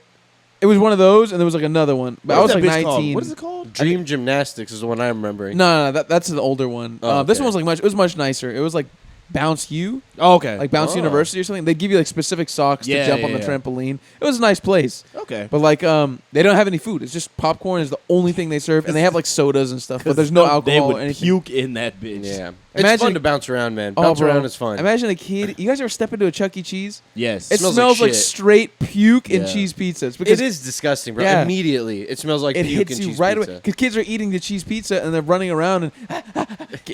Speaker 1: It was one of those, and there was like another one. But I was
Speaker 3: What
Speaker 1: like
Speaker 3: is that bitch called?
Speaker 1: 19.
Speaker 3: What is it called?
Speaker 2: Dream Gymnastics is the one I'm remembering.
Speaker 1: No, that's an older one.
Speaker 2: Oh,
Speaker 1: This
Speaker 2: okay.
Speaker 1: one was like much. It was much nicer. It was like Bounce U,
Speaker 3: Oh, okay.
Speaker 1: like Bounce
Speaker 2: Oh.
Speaker 1: University or something. They give you like specific socks
Speaker 3: Yeah,
Speaker 1: to jump
Speaker 3: yeah,
Speaker 1: on the
Speaker 3: yeah.
Speaker 1: trampoline. It was a nice place,
Speaker 3: okay.
Speaker 1: but like they don't have any food. It's just popcorn is the only thing they serve, and they have like sodas and stuff. But there's no alcohol
Speaker 3: They
Speaker 1: or
Speaker 3: would
Speaker 1: anything.
Speaker 3: puke in that bitch.
Speaker 2: Yeah.
Speaker 1: Imagine-
Speaker 2: It's fun to bounce around, man.
Speaker 1: Oh,
Speaker 2: Bounce
Speaker 1: bro.
Speaker 2: around is fun.
Speaker 1: Imagine a kid. You guys ever step into a Chuck E. Cheese?
Speaker 3: Yes.
Speaker 1: It
Speaker 2: smells
Speaker 1: smells,
Speaker 2: like
Speaker 1: like
Speaker 2: shit.
Speaker 1: straight puke and
Speaker 3: Yeah.
Speaker 1: cheese pizzas. Because
Speaker 2: It is disgusting, bro.
Speaker 1: Yeah.
Speaker 2: Immediately, it smells like
Speaker 1: it
Speaker 2: puke
Speaker 1: hits
Speaker 2: and
Speaker 1: you
Speaker 2: cheese
Speaker 1: right
Speaker 2: pizza.
Speaker 1: away. Because kids are eating the cheese pizza and they're running around and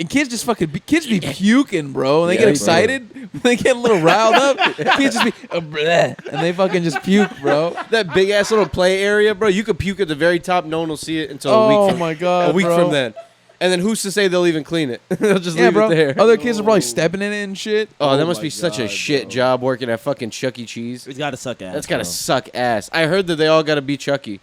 Speaker 1: kids just fucking kids be puking, bro. And they
Speaker 2: Yeah,
Speaker 1: get
Speaker 2: bro.
Speaker 1: excited. They get a little riled up. Kids just be bleh, and they fucking just puke, bro.
Speaker 2: That big ass little play area, bro. You could puke at the very top. No one will see it until a
Speaker 1: Oh
Speaker 2: week from
Speaker 1: my god,
Speaker 2: a week
Speaker 1: bro.
Speaker 2: from then. And then who's to say they'll even clean it? They'll just
Speaker 1: Yeah,
Speaker 2: leave
Speaker 1: bro.
Speaker 2: it there.
Speaker 1: Other kids are probably stepping in it and shit.
Speaker 2: Oh, that
Speaker 3: Oh
Speaker 2: must
Speaker 3: my
Speaker 2: be such a
Speaker 3: God,
Speaker 2: shit
Speaker 3: bro.
Speaker 2: job working at fucking Chuck E. Cheese.
Speaker 3: It's got to suck ass.
Speaker 2: That's gotta
Speaker 3: bro.
Speaker 2: suck ass. I heard that they all gotta be Chucky.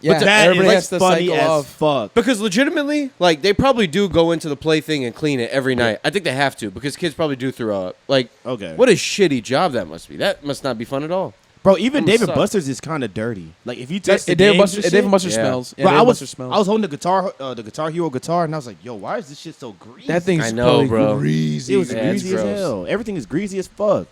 Speaker 1: Yeah,
Speaker 3: That
Speaker 1: everybody
Speaker 3: is
Speaker 1: has to
Speaker 3: funny
Speaker 1: cycle
Speaker 3: as
Speaker 1: off.
Speaker 3: fuck.
Speaker 2: Because legitimately, like they probably do go into the play thing and clean it every night. I think they have to because kids probably do throw up. Like,
Speaker 3: Okay.
Speaker 2: what a shitty job that must be. That must not be fun at all.
Speaker 3: Bro, even
Speaker 2: That
Speaker 3: Dave
Speaker 2: suck.
Speaker 3: and Buster's is kind of dirty. Like if you touch the
Speaker 1: Dave
Speaker 3: games
Speaker 1: Buster,
Speaker 3: and
Speaker 1: Dave
Speaker 3: shit-
Speaker 1: and Buster
Speaker 2: Yeah.
Speaker 1: smells. Yeah,
Speaker 3: Bro,
Speaker 1: Dave
Speaker 3: I
Speaker 1: and
Speaker 3: was
Speaker 1: Buster smells.
Speaker 3: I was holding the Guitar Hero guitar, and I was like, "Yo, why is this shit so greasy?"
Speaker 1: That thing's
Speaker 2: I know,
Speaker 1: probably
Speaker 2: bro.
Speaker 1: greasy.
Speaker 3: It was
Speaker 2: Yeah, it's
Speaker 3: greasy as
Speaker 2: gross.
Speaker 3: hell. Everything is greasy as fuck.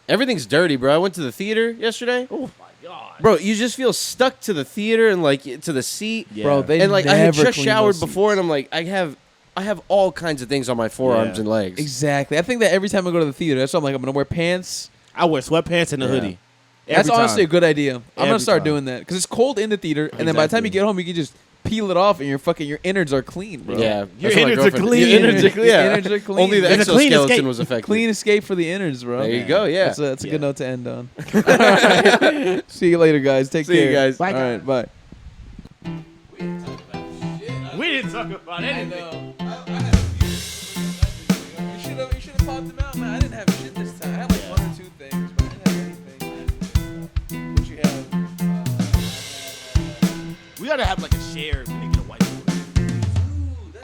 Speaker 2: Everything's dirty, bro. I went to the theater yesterday.
Speaker 3: Oh my god,
Speaker 2: Bro, you just feel stuck to the theater and like to the seat.
Speaker 3: Yeah.
Speaker 1: Bro, they
Speaker 2: And like I had
Speaker 1: never
Speaker 2: just
Speaker 1: clean
Speaker 2: showered
Speaker 1: those
Speaker 2: before,
Speaker 1: seats.
Speaker 2: and I'm like, I have all kinds of things on my forearms
Speaker 3: Yeah.
Speaker 2: and legs.
Speaker 1: Exactly. I think that every time I go to the theater, that's why I'm like, I'm gonna wear pants.
Speaker 3: I wear sweatpants and a
Speaker 2: Yeah.
Speaker 3: hoodie.
Speaker 1: That's
Speaker 3: Every
Speaker 1: honestly a
Speaker 3: time.
Speaker 1: good idea. I'm gonna
Speaker 3: Every
Speaker 1: start
Speaker 3: time.
Speaker 1: doing that because it's cold in the theater, and then by the time you
Speaker 3: Exactly.
Speaker 1: get home, you can just peel it off, and your innards are clean, bro.
Speaker 2: Yeah,
Speaker 3: Your
Speaker 2: that's what my
Speaker 3: innards are
Speaker 2: girlfriend-
Speaker 3: clean.
Speaker 2: Your innards are clean.
Speaker 1: Your
Speaker 2: Yeah.
Speaker 1: innards are clean.
Speaker 2: Only the
Speaker 3: It's a clean
Speaker 2: exoskeleton
Speaker 3: escape.
Speaker 2: was affected.
Speaker 1: Clean escape for the innards, bro.
Speaker 2: There you go. Yeah.
Speaker 1: That's a
Speaker 3: Yeah.
Speaker 1: good note to end on. All right. See you later, guys. Take
Speaker 2: See
Speaker 1: care.
Speaker 2: you guys.
Speaker 3: Bye,
Speaker 1: All right, bye.
Speaker 3: We didn't talk about anything.
Speaker 1: You should have popped them out, man. I didn't have shit this time. I had like one or two things, but I didn't have anything. What you have?
Speaker 3: We gotta have like a share.